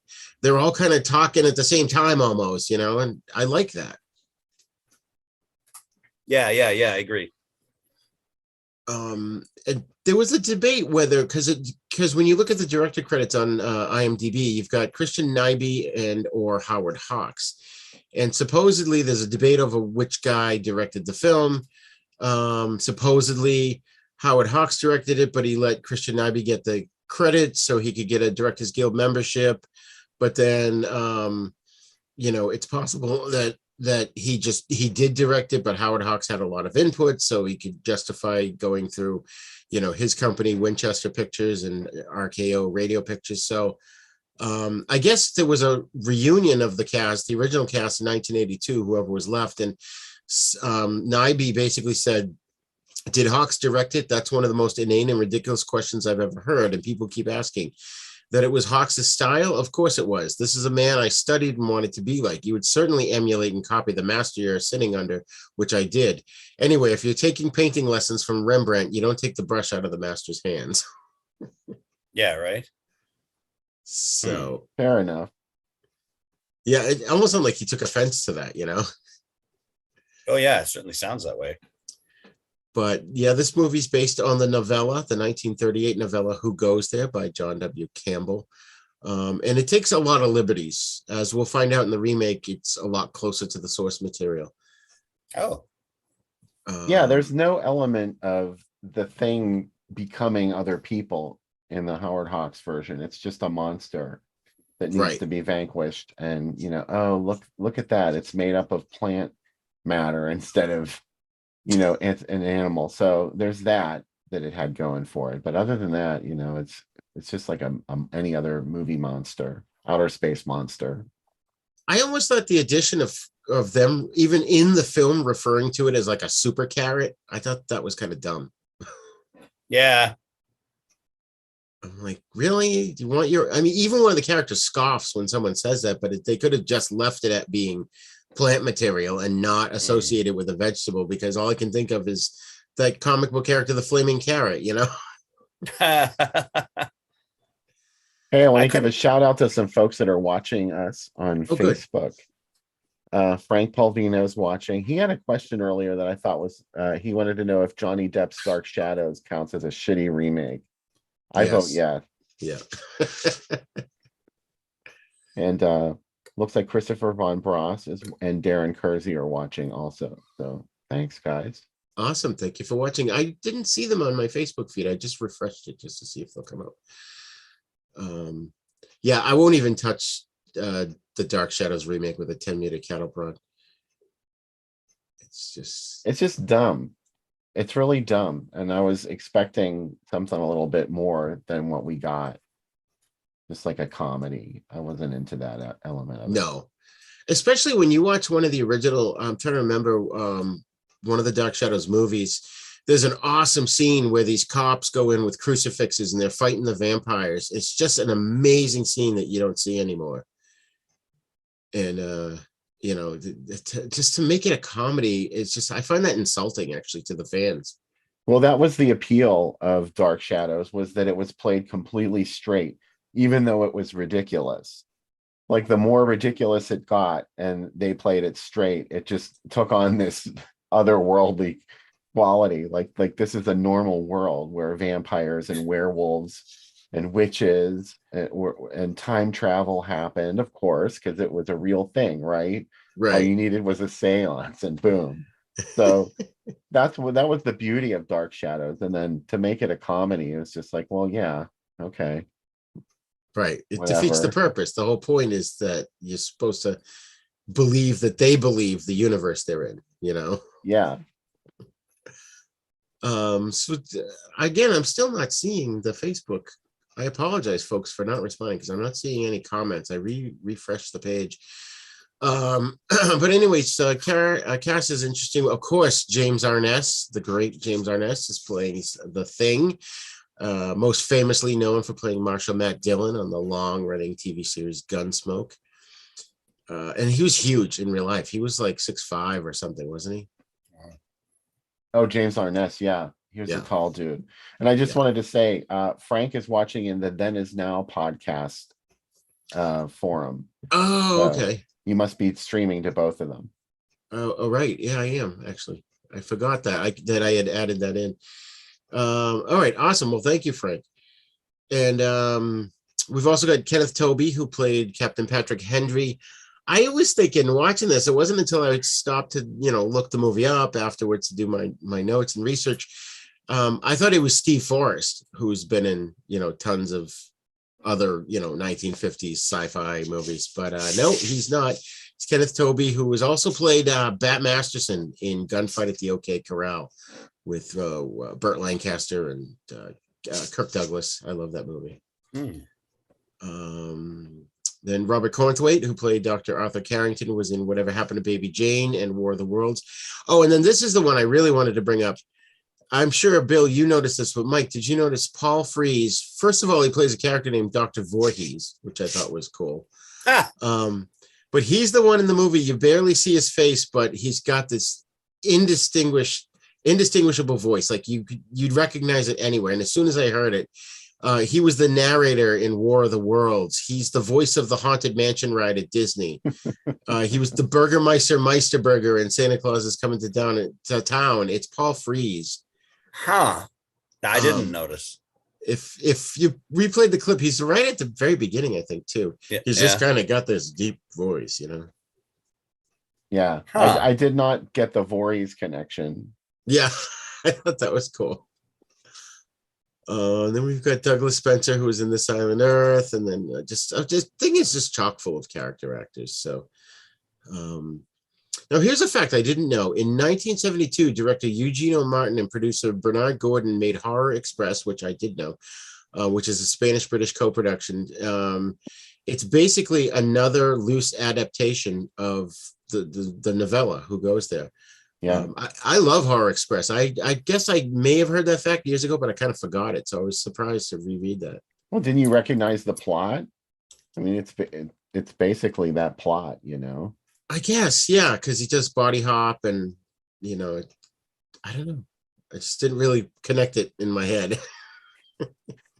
they're all kind of talking at the same time almost, and I like that. Yeah, I agree. And there was a debate whether, because when you look at the director credits on IMDb, you've got Christian Nyby or Howard Hawks, and supposedly there's a debate over which guy directed the film. Supposedly Howard Hawks directed it, but he let Christian Nyby get the credit so he could get a Directors Guild membership. But then, it's possible that he did direct it, but Howard Hawks had a lot of input, so he could justify going through, his company, Winchester Pictures and RKO Radio Pictures. So I guess there was a reunion of the cast, the original cast in 1982, whoever was left. And Nyby basically said, did Hawks direct it? That's one of the most inane and ridiculous questions I've ever heard. And people keep asking. That it was Hawks' style? Of course it was. This is a man I studied and wanted to be like. You would certainly emulate and copy the master you're sitting under, which I did. Anyway, if you're taking painting lessons from Rembrandt, you don't take the brush out of the master's hands. Yeah, right. So fair enough. Yeah, it almost sounded like he took offense to that, Oh yeah, it certainly sounds that way. But yeah, this movie's based on the novella, the 1938 novella Who Goes There by John W. Campbell. And it takes a lot of liberties. As we'll find out in the remake, it's a lot closer to the source material. Oh. Yeah, there's no element of the thing becoming other people in the Howard Hawks version. It's just a monster that needs to be vanquished. And, look at that. It's made up of plant matter instead of it's an animal. So there's that it had going for it. But other than that, it's just like any other movie monster, outer space monster. I almost thought the addition of them, even in the film, referring to it as like a super carrot, I thought that was kind of dumb. Yeah. I'm like, really? Do you want even one of the characters scoffs when someone says that, but they could have just left it at being plant material and not associated with a vegetable, because all I can think of is that comic book character, the flaming carrot, Hey, I want to give a shout out to some folks that are watching us on Facebook. Frank Palvino's watching. He had a question earlier that I thought was, he wanted to know if Johnny Depp's Dark Shadows counts as a shitty remake. I vote yes. Yeah. And looks like Christopher Von Bross and Darren Kersey are watching also. So thanks, guys. Awesome. Thank you for watching. I didn't see them on my Facebook feed. I just refreshed it just to see if they'll come out. Yeah, I won't even touch the Dark Shadows remake with a 10-meter cattle prod. It's just dumb. It's really dumb. And I was expecting something a little bit more than what we got. Just like a comedy. I wasn't into that element of it. No, especially when you watch one of the original, I'm trying to remember one of the Dark Shadows movies. There's an awesome scene where these cops go in with crucifixes and they're fighting the vampires. It's just an amazing scene that you don't see anymore. And you know, just to make it a comedy, it's just, I find that insulting actually to the fans. Well, that was the appeal of Dark Shadows, was that it was played completely straight, even though it was ridiculous. Like the more ridiculous it got and they played it straight, it just took on this otherworldly quality. Like this is a normal world where vampires and werewolves and witches and time travel happened, of course, because it was a real thing, right? All Right. you needed was a seance and boom. So that was the beauty of Dark Shadows. And then to make it a comedy, it was just like, well, yeah, okay. Right. It Whatever. defeats the purpose. The whole point is that you're supposed to believe that they believe the universe they're in, you know? Yeah. So again, I'm still not seeing the Facebook. I apologize, folks, for not responding because I'm not seeing any comments. I refreshed the page. But anyways, cast is interesting. Of course, James Arness, the great James Arness, is playing the Thing. Most famously known for playing Marshal Matt Dillon on the long-running TV series Gunsmoke. And he was huge in real life. He was like 6'5" or something, wasn't he? Oh, James Arness, yeah. He was a tall dude. And I just wanted to say, Frank is watching in the Then Is Now podcast forum. Oh, okay. You must be streaming to both of them. Oh, right. Yeah, I am actually. I forgot that I had added that in. All right, awesome. Well, thank you, Frank. And we've also got Kenneth Tobey, who played Captain Patrick Hendry. I was thinking, watching this, it wasn't until I stopped to, look the movie up afterwards to do my notes and research. I thought it was Steve Forrest, who's been in, tons of other, 1950s sci-fi movies. But no, he's not. It's Kenneth Tobey, who was also played Bat Masterson in Gunfight at the OK Corral with Burt Lancaster and Kirk Douglas. I love that movie. Then Robert Cornthwaite, who played Dr. Arthur Carrington, was in Whatever Happened to Baby Jane and War of the Worlds. Oh, and then this is the one I really wanted to bring up. I'm sure, Bill, you noticed this, but Mike, did you notice Paul Frees? First of all, he plays a character named Dr. Voorhees, which I thought was cool. But he's the one in the movie, you barely see his face, but he's got this indistinguishable voice. Like you'd recognize it anywhere. And as soon as I heard it, he was the narrator in War of the Worlds. He's the voice of the Haunted Mansion ride at Disney. He was the Burgermeister Meisterburger in Santa Claus is Coming to Town. It's Paul Frees. Huh. I didn't notice. If you replayed the clip, he's right at the very beginning, I think, too. Yeah, he's just kind of got this deep voice, Yeah. Huh. I did not get the Voorhees connection. Yeah, I thought that was cool. Then we've got Douglas Spencer, who was in This Island Earth, and then just thing is just chock full of character actors. So now here's a fact I didn't know. In 1972, director Eugene Martin and producer Bernard Gordon made Horror Express, which I did know, which is a Spanish-British co-production. It's basically another loose adaptation of the novella Who Goes There. Yeah, I love Horror Express. I guess I may have heard that fact years ago, but I kind of forgot it. So I was surprised to reread that. Well, didn't you recognize the plot? I mean, it's basically that plot, I guess, yeah, because he does body hop, and I don't know. I just didn't really connect it in my head.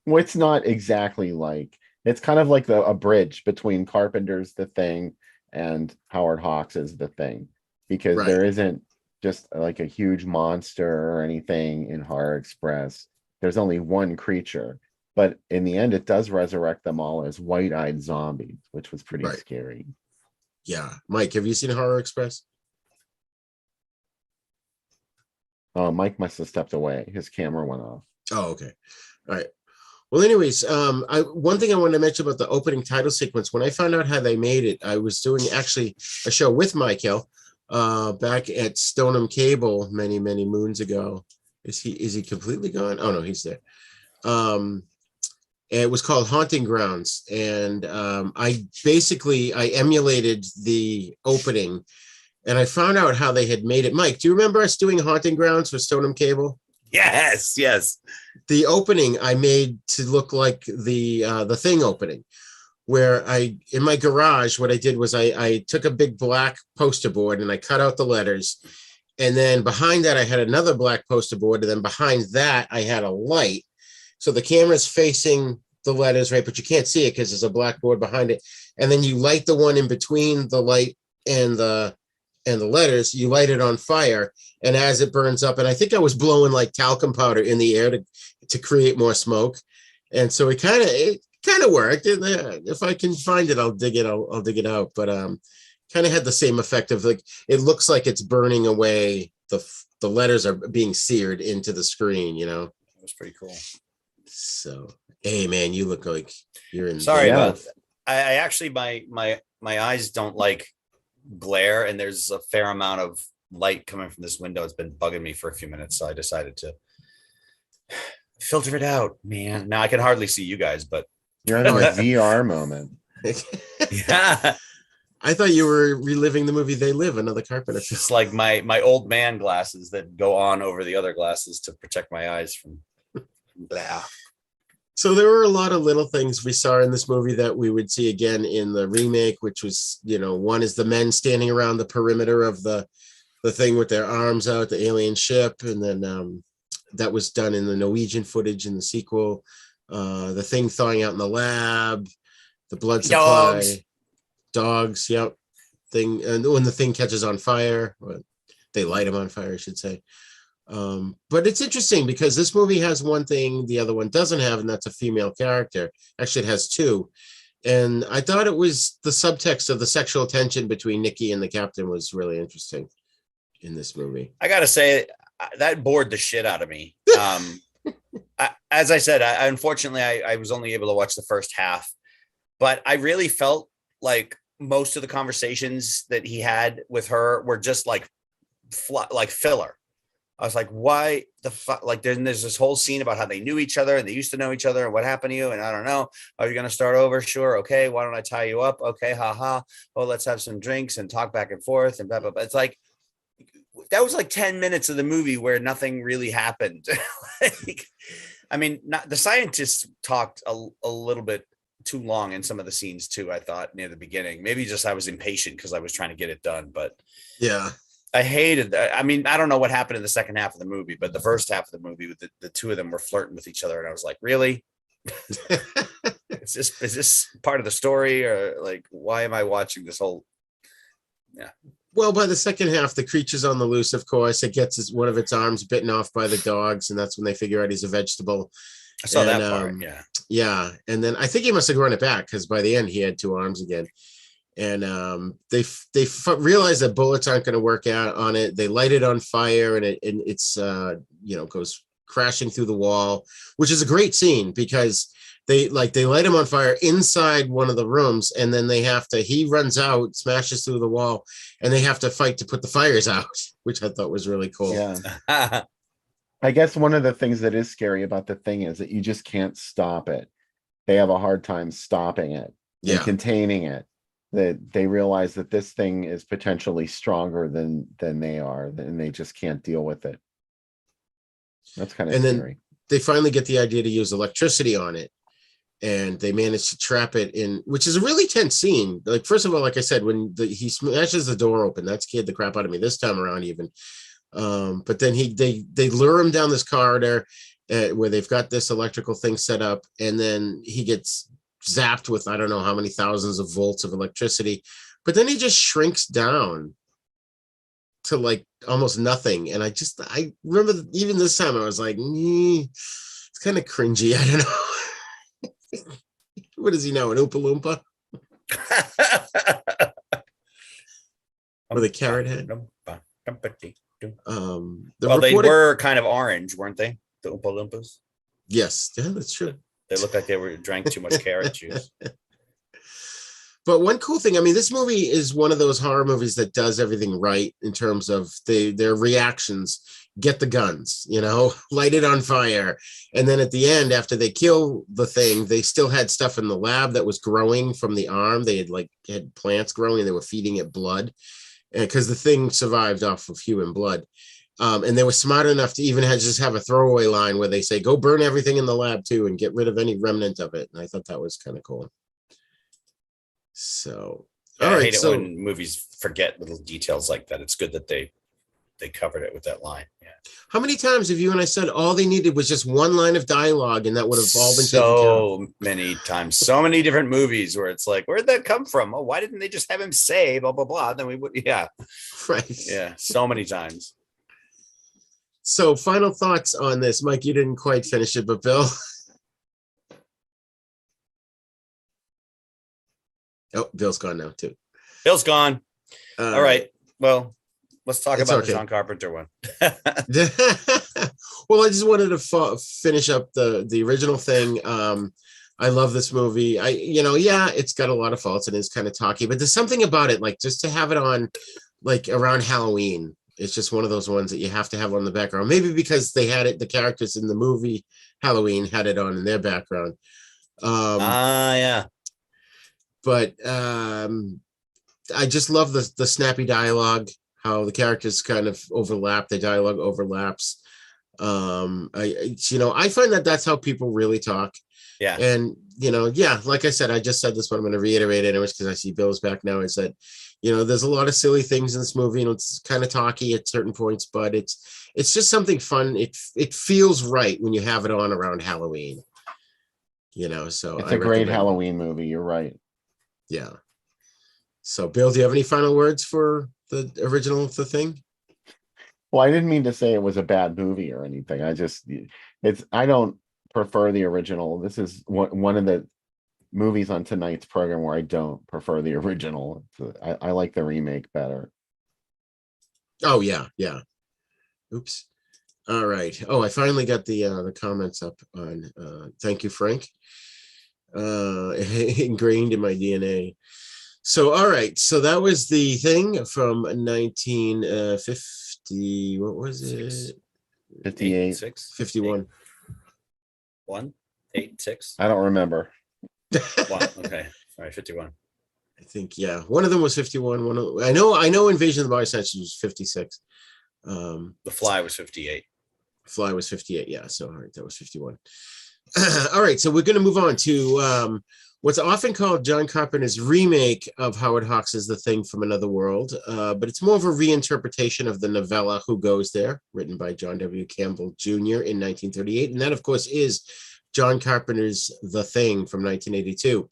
Well, it's not exactly like, it's kind of like a bridge between Carpenter's The Thing and Howard Hawks's The Thing, because there isn't just like a huge monster or anything in Horror Express. There's only one creature, but in the end, it does resurrect them all as white-eyed zombies, which was pretty scary. Yeah. Mike, have you seen Horror Express? Oh, Mike must have stepped away. His camera went off. Oh, okay. All right. Well, anyways, one thing I wanted to mention about the opening title sequence. When I found out how they made it, I was doing actually a show with Michael back at Stoneham Cable many moons ago. Is he completely gone? Oh no, he's there. It was called Haunting Grounds, and I emulated the opening, and I found out how they had made it. Mike, do you remember us doing Haunting Grounds for Stoneham Cable? Yes. The opening I made to look like the Thing opening, where in my garage, what I did was I took a big black poster board and I cut out the letters, and then behind that I had another black poster board, and then behind that I had a light. So the camera's facing the letters, right? But you can't see it because there's a blackboard behind it. And then you light the one in between the light and the letters, you light it on fire. And as it burns up, and I think I was blowing like talcum powder in the air to create more smoke. And so it kind of worked. If I can find it, I'll dig it out. But kind of had the same effect of like, it looks like it's burning away. The letters are being seared into the screen, you know? That was pretty cool. So, hey man, you look like you're in. Sorry about that. I actually, my eyes don't like glare, and there's a fair amount of light coming from this window. It's been bugging me for a few minutes, so I decided to filter it out. Man, now I can hardly see you guys, but you're in a VR moment. Yeah. I thought you were reliving the movie They Live, another Carpenter film. It's like my old man glasses that go on over the other glasses to protect my eyes from blah. So there were a lot of little things we saw in this movie that we would see again in the remake, which was, one is the men standing around the perimeter of the thing with their arms out, the alien ship. And then that was done in the Norwegian footage in the sequel. The Thing thawing out in the lab, the blood supply. Dogs, yep. Thing, and when the Thing catches on fire, or they light him on fire, I should say. But it's interesting because this movie has one thing the other one doesn't have, and that's a female character. Actually, it has two. And I thought it was the subtext of the sexual tension between Nikki and the captain was really interesting in this movie. I gotta say, that bored the shit out of me. As I said, unfortunately, I was only able to watch the first half, but I really felt like most of the conversations that he had with her were just like filler. I was like, why the fuck? Like, there's this whole scene about how they knew each other and they used to know each other and what happened to you. And I don't know. Are you going to start over? Sure. Okay. Why don't I tie you up? Okay. Haha. Oh, let's have some drinks and talk back and forth and blah, blah, blah. It's like, that was like 10 minutes of the movie where nothing really happened. I mean, the scientists talked a little bit too long in some of the scenes too, I thought, near the beginning. Maybe just I was impatient because I was trying to get it done. But yeah. I hated that. I mean, I don't know what happened in the second half of the movie, but the first half of the movie, with the two of them were flirting with each other, and I was like, really? Is this part of the story, or like, why am I watching this whole? Yeah. Well, by the second half, the creature's on the loose. Of course, it gets one of its arms bitten off by the dogs, and that's when they figure out he's a vegetable. I saw that part. Yeah. Yeah, and then I think he must have grown it back because by the end he had two arms again. And they realize that bullets aren't going to work out on it. They light it on fire, and it's goes crashing through the wall, which is a great scene because they light him on fire inside one of the rooms, and then he runs out, smashes through the wall, and they have to fight to put the fires out, which I thought was really cool. Yeah. I guess one of the things that is scary about the Thing is that you just can't stop it. They have a hard time stopping it and containing it. That they realize that this thing is potentially stronger than they are, and they just can't deal with it. That's kind of scary. Then they finally get the idea to use electricity on it, and they manage to trap it in, which is a really tense scene. Like, first of all, like I said, when he smashes the door open, that scared the crap out of me this time around even. But then they lure him down this corridor where they've got this electrical thing set up, and then he gets zapped with I don't know how many thousands of volts of electricity, but then he just shrinks down to like almost nothing. And I remember even this time I was like, it's kind of cringy. I don't know. What is he now, an Oompa Loompa? With a carrot head? The Well, they reported, were kind of orange, weren't they? The Oompa Loompas. yes, yeah, that's true. They looked like they were drank too much carrot juice. But one cool thing, I mean, this movie is one of those horror movies that does everything right in terms of their reactions. Get the guns, light it on fire. And then at the end, after they kill the thing, they still had stuff in the lab that was growing from the arm. They had plants growing and they were feeding it blood because the thing survived off of human blood. And they were smart enough to even just have a throwaway line where they say, go burn everything in the lab too and get rid of any remnant of it. And I thought that was kind of cool. So, Yeah, all I right. hate it So, when movies forget little details like that. It's good that they covered it with that line. Yeah. how many times have you and I said all they needed was just one line of dialogue and that would have all been taken care of? So many times, so many different movies where it's like, where'd that come from? Oh, why didn't they just have him say blah, blah, blah? Then we would, yeah. Right. Yeah. So many times. So, final thoughts on this. Mike, you didn't quite finish it, but Bill? Oh, Bill's gone now, too. Bill's gone. All right. Well, let's talk It's about okay. the John Carpenter one. Well, I just wanted to finish up the original thing. I love this movie. It's got a lot of faults and it's kind of talky, but there's something about it, like just to have it on like around Halloween. It's just one of those ones that you have to have on the background. Maybe because they had it, the characters in the movie Halloween had it on in their background. Yeah. But I just love the snappy dialogue, how the characters kind of overlap, the dialogue overlaps. I find that that's how people really talk. Yeah. And, like I said, I just said this, but I'm going to reiterate it anyways, because I see Bill's back now. I said, there's a lot of silly things in this movie, and it's kind of talky at certain points, but it's just something fun. It feels right when you have it on around Halloween, so It's a great Halloween movie. You're right. Yeah. So, Bill, do you have any final words for the original of the thing? Well, I didn't mean to say it was a bad movie or anything. I don't prefer the original. This is one of the movies on tonight's program where I don't prefer the original. I like the remake better. Oh, yeah. Oops. All right. Oh, I finally got the comments up on thank you, Frank. Ingrained in my DNA. So, all right. So that was the thing from 1950. What was it? 58. 51. 1, 8, 6. I don't remember. 1. Okay. All right. 51. I think, yeah. One of them was 51. I know Invasion of the Body Snatcher was 56. The Fly was 58. Fly was 58. Yeah. So, all right. That was 51. All right. So we're going to move on to what's often called John Carpenter's remake of Howard Hawks's The Thing from Another World, but it's more of a reinterpretation of the novella Who Goes There, written by John W. Campbell Jr. in 1938. And that, of course, is John Carpenter's The Thing from 1982.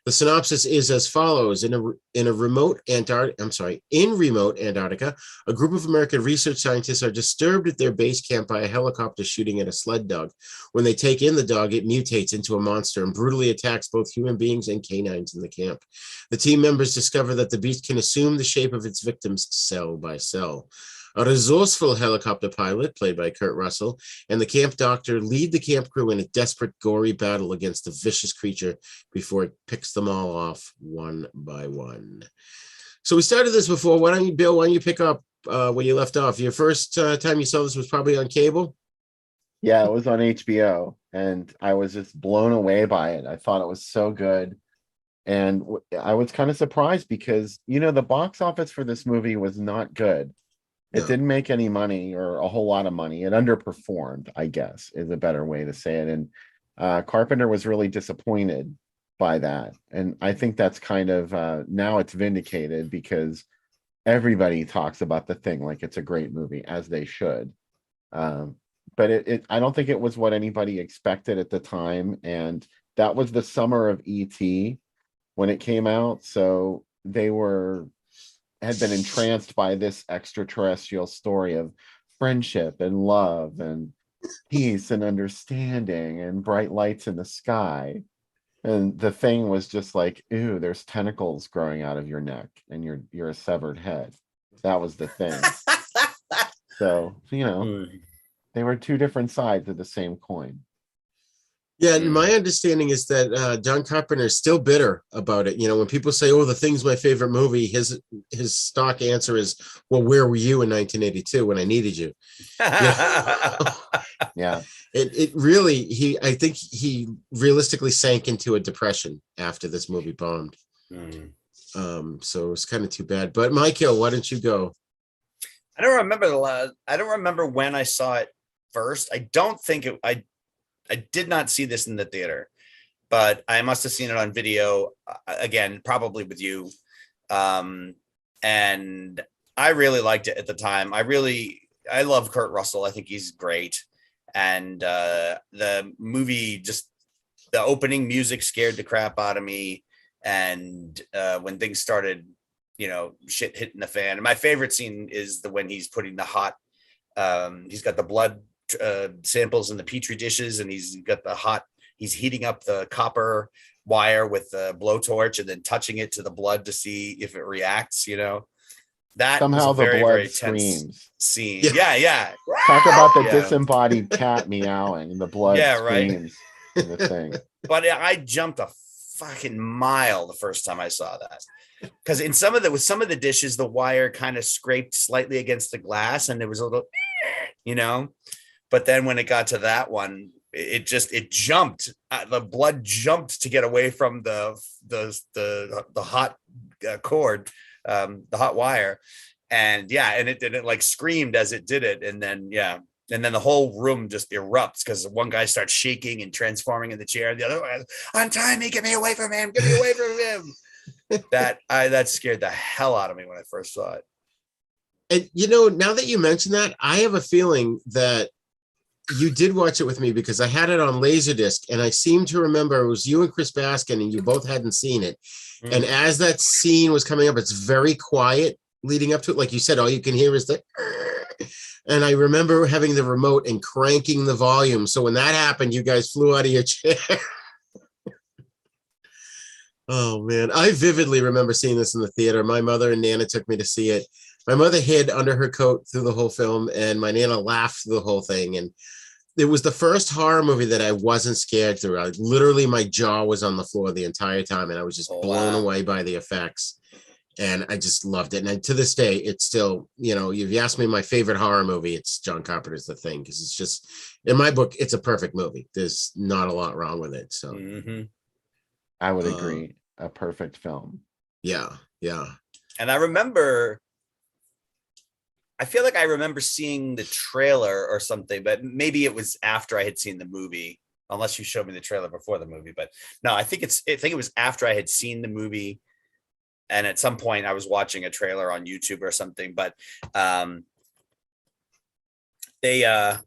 The synopsis is as follows. In remote Antarctica, a group of American research scientists are disturbed at their base camp by a helicopter shooting at a sled dog. When they take in the dog, it mutates into a monster and brutally attacks both human beings and canines in the camp. The team members discover that the beast can assume the shape of its victims cell by cell. A resourceful helicopter pilot, played by Kurt Russell, and the camp doctor lead the camp crew in a desperate, gory battle against the vicious creature before it picks them all off one by one. So we started this before. Bill, why don't you pick up where you left off? Your first time you saw this was probably on cable? Yeah, it was on HBO, and I was just blown away by it. I thought it was so good. And I was kind of surprised because, the box office for this movie was not good. It didn't make any money or a whole lot of money. It underperformed, I guess, is a better way to say it. And Carpenter was really disappointed by that. And I think that's kind of now it's vindicated because everybody talks about The Thing like it's a great movie, as they should. But I don't think it was what anybody expected at the time. And that was the summer of E.T. when it came out. So they had been entranced by this extraterrestrial story of friendship and love and peace and understanding and bright lights in the sky. And The Thing was just like, ooh, there's tentacles growing out of your neck and you're a severed head. That was The Thing. So, Hmm. they were two different sides of the same coin. Yeah, and my understanding is that John Carpenter is still bitter about it. When people say, "Oh, The Thing's my favorite movie," his stock answer is, "Well, where were you in 1982 when I needed you?" Yeah. It really I think he realistically sank into a depression after this movie bombed. So it's kind of too bad. But Michael, why don't you go? I don't remember when I saw it first. I don't think I did not see this in the theater, but I must have seen it on video again, probably with you. And I really liked it at the time. I love Kurt Russell. I think he's great. And the movie, just the opening music scared the crap out of me. And when things started, shit hitting the fan. And my favorite scene is when he's putting the hot, he's got the blood samples in the petri dishes, and he's heating up the copper wire with the blowtorch and then touching it to the blood to see if it reacts. That somehow was a very, the blood very tense screams. scene. Yeah. Talk about the Yeah. disembodied cat meowing. The blood screams in the thing. But I jumped a fucking mile the first time I saw that, because with some of the dishes, the wire kind of scraped slightly against the glass, and there was a little, But then when it got to that one, it jumped. The blood jumped to get away from the hot cord, the hot wire, and it like screamed as it did it, and then the whole room just erupts because one guy starts shaking and transforming in the chair, and the other one, untie me, get me away from him, that scared the hell out of me when I first saw it. And now that you mention that, I have a feeling that you did watch it with me, because I had it on Laserdisc, and I seem to remember it was you and Chris Baskin, and you both hadn't seen it. And as that scene was coming up, it's very quiet leading up to it. Like you said, all you can hear is the, and I remember having the remote and cranking the volume. So when that happened, you guys flew out of your chair. Oh man, I vividly remember seeing this in the theater. My mother and Nana took me to see it. My mother hid under her coat through the whole film, and my Nana laughed through the whole thing. And it was the first horror movie that I wasn't scared through. Literally, my jaw was on the floor the entire time, and I was just blown away by the effects. And I just loved it. And to this day, it's still, if you ask me my favorite horror movie, it's John Carpenter's The Thing, because it's just, in my book, it's a perfect movie. There's not a lot wrong with it. So I would agree. A perfect film. Yeah. And I feel like I remember seeing the trailer or something, but maybe it was after I had seen the movie, unless you showed me the trailer before the movie. But no, I think it was after I had seen the movie. And at some point I was watching a trailer on YouTube or something, but there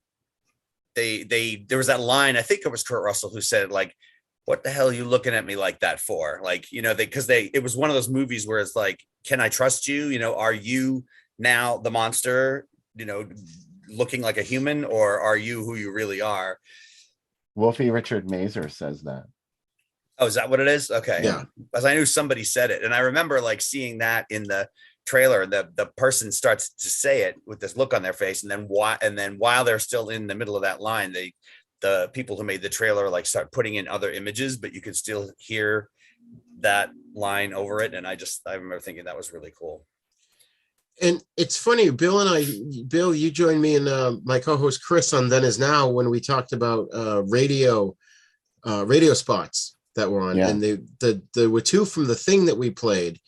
was that line, I think it was Kurt Russell who said, like, what the hell are you looking at me like that for? Like, it was one of those movies where it's like, can I trust you? Are you now the monster, looking like a human, or are you who you really are? Wolfie Richard Mazer says that. Oh, is that what it is? Okay. Yeah. Because I knew somebody said it. And I remember like seeing that in the trailer, the person starts to say it with this look on their face. And then while they're still in the middle of that line, the people who made the trailer like start putting in other images, but you could still hear that line over it. And I remember thinking that was really cool. And it's funny, Bill, you joined me and my co-host Chris on Then Is Now when we talked about radio spots that were on. And there were two from The Thing that we played.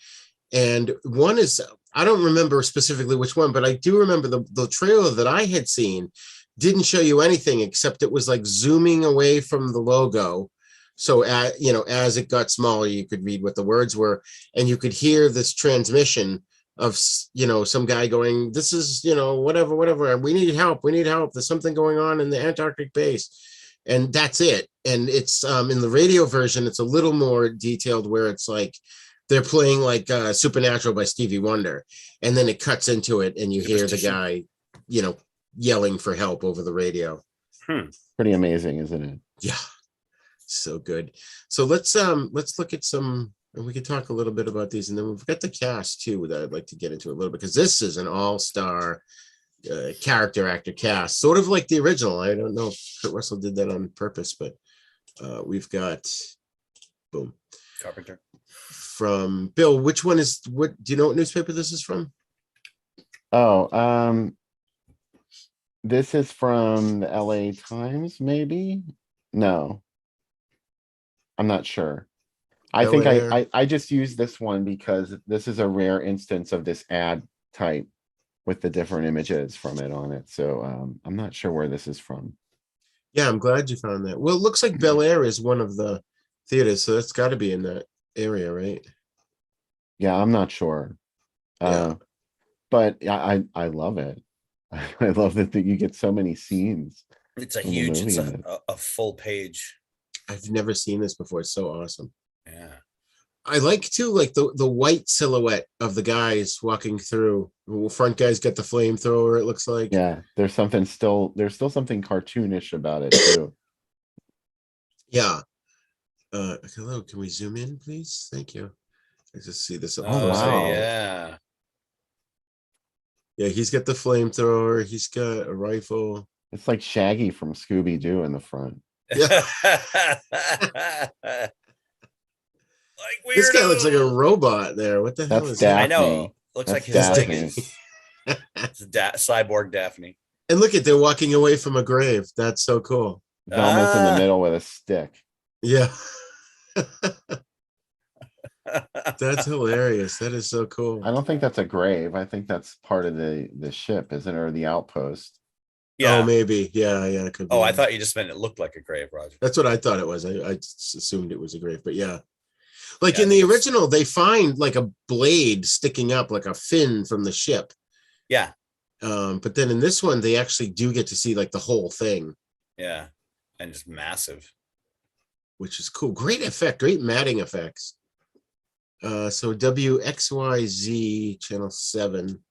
And one is, I don't remember specifically which one, but I do remember the trailer that I had seen didn't show you anything except it was like zooming away from the logo. So as it got smaller, you could read what the words were, and you could hear this transmission of some guy going, this is whatever, we need help, there's something going on in the Antarctic base, and that's it. And it's in the radio version, it's a little more detailed, where it's like they're playing like Supernatural by Stevie Wonder, and then it cuts into it and you hear the guy yelling for help over the radio. Pretty amazing, isn't it? Yeah, so good. So let's look at some, and we can talk a little bit about these, and then we've got the cast too that I'd like to get into a little bit, because this is an all-star character actor cast, sort of like the original. I don't know if Kurt Russell did that on purpose, but we've got boom Carpenter. From Bill. Which one is what? Do you know what newspaper this is from? Oh, this is from the LA Times, maybe? No, I'm not sure. I Bel think Air. I just used this one because this is a rare instance of this ad type with the different images from it on it. So I'm not sure where this is from. Yeah, I'm glad you found that. Well, it looks like Bel Air is one of the theaters, so that's got to be in that area, right? Yeah, I'm not sure. Yeah. But I love it. I love that you get so many scenes. It's a in the huge, it's movie. a full page. I've never seen this before. It's so awesome. Yeah. I like too, like the white silhouette of the guys walking through. The front guy's got the flamethrower, it looks like. Yeah, there's still something cartoonish about it too. Yeah. Hello, can we zoom in, please? Thank you. I just see this. Oh, wow. yeah. Yeah, he's got the flamethrower. He's got a rifle. It's like Shaggy from Scooby-Doo in the front. Yeah. Like This guy looks like a weirdo. robot there. What the hell That's is Daphne. I know. Looks That's like his leg Daphne. is it's cyborg Daphne. And look at, they're walking away from a grave. That's so cool. Velma's in the Ah. middle with a stick. Yeah. That's hilarious. That is so cool. I don't think that's a grave. I think that's part of the ship, isn't it? Or the outpost. Yeah. Oh, maybe. Yeah, it could be. Oh, I thought you just meant it looked like a grave, Roger. That's what I thought it was. I just assumed it was a grave, but yeah. Like Yeah, in I the think it's- original, they find like a blade sticking up, like a fin from the ship. Yeah. But then in this one, they actually do get to see like the whole thing, Yeah. And just massive. which is cool. Great effect, great matting effects. So WXYZ channel 7.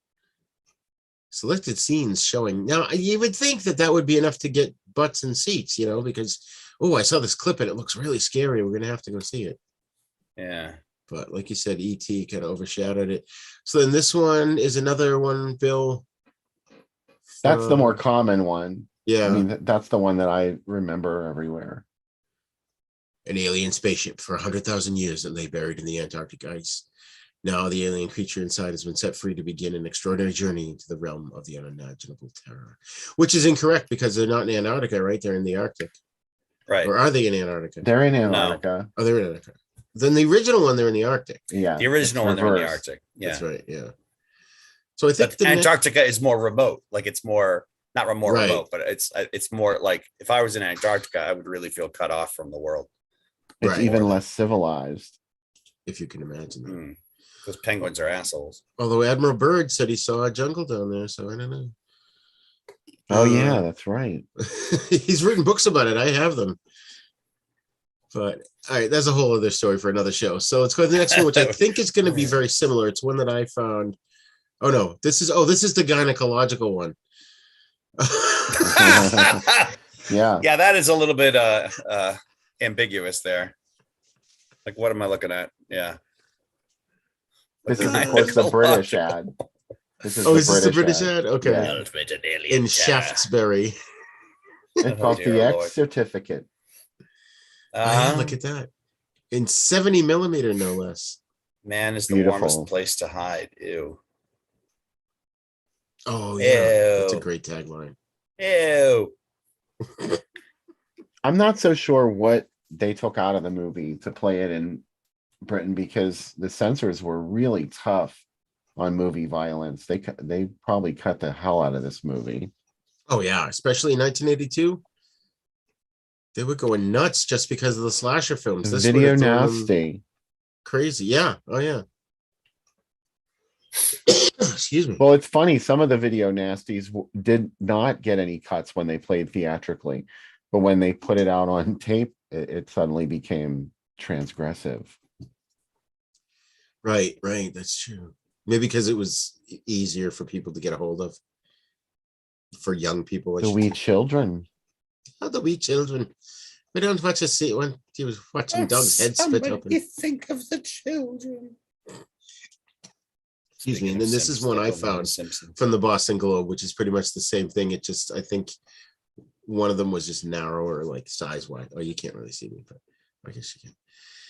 Selected scenes showing. Now, you would think that would be enough to get butts and seats, because, oh, I saw this clip and it looks really scary. We're going to have to go see it. Yeah. But like you said, E.T. kind of overshadowed it. So then this one is another one, Bill. That's the more common one. Yeah. I mean, that's the one that I remember everywhere. An alien spaceship for 100,000 years that lay buried in the Antarctic ice. Now the alien creature inside has been set free to begin an extraordinary journey into the realm of the unimaginable terror, which is incorrect because they're not in Antarctica, right? They're in the Arctic. Right. Or are they in Antarctica? They're in Antarctica. Oh, they're in Antarctica. Then the original one, they're in the Arctic. Yeah. The original it's one, they're in the reversed. Arctic. Yeah. That's right. Yeah. So I think But Antarctica is more remote. Like it's more, not more Right. remote, but it's more like if I was in Antarctica, I would really feel cut off from the world. It's Right. even less civilized. if you can imagine that. Those penguins are assholes. Although Admiral Byrd said he saw a jungle down there, so I don't know. Oh yeah, that's right. He's written books about it. I have them. But all right, that's a whole other story for another show. So let's go to the next one, which I think is going to be very similar. It's one that I found. Oh no, this is the gynecological one. Yeah. Yeah, that is a little bit ambiguous there. Like, what am I looking at? Yeah. This is, of course, the British ad. This is the British ad? Okay. Yeah. In Shaftesbury. It's called the X certificate. Look at that. In 70 millimeter, no less. Man is the Beautiful. warmest place to hide. Ew. Oh, yeah. That's a Ew. great tagline. Ew. I'm not so sure what they took out of the movie to play it in Britain because the censors were really tough on movie violence. They probably cut the hell out of this movie. Oh, yeah. Especially in 1982. They were going nuts just because of the slasher films. This Video would have thrown them nasty. crazy. Yeah. Oh, yeah. Excuse me. Well, it's funny. Some of the video nasties did not get any cuts when they played theatrically, but when they put it out on tape, it suddenly became transgressive. Right. That's true. Maybe because it was easier for people to get a hold of. For young people. The wee children. Oh, the wee children. We don't watch a see when he was watching dogs' heads split open. You think of the children. Excuse me. And then this is one I found from the Boston Globe, which is pretty much the same thing. It just, I think one of them was just narrower, like size wise. Oh, you can't really see me, but I guess you can.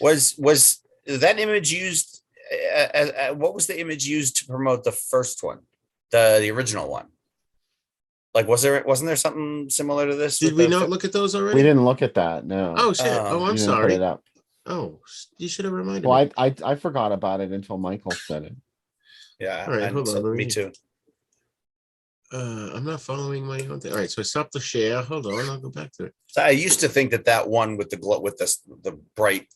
Was that image used? What was the image used to promote the first one, the original one? Like, wasn't there something similar to this? Did we not look at those already? We didn't look at that. No. Oh shit! I'm You didn't sorry. put it up. Oh, you should have reminded Well, me. I forgot about it until Michael said it. Yeah. All right, hold on. Me too. I'm not following my own thing. All right, so I stopped the share. Hold on, I'll go back to it. So I used to think that one with the bright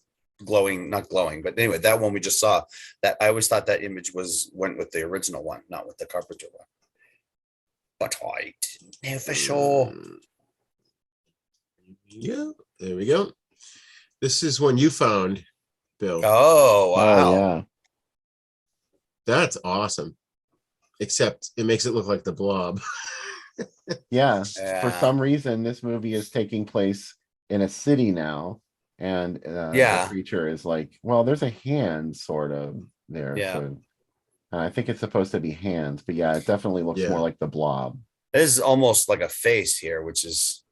glowing, not glowing, but anyway, that one we just saw, that I always thought that image went with the original one, not with the Carpenter one. But I didn't know for sure. Yeah, there we go. This is one you found, Bill. Oh wow. Oh, yeah. That's awesome. Except it makes it look like the Blob. Yeah. Yeah. For some reason, this movie is taking place in a city now. And Yeah. the creature is like, well, there's a hand sort of there. Yeah. So, and I think it's supposed to be hands, but yeah, it definitely looks more like the Blob. This is almost like a face here, which is,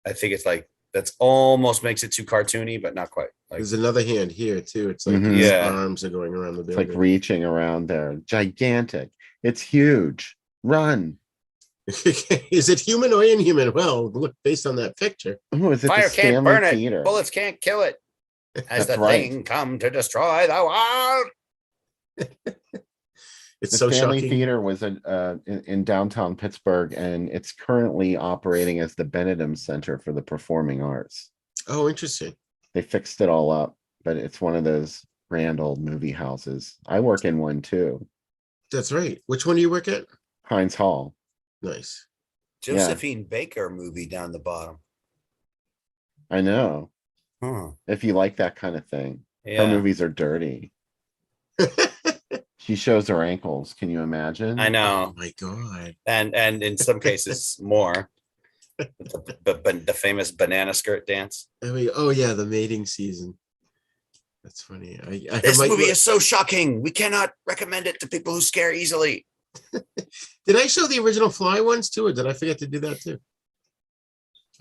I think it's like, that's almost makes it too cartoony, but not quite. Like, There's another hand here too. It's like Mhm. his Yeah. arms are going around the It's building. like reaching around there. Gigantic. It's huge. Run. Is it human or inhuman? Well, look, based on that picture. Oh, is it fire the can't Stanley burn it. Theater? Bullets can't kill it. As That's the right. thing come to destroy the world. It's The so Stanley shocking. Theater was in downtown Pittsburgh, and it's currently operating as the Benedum Center for the Performing Arts. Oh, interesting. They fixed it all up, but it's one of those grand old movie houses. I work in one too. That's right. Which one do you work at? Heinz Hall. Nice. Josephine Baker movie down the bottom. I know. Huh. If you like that kind of thing. Her Yeah. movies are dirty. She shows her ankles. Can you imagine? I Oh know. my god. And in some cases more. The famous banana skirt dance. I mean, oh yeah, the mating season. That's funny. I This might movie look- is so shocking. We cannot recommend it to people who scare easily. Did I show the original Fly ones too, or did I forget to do that too?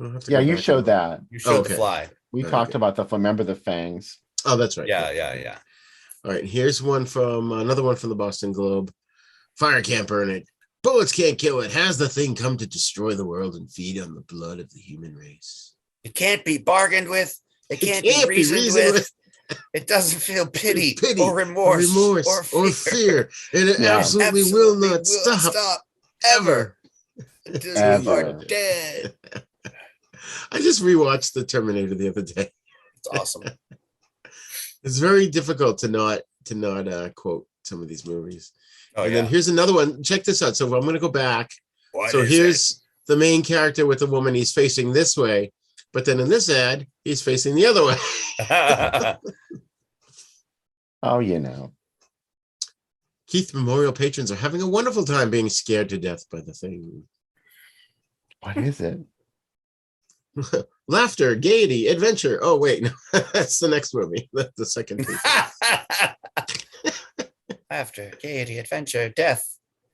I'll have to Yeah, go you back showed and- that. You showed Okay. the fly. We Okay. talked about remember the fangs. Oh, that's right. Yeah. All right, here's one from another one from the Boston Globe. Fire can't burn it. Bullets can't kill it. Has the thing come to destroy the world and feed on the blood of the human race? It can't be bargained with. It can't, can't be be reasoned, reasoned with. It doesn't feel pity, Pity or remorse, or fear. And it Yeah. absolutely will not stop ever until you are Ever. dead. I just rewatched The Terminator the other day. It's awesome. It's very difficult to not quote some of these movies. Oh And yeah. then here's another one. Check this out. So I'm going to go back. What So is here's the main character with the woman. He's facing this way, but then in this ad, he's facing the other way. it? Oh, you know. Keith Memorial patrons are having a wonderful time being scared to death by the thing. What is it? Laughter, gaiety, adventure. Oh, wait. No, that's the next movie. That's the second piece. After gaiety, adventure, death,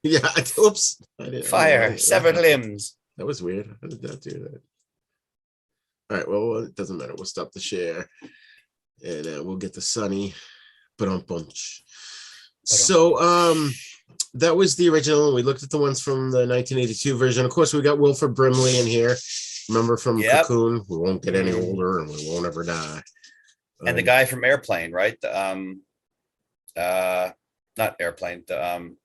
Yeah. Oops. I didn't- fire, I- severed limbs. That was weird. How did that do that? All right. Well, it doesn't matter. We'll stop the share and we'll get the sunny. Bunch. So that was the original. We looked at the ones from the 1982 version. Of course, we got Wilford Brimley in here. Remember from Yep. Cocoon? We won't get any older and we won't ever die. And the guy from Airplane, right? Not Airplane. The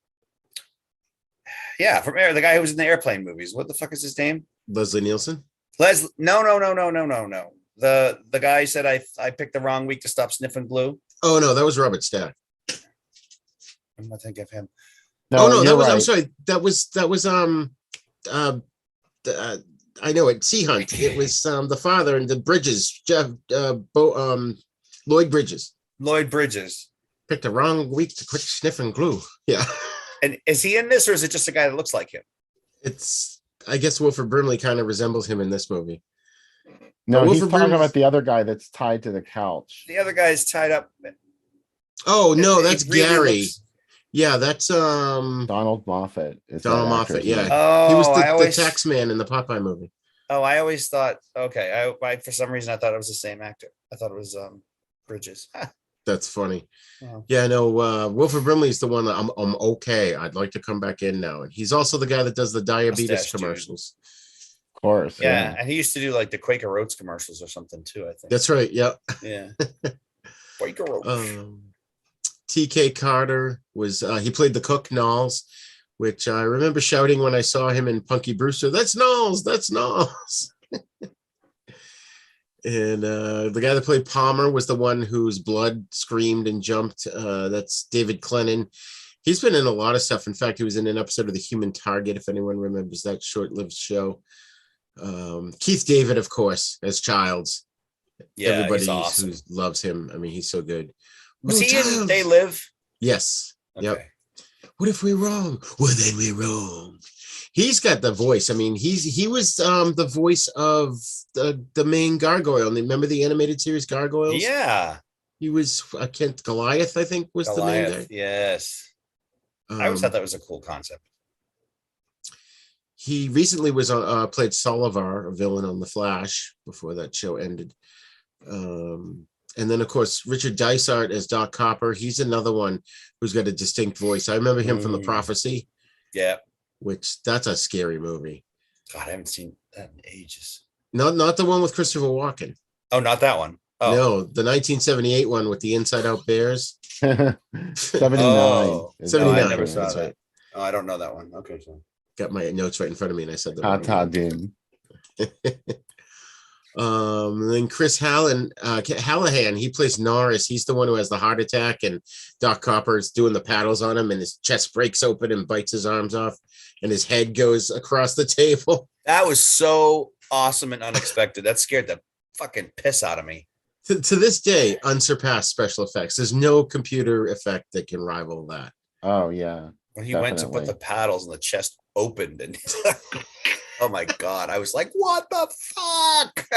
guy who was in the Airplane movies. What the fuck is his name? Leslie Nielsen. No. The guy said I picked the wrong week to stop sniffing glue. Oh no, that was Robert Stack. I'm not thinking of him. Oh no, that you're was. I'm right. sorry. That was. I know it. Sea Hunt. It was the father and the Bridges. Lloyd Bridges Lloyd Bridges. picked the wrong week to quit sniffing glue. Yeah, And is he in this, or is it just a guy that looks like him? it's. I guess Wilford Brimley kind of resembles him in this movie. No, Wilford he's talking Brimley's- about the other guy that's tied to the couch. The other guy's tied up. Oh no, He that's really Gary. looks- Yeah, that's Donald Moffat is that Donald Moffat. actor's Yeah, name. he was Oh, the tax man in the Popeye movie. I always thought, okay. I for some reason I thought it was the same actor. I thought it was Bridges. That's funny. Wow. Yeah, no, Wilford Brimley's the one that I'm okay. I'd like to come back in now. And he's also the guy that does the diabetes Mustache dude. commercials. Of course, Yeah, and he used to do like the Quaker Oats commercials or something too, I think. That's right. Yeah. Yeah. Quaker Oats. TK Carter was he played the cook Knowles, which I remember shouting when I saw him in Punky Brewster, that's Knowles, that's Knowles. And the guy that played Palmer was the one whose blood screamed and jumped. That's David Clennon. He's been in a lot of stuff. In fact, he was in an episode of The Human Target, if anyone remembers that short-lived show. Keith David, of course, as Childs. Yeah, everybody he's awesome. who loves him. I mean, he's so good. Was he in Childs. They Live? Yes. Okay. Yep. What if we're wrong? Well, then we're wrong. He's got the voice. I mean, he was the voice of the main gargoyle. Remember the animated series Gargoyles? Yeah. He was Goliath, I think, was the main guy. Yes. I always thought that was a cool concept. He recently was played Solivar, a villain on The Flash, before that show ended. And then, of course, Richard Dysart as Doc Copper. He's another one who's got a distinct voice. I remember him from The Prophecy. Yeah. Which, that's a scary movie. God, I haven't seen that in ages. Not the one with Christopher Walken. Oh, not that one. Oh. No, the 1978 one with the Inside Out Bears. 79. Oh, 79. I never saw That's that. right. Oh, I don't know that one. Okay, so Got my notes right in front of me, and I said the Ta wrong ta one. din. And then Chris Hallahan, he plays Norris. He's the one who has the heart attack, and Doc Copper's doing the paddles on him, and his chest breaks open and bites his arms off, and his head goes across the table. that was so awesome and unexpected. That scared the fucking piss out of me. To this day, unsurpassed special effects. There's no computer effect that can rival that. Oh yeah. When he went to put the paddles and the chest opened and oh my God, I was like, what the fuck?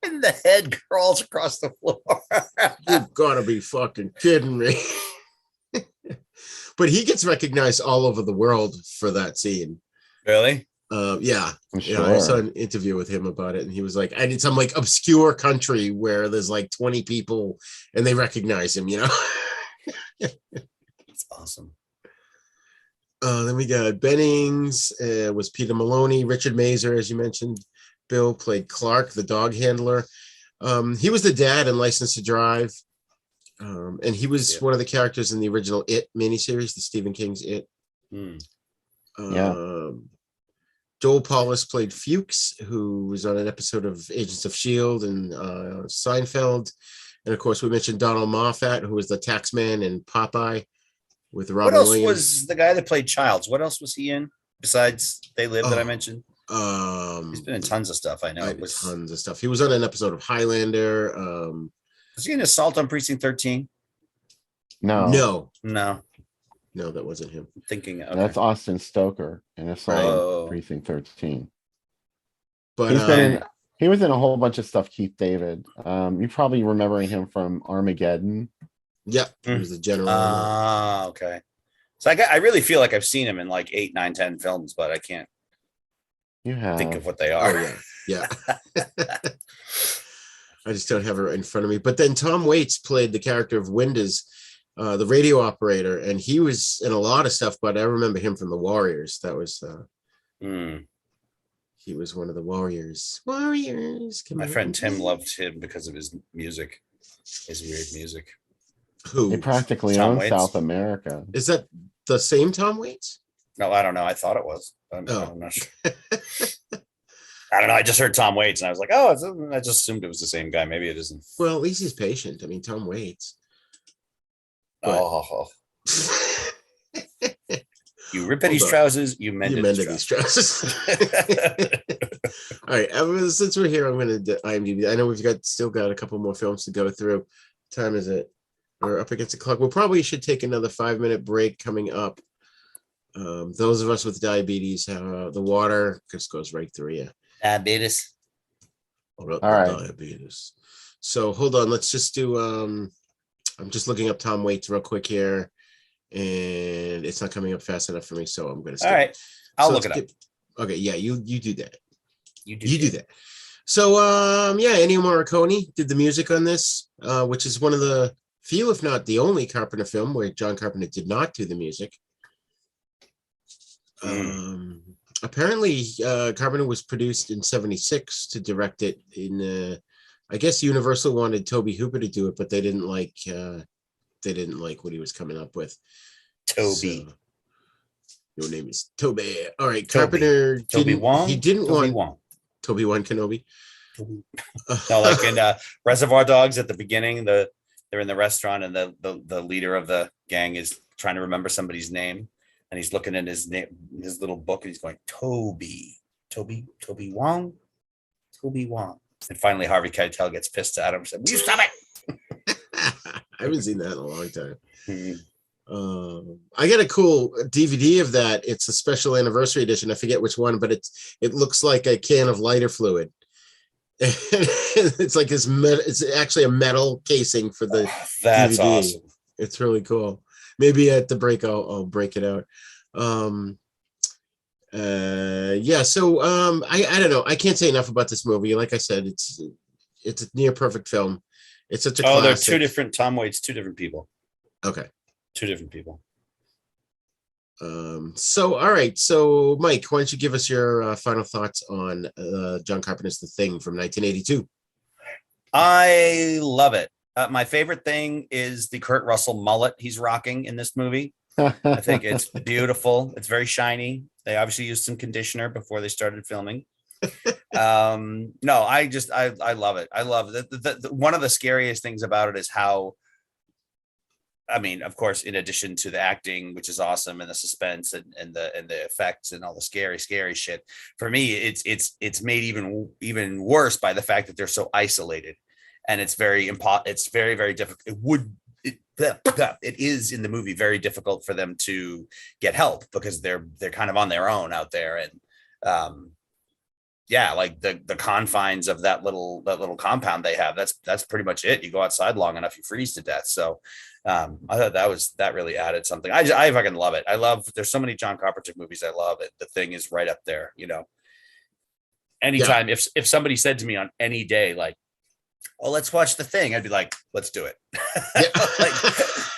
And the head crawls across the floor. You gotta be fucking kidding me. But he gets recognized all over the world for that scene. Really? Yeah. Sure. I saw an interview with him about it, and he was like, I did some like obscure country where there's like 20 people and they recognize him, you know. That's awesome. Then we got Bennings, was Peter Maloney, Richard Mazer, as you mentioned. Bill played Clark, the dog handler. He was the dad in License to Drive. And he was one of the characters in the original It miniseries, the Stephen King's It. Yeah. Joel Paulus played Fuchs, who was on an episode of Agents of S.H.I.E.L.D. and Seinfeld. And of course, we mentioned Donald Moffat, who was the taxman in Popeye with Robin What else Williams. was the guy that played Childs? What else was he in besides They Live that I mentioned? He's been in tons of stuff. I know. Tons of stuff. He was on an episode of Highlander. Was he in Assault on Precinct 13? No. No, that wasn't him. I'm thinking okay. That's Austin Stoker in Assault on Precinct 13. But he was in a whole bunch of stuff. Keith David. You probably remembering him from Armageddon. Yeah, he was the general. Okay. So I really feel like I've seen him in like 8, 9, 10 films, but I can't think of what they are. Oh, yeah. I just don't have it right in front of me. But then Tom Waits played the character of Winders, the radio operator, and he was in a lot of stuff, but I remember him from the Warriors. That was he was one of the Warriors. My friend Tim loved him because of his music, his weird music. Who? He practically owns South America. Is that the same Tom Waits? No, I don't know. I thought it was. I'm not sure. I don't know. I just heard Tom Waits and I was like, oh, I just assumed it was the same guy. Maybe it isn't. Well, at least he's patient. I mean, Tom Waits. Oh. You rip at these trousers, you mend these trousers. All right. Since we're here, I'm going to IMDb. I know we've still got a couple more films to go through. What time is it? We're up against the clock. We'll probably should take another 5-minute break coming up. Those of us with diabetes, the water just goes right through you. Diabetes. All right. Diabetes. So hold on. Let's just do. I'm just looking up Tom Waits real quick here. and it's not coming up fast enough for me, so I'm going to skip. All right, I'll look it up. Okay, yeah, you do that. You do that. So, yeah, Ennio Morricone did the music on this, which is one of the few, if not the only Carpenter film where John Carpenter did not do the music. Apparently, Carpenter was produced in '76 to direct it. I guess Universal wanted Tobe Hooper to do it, but they didn't like what he was coming up with. Tobe. So, your name is Tobe. All right, Tobe. Carpenter Tobe Wong. He didn't Tobe want Wong. Toby One Kenobi. No, like in Reservoir Dogs at the beginning, they're in the restaurant and the leader of the gang is trying to remember somebody's name, and he's looking in his little book and he's going Toby Wong. And finally Harvey Keitel gets pissed at him and said, "Will you stop it?" I haven't seen that in a long time. I got a cool DVD of that. It's a special anniversary edition. I forget which one, but it looks like a can of lighter fluid. It's like this it's actually a metal casing for the that's DVD. Awesome. It's really cool. Maybe at the break I'll break it out. Yeah, so I don't know. I can't say enough about this movie. Like I said, it's a near perfect film. It's such a classic. They're two different Tom Waits, two different people. Okay. Two different people. So all right. So Mike, why don't you give us your final thoughts on John Carpenter's The Thing from 1982? I love it. My favorite thing is the Kurt Russell mullet he's rocking in this movie. I think it's beautiful. It's very shiny. They obviously used some conditioner before they started filming. No, I love it. I love it. One of the scariest things about it is how, I mean, of course, in addition to the acting, which is awesome, and the suspense and the effects and all the scary shit, for me, it's made even worse by the fact that they're so isolated, and it's very difficult. It is in the movie very difficult for them to get help because they're kind of on their own out there, and yeah, like the confines of that little compound they have, that's pretty much it. You go outside long enough, you freeze to death. So I thought that really added something. I fucking love it. There's so many John Carpenter movies I love it. The Thing is right up there, anytime. If somebody said to me on any day, like, "Oh, let's watch The Thing," I'd be like, "Let's do it." Yeah. Like,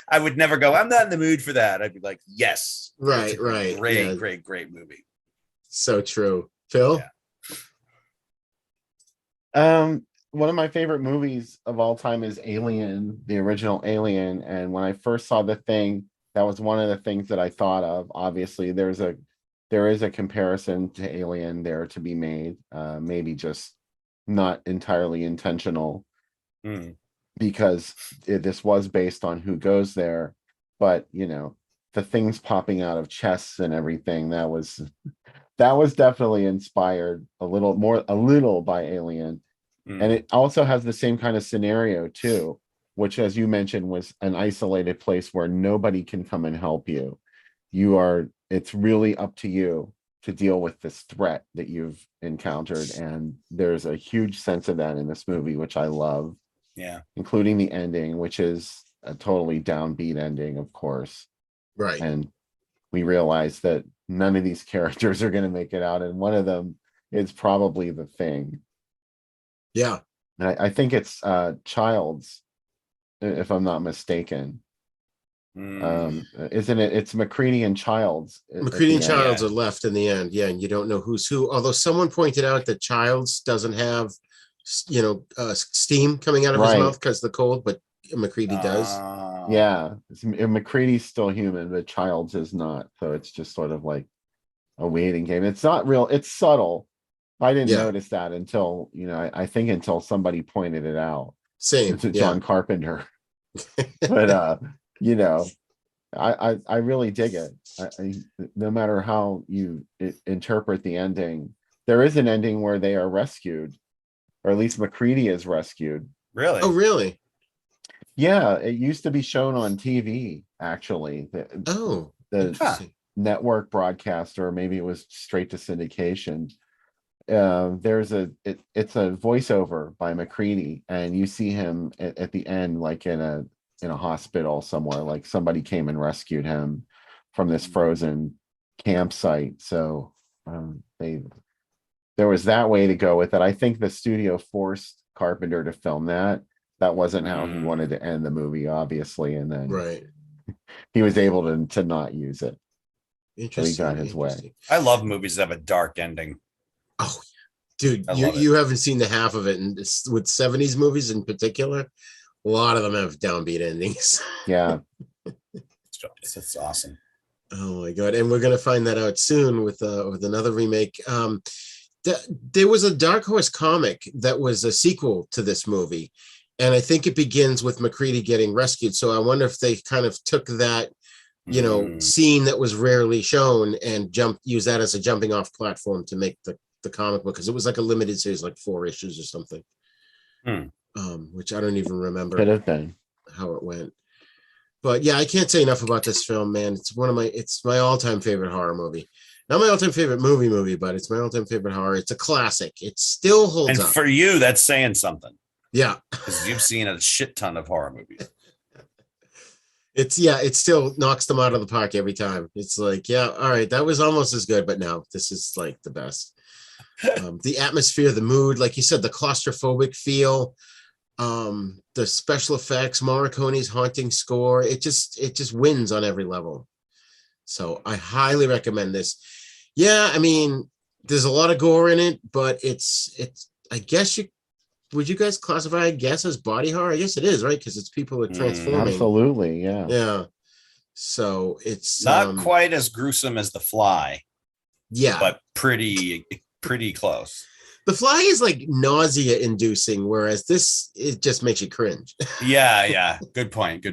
I would never go, "I'm not in the mood for that." I'd be like, "Yes." Right. Great movie. So true. Phil? Yeah. One of my favorite movies of all time is Alien, the original Alien. And when I first saw The Thing, that was one of the things that I thought of. Obviously, there is a comparison to Alien there to be made, maybe just not entirely intentional, because this was based on Who Goes There. But the things popping out of chests and everything, that was definitely inspired a little by Alien. And it also has the same kind of scenario too, which, as you mentioned, was an isolated place where nobody can come and help you. It's really up to you to deal with this threat that you've encountered. And there's a huge sense of that in this movie, which I love. Yeah. Including the ending, which is a totally downbeat ending, of course. Right. And we realize that none of these characters are going to make it out. And one of them is probably The Thing. Yeah. And I think it's Childs, if I'm not mistaken. Isn't it? It's McCready and Childs. McCready and Childs are left in the end. Yeah. And you don't know who's who. Although someone pointed out that Childs doesn't have, steam coming out of his mouth because of the cold, but McCready does. Yeah. McCready's still human, but Childs is not. So it's just sort of like a waiting game. It's not real. It's subtle. I didn't notice that until, I think until somebody pointed it out. Same. To John Carpenter. But, I really dig it. No matter how you interpret the ending, there is an ending where they are rescued, or at least McCready is rescued. Really? Oh, really? Yeah, it used to be shown on TV, actually. The network broadcast, or maybe it was straight to syndication. It's a voiceover by McCready, and you see him at the end, like in a in a hospital somewhere. Like somebody came and rescued him from this frozen campsite. So there was that way to go with it. I think the studio forced Carpenter to film that. That wasn't how he wanted to end the movie, obviously, and then Right. he was able to not use it. So he Interesting. got his way. Interesting. I love movies that have a dark ending. Oh, dude, I you love it. you haven't seen the half of it, and with 70s movies in particular, a lot of them have downbeat endings. Yeah. It's awesome. Oh my god! And we're gonna find that out soon with another remake. There was a Dark Horse comic that was a sequel to this movie, and I think it begins with McCready getting rescued. So I wonder if they kind of took that, scene that was rarely shown and use that as a jumping off platform to make the comic book, because it was like a limited series, like 4 issues or something. Which I don't even remember Could have been how it went. But yeah, I can't say enough about this film, man. It's my all-time favorite horror movie. Not my all-time favorite movie, but it's my all-time favorite horror. It's a classic. It still holds And up. for you, that's saying something. Yeah. Because you've seen a shit ton of horror movies. It still knocks them out of the park every time. It's like, yeah, all right, that was almost as good, but no, this is like the best. The atmosphere, the mood, like you said, the claustrophobic feel, the special effects, Morricone's haunting score, it just wins on every level. So I highly recommend this. Yeah, I mean, there's a lot of gore in it, but it's I guess would you guys classify, I guess, as body horror? I guess it is, right? Because it's people are transforming. absolutely, yeah. Yeah. So it's not quite as gruesome as The Fly. Yeah. But pretty close. The Fly is like nausea inducing, whereas this, it just makes you cringe. Yeah. Good point.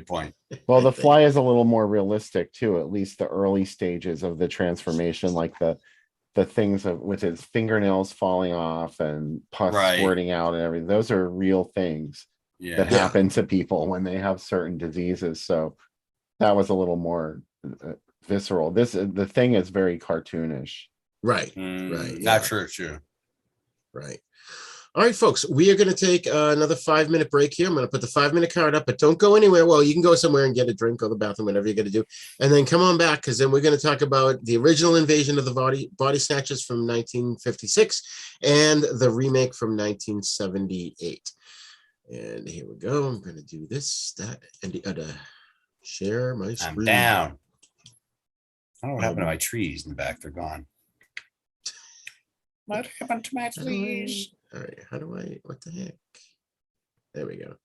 Well, The Fly is a little more realistic too, at least the early stages of the transformation, like the things with his fingernails falling off and pus squirting out and everything. Those are real things that happen to people when they have certain diseases. So that was a little more visceral. The Thing is very cartoonish. Right. Not true. Right. All right, folks, we are going to take another 5-minute break here. I'm going to put the 5-minute card up, but don't go anywhere. Well, you can go somewhere and get a drink or the bathroom, whatever you're going to do. And then come on back, because then we're going to talk about the original Invasion of the Body Snatchers from 1956 and the remake from 1978. And here we go. I'm going to do this, that, and the other. Share my screen. I'm down. I don't know what happened to my trees in the back. They're gone. What happened to my trees? All right, what the heck? There we go.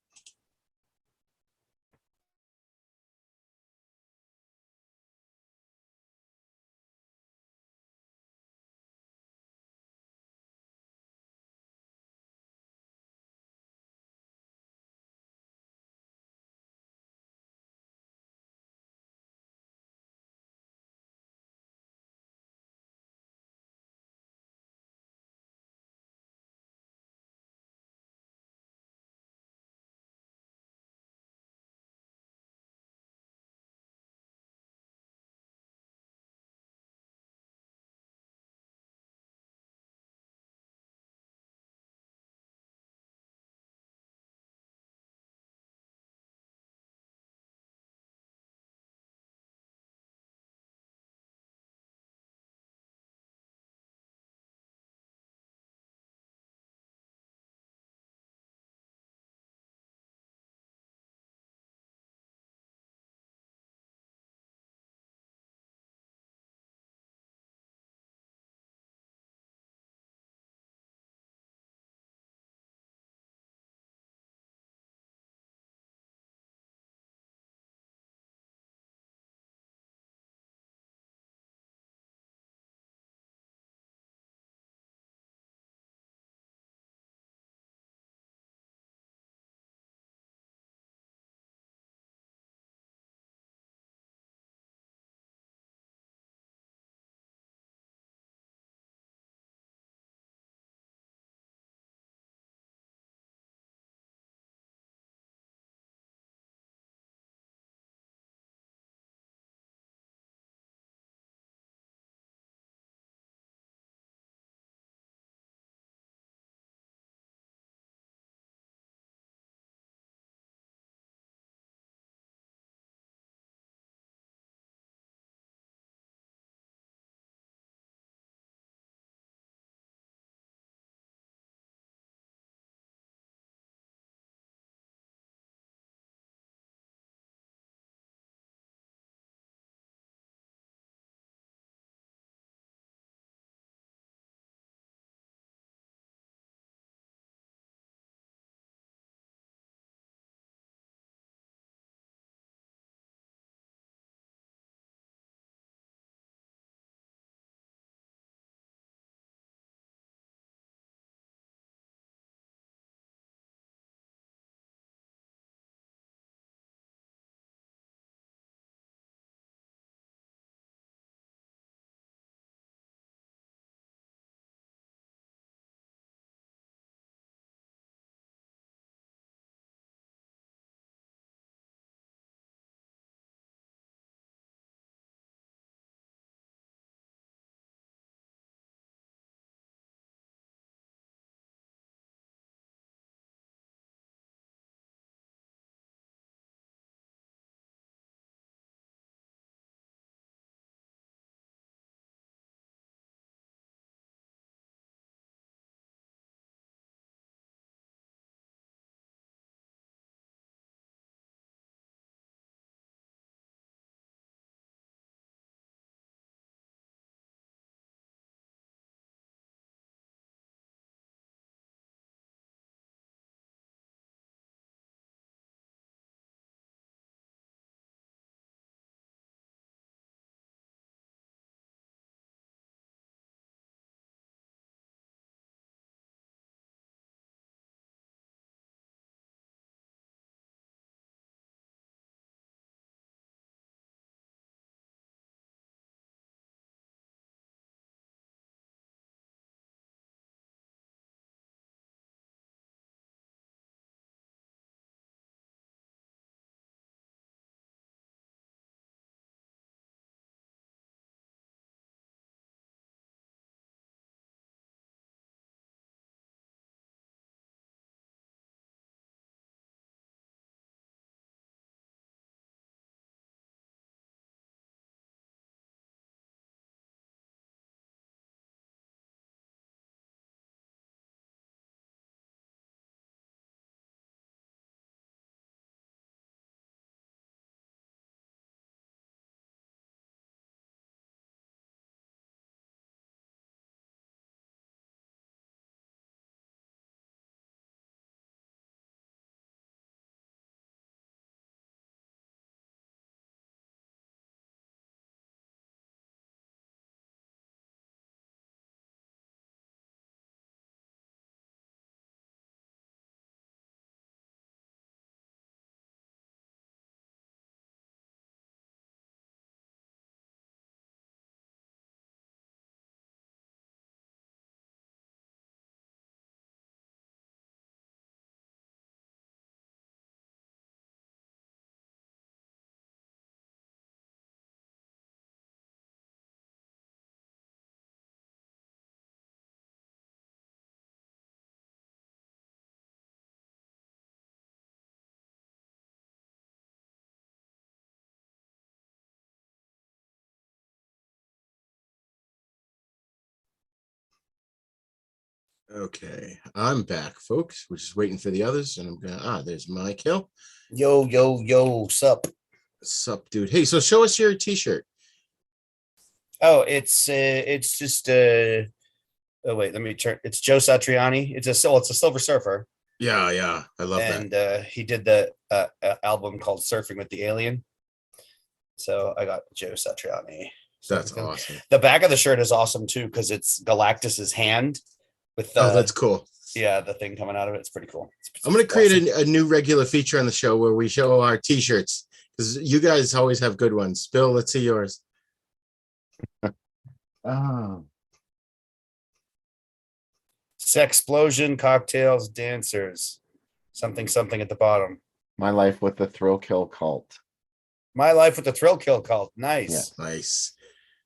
Okay, I'm back, folks. We're just waiting for the others, and I'm gonna. There's Mike Hill. Yo, yo, yo, sup? Sup, dude? Hey, so show us your T-shirt. Oh, it's just oh wait, let me turn. It's Joe Satriani. It's a Silver Surfer, Yeah, yeah, I love that. and he did the album called Surfing with the Alien. So I got Joe Satriani. That's awesome. The back of the shirt is awesome too because it's Galactus's hand with Oh, that's cool. the thing coming out of it. It's pretty cool. I'm gonna create a new regular feature on the show where we show our T-shirts because you guys always have good ones. Bill, let's see yours. Oh, Sexplosion, cocktails, dancers, something at the bottom. my life with the Thrill Kill cult. My life with the Thrill Kill cult. Nice. Yeah. Nice.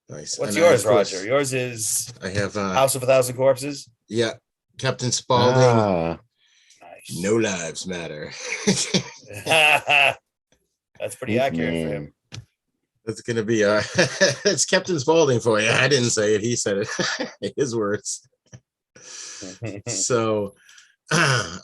What's And yours, of course, Roger? Yours is I have House of a Thousand Corpses. yeah, Captain Spaulding. Nice. No lives matter. That's pretty accurate for him. That's gonna be it's Captain Spaulding for you. I didn't say it, he said it. His words. So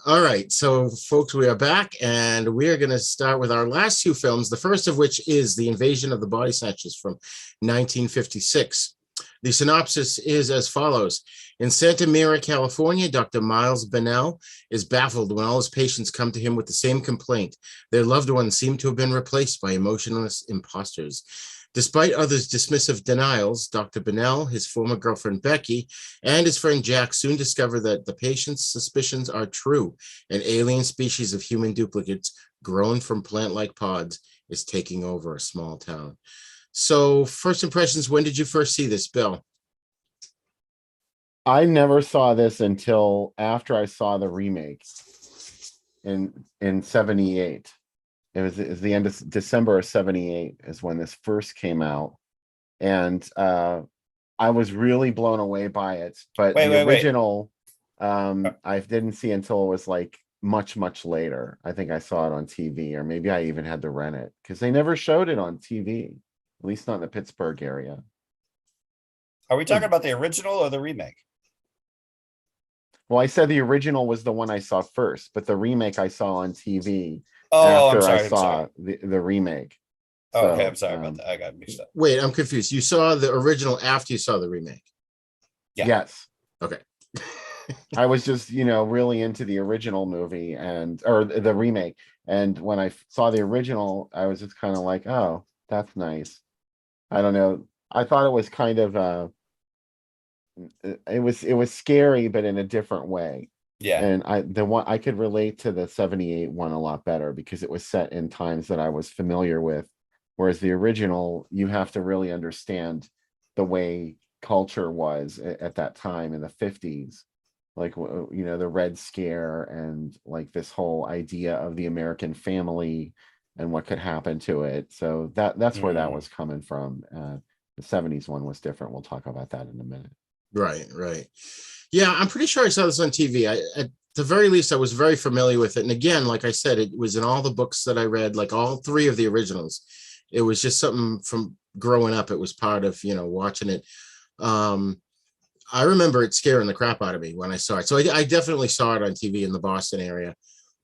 all right, so folks, we are back and we are going to start with our last two films, the first of which is The Invasion of the Body Snatchers from 1956. The synopsis is as follows. In Santa Mira, California, Dr. Miles Bennell is baffled when all his patients come to him with the same complaint. Their loved ones seem to have been replaced by emotionless imposters. Despite others' dismissive denials, Dr. Bennell, his former girlfriend Becky, and his friend Jack soon discover that the patient's suspicions are true. An alien species of human duplicates grown from plant-like pods is taking over a small town. So, first impressions, when did you first see this, Bill? I never saw this until after I saw the remake in 78. It was the end of December of 78 is when this first came out. And I was really blown away by it. But the original, I didn't see until it was like much later. I think I saw it on TV, or maybe I even had to rent it because they never showed it on TV, at least not in the Pittsburgh area. Are we talking about the original or the remake? Well, I said the original was the one I saw first, but the remake I saw on TV after I saw the remake. Oh, okay, I'm sorry about that. I got mixed up. Wait, I'm confused. You saw the original after you saw the remake? Yeah. Yes. Okay. I was just, really into the original movie or the remake. And when I saw the original, I was just kind of like, oh, that's nice. I don't know. I thought it was kind of it was scary, but in a different way. Yeah. And I could relate to the 78 one a lot better because it was set in times that I was familiar with. Whereas the original, you have to really understand the way culture was at that time in the 50s. Like, the Red Scare and like this whole idea of the American family and what could happen to it. So that's where that was coming from. The 70s one was different. We'll talk about that in a minute. Right. Yeah, I'm pretty sure I saw this on TV. At the very least, I was very familiar with it. And again, like I said, it was in all the books that I read, like all three of the originals. It was just something from growing up. It was part of, watching it. I remember it scaring the crap out of me when I saw it. So I definitely saw it on TV in the Boston area.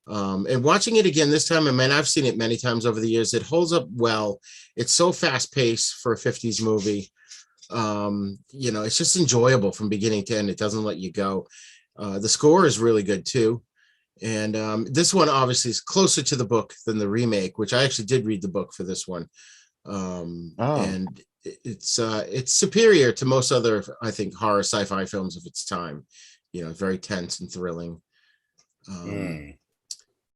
And watching it again this time, I've seen it many times over the years. It holds up well. It's so fast paced for a 50s movie. It's just enjoyable from beginning to end. It doesn't let you go. The score is really good too. And this one obviously is closer to the book than the remake, which I actually did read the book for this one. And it's superior to most other, I think, horror sci-fi films of its time. Very tense and thrilling. I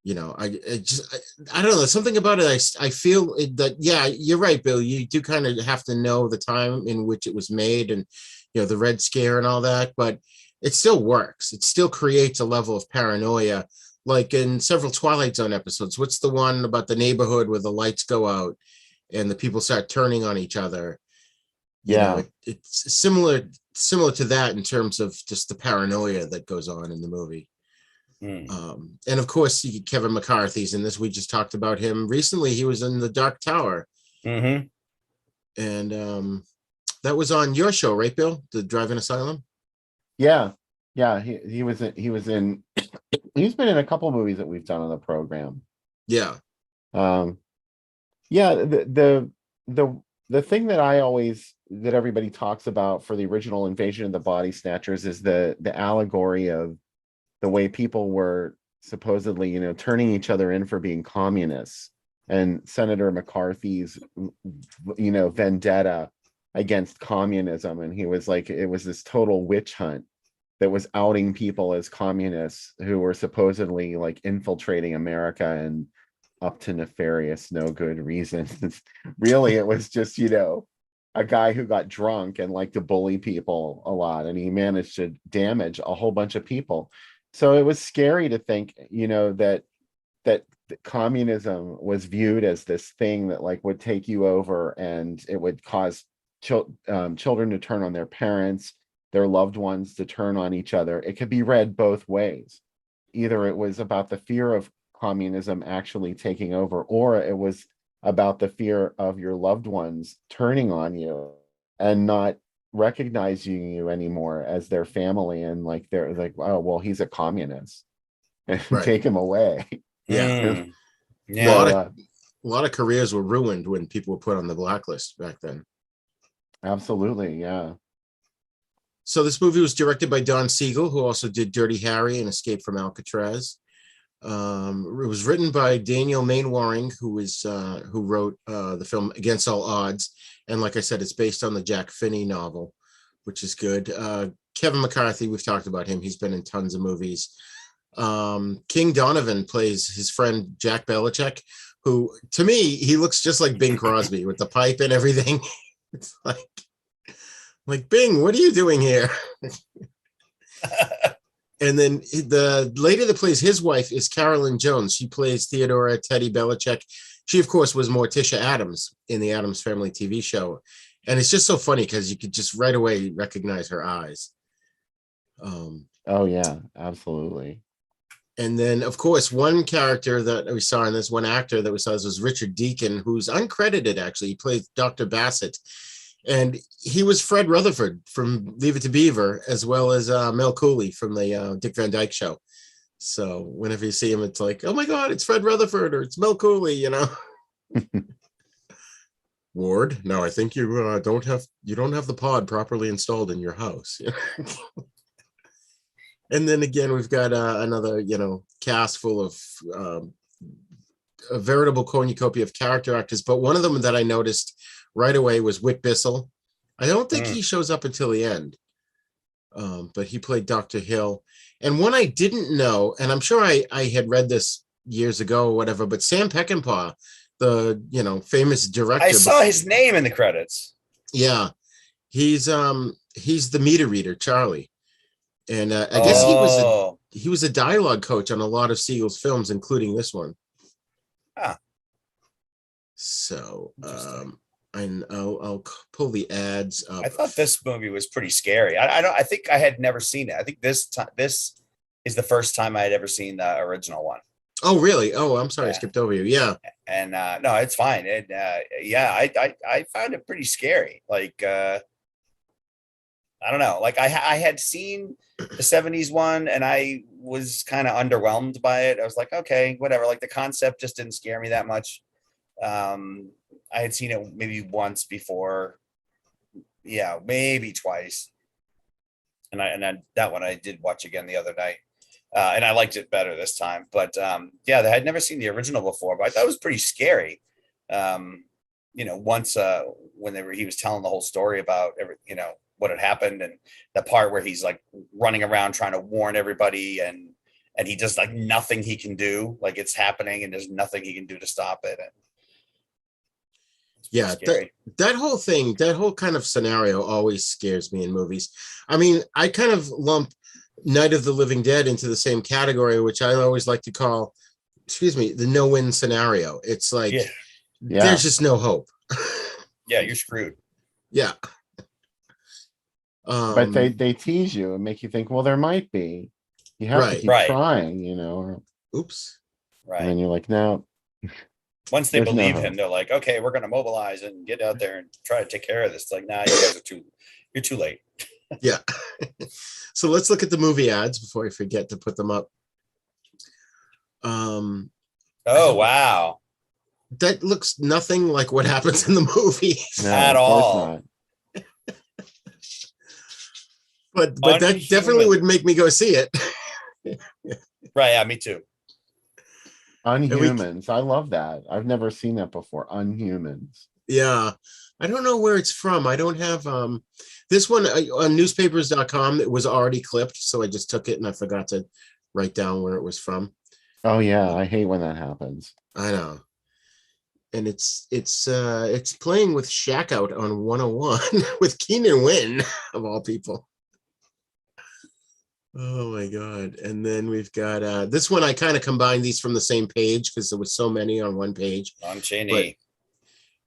don't know, something about it. I feel that, yeah, you're right, Bill. You do kind of have to know the time in which it was made and, the Red Scare and all that, but it still works. It still creates a level of paranoia, like in several Twilight Zone episodes. What's the one about the neighborhood where the lights go out and the people start turning on each other? It's similar to that in terms of just the paranoia that goes on in the movie. And of course, Kevin McCarthy's in this. We just talked about him recently. He was in The Dark Tower. Mm-hmm. And that was on your show, right, Bill? The Drive-In Asylum? Yeah. Yeah, he was in he's been in a couple movies that we've done on the program. Yeah. Um, yeah, the thing that everybody talks about for the original Invasion of the Body Snatchers is the allegory of the way people were supposedly, turning each other in for being communists, and Senator McCarthy's, vendetta against communism. And he was like, it was this total witch hunt that was outing people as communists who were supposedly like infiltrating America and up to nefarious, no good reasons. Really, it was just, a guy who got drunk and liked to bully people a lot, and he managed to damage a whole bunch of people. So it was scary to think, that communism was viewed as this thing that like would take you over, and it would cause children to turn on their parents, their loved ones to turn on each other. It could be read both ways. Either it was about the fear of communism actually taking over, or it was about the fear of your loved ones turning on you and not recognizing you anymore as their family, and like they're like, oh well, he's a communist, and Right. take him away. Yeah. Yeah. A lot of careers were ruined when people were put on the blacklist back then. Absolutely, yeah. So this movie was directed by Don Siegel, who also did Dirty Harry and Escape from Alcatraz. It was written by Daniel Mainwaring, who wrote the film Against All Odds, and like I said, it's based on the Jack Finney novel, which is good. Kevin McCarthy, we've talked about him. He's been in tons of movies. King Donovan plays his friend Jack Belichick, who to me he looks just like Bing Crosby with the pipe and everything. It's like Bing, what are you doing here? And then the lady that plays his wife is Carolyn Jones. She plays Theodora Teddy Belichick. She, of course, was Morticia Addams in the Addams Family TV show. And it's just so funny because you could just right away recognize her eyes. Oh, yeah, absolutely. And then, of course, one character that we saw in this, one actor that we saw was Richard Deacon, who's uncredited, actually. He plays Dr. Bassett. And he was Fred Rutherford from Leave It to Beaver, as well as Mel Cooley from the Dick Van Dyke Show. So whenever you see him, it's like, oh my God, it's Fred Rutherford or it's Mel Cooley, Ward, no, I think you don't have the pod properly installed in your house. And then again, we've got another, cast full of a veritable cornucopia of character actors. But one of them that I noticed right away was Whit Bissell. I don't think he shows up until the end, but he played Dr. Hill. And one I didn't know, and I'm sure I had read this years ago or whatever, but Sam Peckinpah, the famous director. I saw his name in the credits. Yeah, he's the meter reader, Charlie, and I guess he was a dialogue coach on a lot of Siegel's films, including this one. Ah. So and I'll pull the ads up. I thought this movie was pretty scary. I think I had never seen it. I think this is the first time I had ever seen the original one. Oh, really? Oh, I'm sorry, I skipped over you. Yeah. And no, it's fine. I found it pretty scary. Like I don't know. Like I had seen the 70s one and I was kind of underwhelmed by it. I was like, okay, whatever. Like the concept just didn't scare me that much. I had seen it maybe once before. Yeah, maybe twice. And that one I did watch again the other night. And I liked it better this time. But yeah, I had never seen the original before, but I thought it was pretty scary. Once when he was telling the whole story about what had happened, and the part where he's like running around trying to warn everybody, and he does like nothing he can do, like it's happening and there's nothing he can do to stop it. And yeah, that whole thing, that whole kind of scenario always scares me in movies. I mean, I kind of lump Night of the Living Dead into the same category, which I always like to call, the no-win scenario. It's like, there's just no hope. Yeah, you're screwed. Yeah. But they tease you and make you think, well, there might be. You have to keep trying, Oops. Right. And you're like, no. Once they believe him, they're like, okay, we're going to mobilize and get out there and try to take care of this. It's like, nah, you're too late. Yeah. So let's look at the movie ads before I forget to put them up. Oh, wow. That looks nothing like what happens in the movie. No, At of course all. not. But that definitely Unhuman. would make me go see it. Right. Yeah, me too. Unhumans. I love that. I've never seen that before. Unhumans. Yeah. I don't know where it's from. I don't have this one on newspapers.com. It was already clipped, so I just took it and I forgot to write down where it was from. Oh yeah, I hate when that happens. I know. And it's playing with Shaq out on 101 with Keenan Wynn of all people. Oh my God. And then we've got this one. I kind of combined these from the same page because there was so many on one page. Lon Chaney.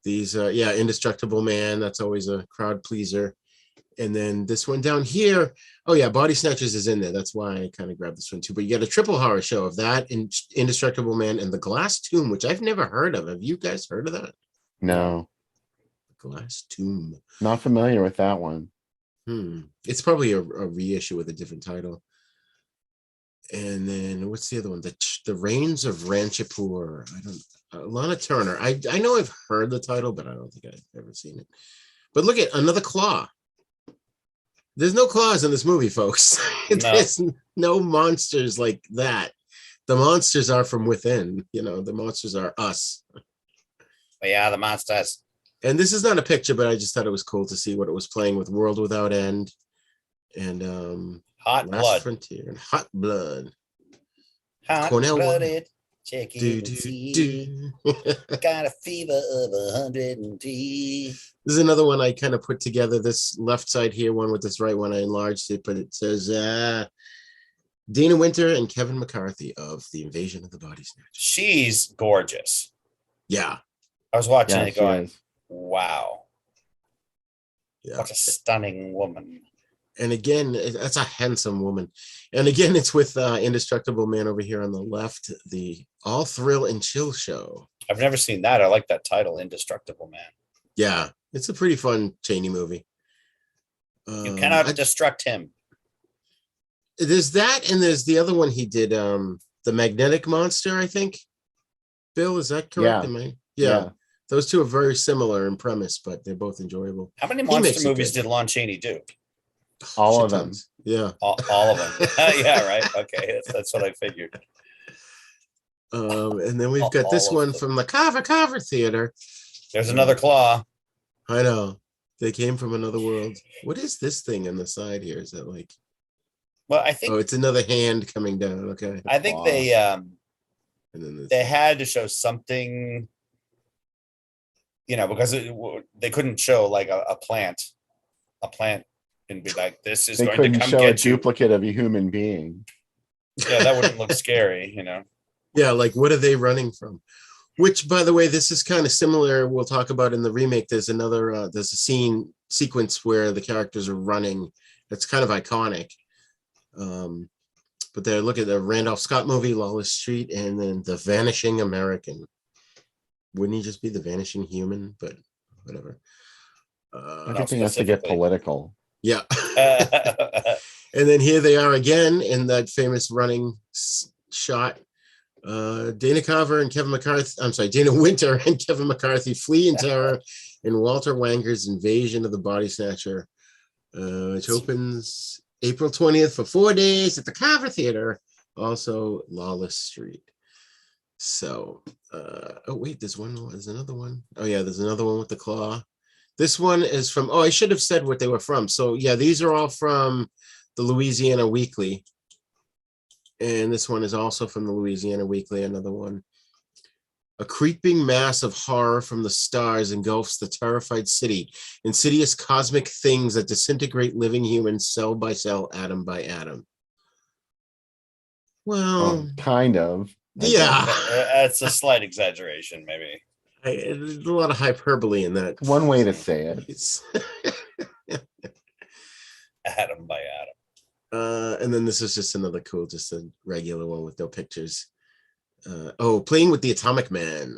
These Indestructible Man, that's always a crowd pleaser. And then this one down here, oh yeah, Body Snatchers is in there. That's why I kind of grabbed this one too. But you got a triple horror show of that, Indestructible Man, and The Glass Tomb, which I've never heard of. Have you guys heard of that? No, The Glass Tomb. not familiar with that one. It's probably a reissue with a different title. And then what's the other one? The Reigns of Ranchipur. Lana Turner. I know I've heard the title, but I don't think I've ever seen it. But look at another claw. There's no claws in this movie, folks. No. There's no monsters like that. The monsters are from within. The monsters are us. But yeah, the monsters. And this is not a picture, but I just thought it was cool to see what it was playing with. World Without End and Hot Last Blood. Frontier and Hot Blood. Hot Cornell blooded. Check Do, it and do, see. do. Got a fever of 103. This is another one I kind of put together. This left side here, one with this right one, I enlarged it, but it says Dana Winter and Kevin McCarthy of The Invasion of the Body Snatchers. She's gorgeous. Yeah. I was watching Yeah, it she going, is. wow. Yeah. What a stunning woman. And again, that's a handsome woman. And again, it's with Indestructible Man over here on the left, the All Thrill and Chill show. I've never seen that. I like that title, Indestructible Man. Yeah, it's a pretty fun Chaney movie. You cannot destruct him. There's that, and there's the other one he did, The Magnetic Monster, I think. Bill, is that correct? Yeah. Yeah. Those two are very similar in premise, but they're both enjoyable. How many He makes monster it movies good. did Lon Chaney do? All Shit of them. tons. Yeah. All of them. Yeah, right. Okay, that's what I figured. And then we've got this All of one them. from the Carver Theater. There's another claw. I know. They came from another world. What is this thing on the side here? Is that like... Well, I think Oh, it's another hand coming down. Okay. I think Claw. And then this. they had to show something, because they couldn't show like a plant and be like, this is They going to couldn't come show a get you. duplicate of a human being. Yeah, that wouldn't look scary, Yeah, like what are they running from? Which, by the way, this is kind of similar. We'll talk about in the remake. There's a scene sequence where the characters are running. That's kind of iconic. But they look at the Randolph Scott movie, Lawless Street, and then The Vanishing American. Wouldn't he just be the vanishing human? But whatever. Everything has to get specifically. political. Yeah. And then here they are again in that famous running shot. Dana Carver and Kevin McCarthy, I'm sorry, Dana Winter and Kevin McCarthy flee in terror in Walter Wanger's Invasion of the Body Snatcher, which opens April 20th for 4 days at the Carver Theater, also Lawless Street. So, oh wait, there's another one. Oh yeah, there's another one with the claw. This one is from, I should have said what they were from. So yeah, these are all from the Louisiana Weekly. And this one is also from the Louisiana Weekly, another one. A creeping mass of horror from the stars engulfs the terrified city. Insidious cosmic things that disintegrate living humans cell by cell, atom by atom. Well, Kind of. I yeah. guess. That's a slight exaggeration, maybe. There's a lot of hyperbole in that. One way to say it. It's Atom by atom. and then this is just another cool, just a regular one with no pictures. Playing with the Atomic Man.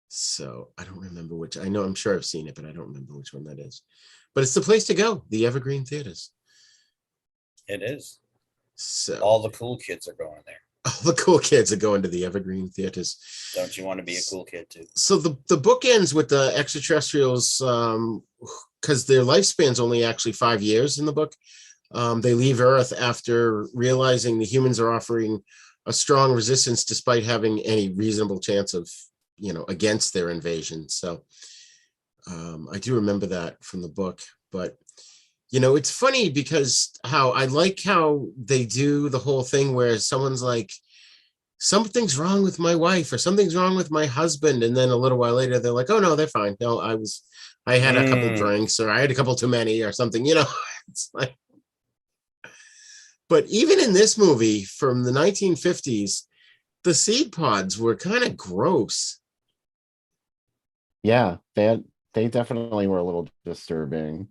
So I don't remember which. I'm sure I've seen it, but I don't remember which one that is. but it's the place to go. The Evergreen Theaters. It is. So All the cool kids are going there. all the cool kids are going to the Evergreen Theaters. Don't you want to be a cool kid too? So the book ends with the extraterrestrials, because their lifespan's only actually 5 years in the book. They leave Earth after realizing the humans are offering a strong resistance despite having any reasonable chance of, against their invasion. So I do remember that from the book. But, it's funny because I like how they do the whole thing where someone's like, something's wrong with my wife or something's wrong with my husband. And then a little while later, they're like, oh, no, they're fine. No, I had a couple drinks or I had a couple too many or something, it's like. But even in this movie from the 1950s, the seed pods were kind of gross. Yeah, they definitely were a little disturbing.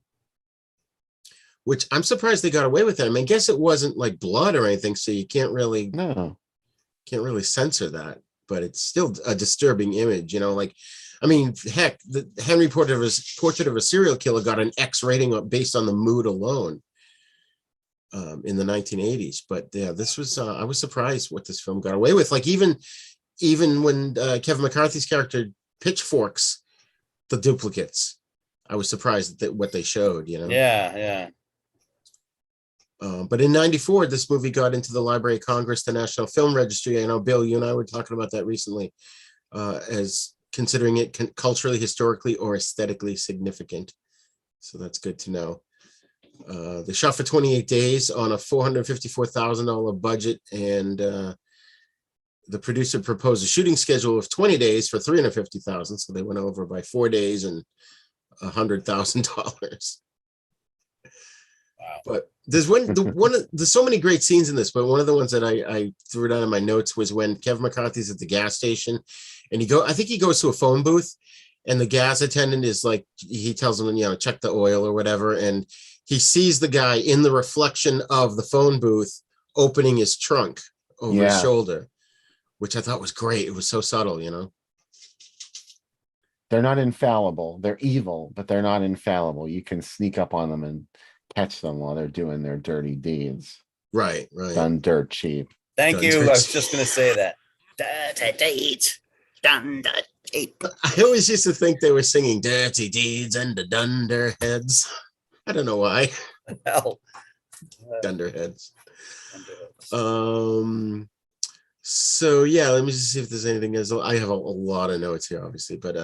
Which I'm surprised they got away with it. I mean, I guess it wasn't like blood or anything, so you can't really censor that. But it's still a disturbing image, heck, the Henry Portrait of a Serial Killer got an X rating based on the mood alone. In the 1980s, but yeah, this was I was surprised what this film got away with. Like even when Kevin McCarthy's character pitchforks the duplicates, I was surprised at what they showed. Yeah. But in '94, this movie got into the Library of Congress, the National Film Registry. I know, Bill, you and I were talking about that recently, as considering it culturally, historically, or aesthetically significant. So that's good to know. They shot for 28 days on a $454,000 budget, and the producer proposed a shooting schedule of 20 days for $350,000. So they went over by 4 days and $100,000. Wow. But there's there's so many great scenes in this, but one of the ones that I threw down in my notes was when Kevin McCarthy's at the gas station, and I think he goes to a phone booth, and the gas attendant is like, he tells him, check the oil or whatever, and he sees the guy in the reflection of the phone booth opening his trunk over his shoulder, which I thought was great. It was so subtle, They're not infallible. They're evil, but they're not infallible. You can sneak up on them and catch them while they're doing their dirty deeds. Right. Done dirt cheap. Thank you. I was just going to say that. Dirty deeds. Done dirt cheap. I always used to think they were singing dirty deeds and the dunderheads. I don't know why. Hell. Dunderheads. So yeah, let me just see if there's anything else. I have a lot of notes here, obviously, but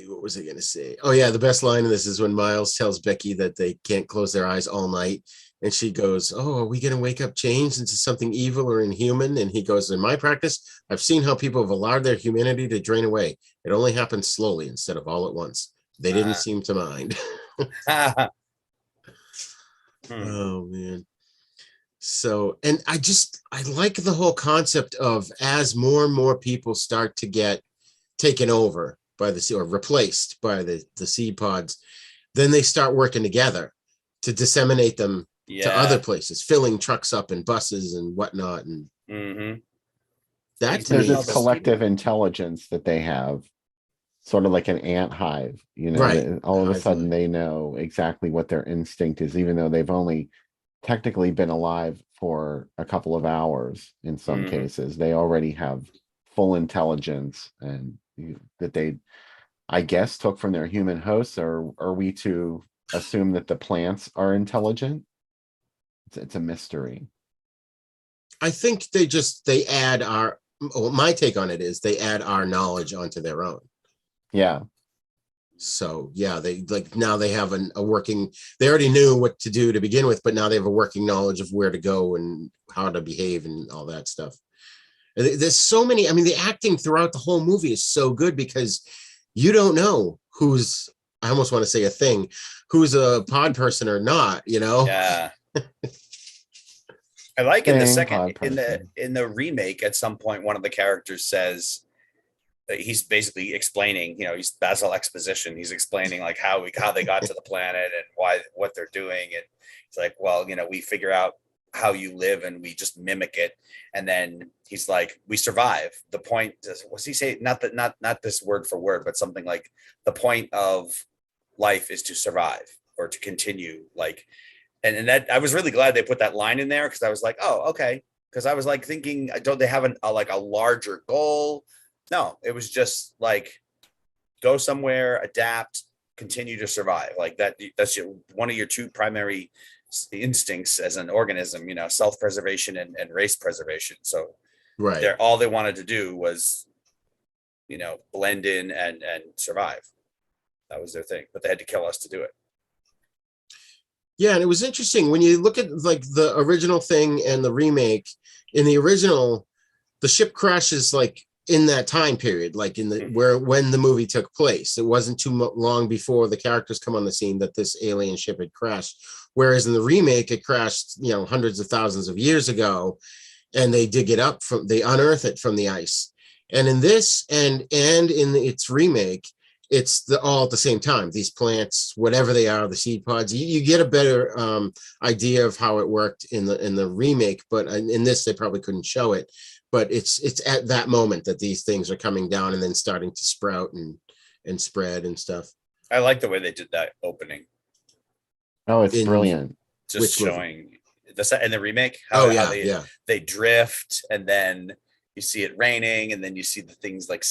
what was I gonna say? Oh yeah, the best line in this is when Miles tells Becky that they can't close their eyes all night, and she goes, "Oh, are we gonna wake up changed into something evil or inhuman?" And he goes, "In my practice, I've seen how people have allowed their humanity to drain away. It only happens slowly instead of all at once. They didn't seem to mind." Oh man. So, and I like the whole concept of, as more and more people start to get taken over by or replaced by the seed pods, then they start working together to disseminate them to other places, filling trucks up and buses and whatnot. And there's this collective intelligence that they have, sort of like an ant hive, right. All of a sudden they know exactly what their instinct is, even though they've only technically been alive for a couple of hours. In some cases, they already have full intelligence, and that they, I guess, took from their human hosts. Or are we to assume that the plants are intelligent? It's a mystery. I think they add my take on it is they add our knowledge onto their own. Yeah. So yeah, now they have a working, they already knew what to do to begin with, but now they have a working knowledge of where to go and how to behave and all that stuff. And there's so many, the acting throughout the whole movie is so good, because you don't know who's, I almost want to say a thing, who's a pod person or not, Yeah. I like in the second, in the remake, at some point, one of the characters says, he's basically explaining, he's Basil Exposition. He's explaining like how they got to the planet and what they're doing. And it's like, well, we figure out how you live and we just mimic it. And then he's like, we survive. The point is, what's he say? Not this word for word, but something like the point of life is to survive or to continue. Like, and that I was really glad they put that line in there because I was like, oh, okay. Because I was like thinking, don't they have like a larger goal? No, it was just like go somewhere, adapt, continue to survive. Like that's one of your two primary instincts as an organism, self-preservation and race preservation. So Right. all they wanted to do was, blend in and survive. That was their thing, but they had to kill us to do it. Yeah, and it was interesting when you look at like the original thing and the remake. In the original, the ship crashes like in that time period, like in the when the movie took place. It wasn't too long before the characters come on the scene that this alien ship had crashed. Whereas in the remake, it crashed, hundreds of thousands of years ago, and they dig it up they unearth it from the ice. And in this and in its remake, it's all at the same time. These plants, whatever they are, the seed pods, you get a better idea of how it worked in the remake, but in this they probably couldn't show it. But it's at that moment that these things are coming down and then starting to sprout and spread and stuff. I like the way they did that opening. Oh, it's brilliant. Just showing in the remake how they drift, and then you see it raining, and then you see the things like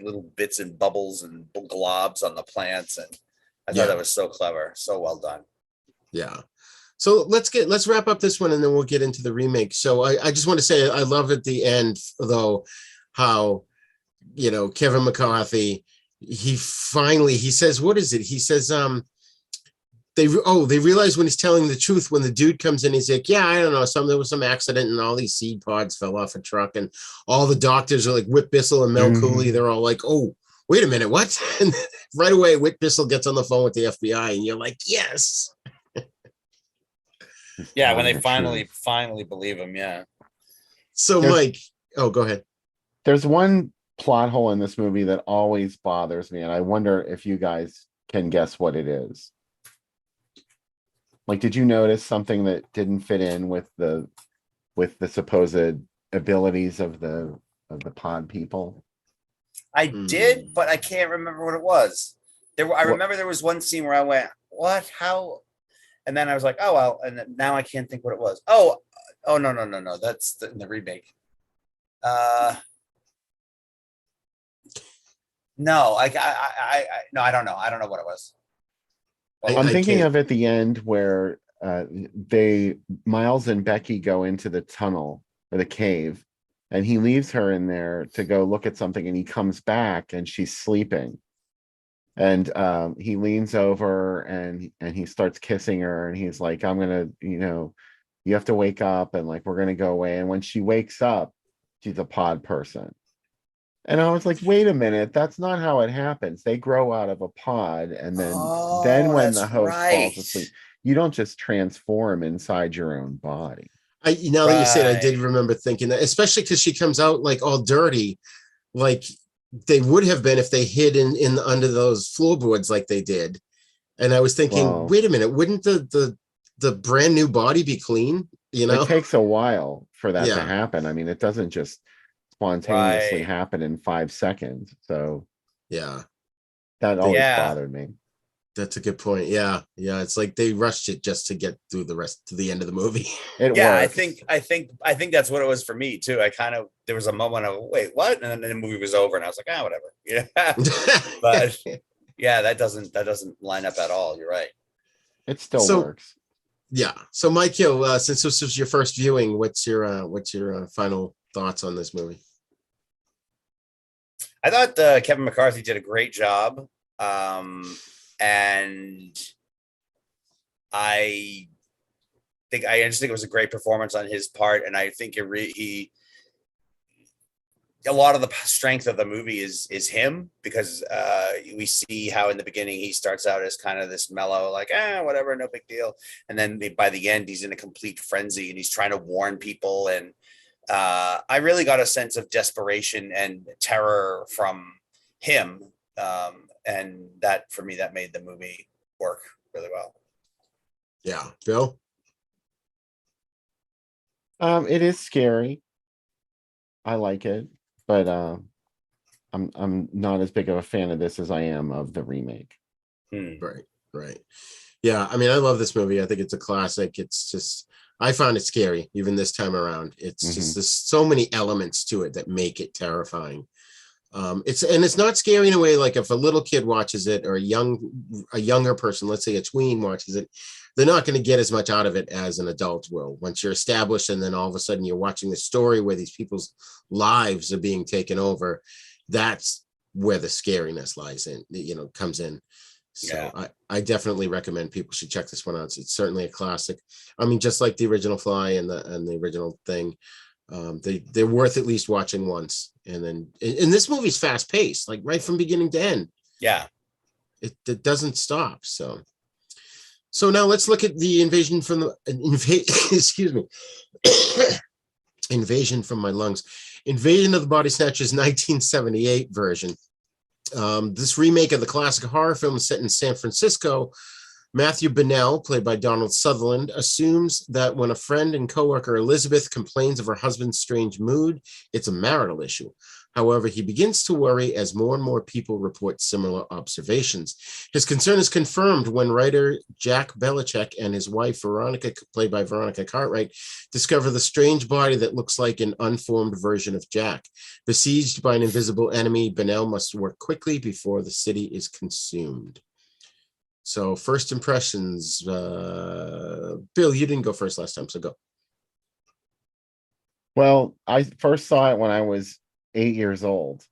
little bits and bubbles and globs on the plants, and I thought that was so clever, so well done. Yeah. So let's wrap up this one and then we'll get into the remake. So I just want to say I love at the end though how Kevin McCarthy he says, what is it? He says they realize when he's telling the truth when the dude comes in, he's like, yeah, I don't know, there was some accident and all these seed pods fell off a truck, and all the doctors are like Whit Bissell and Mel Cooley, they're all like, oh, wait a minute, what? And right away Whit Bissell gets on the phone with the FBI and you're like, yes. Yeah, when they finally believe him, yeah. So Mike, go ahead. There's one plot hole in this movie that always bothers me, and I wonder if you guys can guess what it is. Like, did you notice something that didn't fit in with the supposed abilities of the pod people? I did, but I can't remember what it was. I remember there was one scene where I went, what? How? And then I was like, oh, well, and now I can't think what it was. Oh, no. That's in the remake. No, no, I don't know. I don't know what it was. I'm thinking of at the end where Miles and Becky go into the tunnel or the cave, and he leaves her in there to go look at something, and he comes back and she's sleeping. And he leans over and he starts kissing her, and he's like, I'm gonna, you have to wake up, and like we're gonna go away. And when she wakes up, she's a pod person. And I was like, wait a minute, that's not how it happens. They grow out of a pod, and then when the host falls asleep, you don't just transform inside your own body. That you said, I did remember thinking that, especially because she comes out like all dirty, like they would have been if they hid in under those floorboards like they did. And I was thinking, wait a minute, wouldn't the brand new body be clean? It takes a while for that to happen. I mean, it doesn't just spontaneously happen in 5 seconds. So that always bothered me. That's a good point. Yeah. It's like they rushed it just to get through the rest to the end of the movie. Works. I think that's what it was for me too. There was a moment of wait, what? And then the movie was over, and I was like, whatever. Yeah. But that doesn't line up at all. You're right. It still works. Yeah. So Mike, since this was your first viewing, what's your final thoughts on this movie? I thought Kevin McCarthy did a great job. And I just think it was a great performance on his part, and I think a lot of the strength of the movie is him, because we see how in the beginning he starts out as kind of this mellow, like whatever, no big deal, and then by the end he's in a complete frenzy and he's trying to warn people, and I really got a sense of desperation and terror from him. And that, for me, that made the movie work really well. Yeah. Bill? It is scary. I like it, but I'm not as big of a fan of this as I am of the remake. Right, right. Yeah, I mean, I love this movie. I think it's a classic. It's just, I found it scary even this time around. It's Hmm. just there's so many elements to it that make it terrifying. It's not scary in a way like if a little kid watches it or a younger person, let's say a tween watches it, they're not going to get as much out of it as an adult will. Once you're established, and then all of a sudden you're watching the story where these people's lives are being taken over, that's where the scariness lies in, comes in. So Yeah. I definitely recommend people should check this one out. It's certainly a classic. I mean, just like the original Fly and the original Thing, they're worth at least watching once. And then, and this movie's fast paced, like right from beginning to end. Yeah. It doesn't stop. So now let's look at the invasion from the excuse me, invasion from my lungs, Invasion of the Body Snatchers 1978 version. This remake of the classic horror film set in San Francisco. Matthew Bennell, played by Donald Sutherland, assumes that when a friend and coworker Elizabeth complains of her husband's strange mood, it's a marital issue. However, he begins to worry as more and more people report similar observations. His concern is confirmed when writer Jack Belichick and his wife, Veronica, played by Veronica Cartwright, discover the strange body that looks like an unformed version of Jack. Besieged by an invisible enemy, Bennell must work quickly before the city is consumed. So first impressions, Bill, you didn't go first last time, so go. Well, I first saw it when I was 8 years old,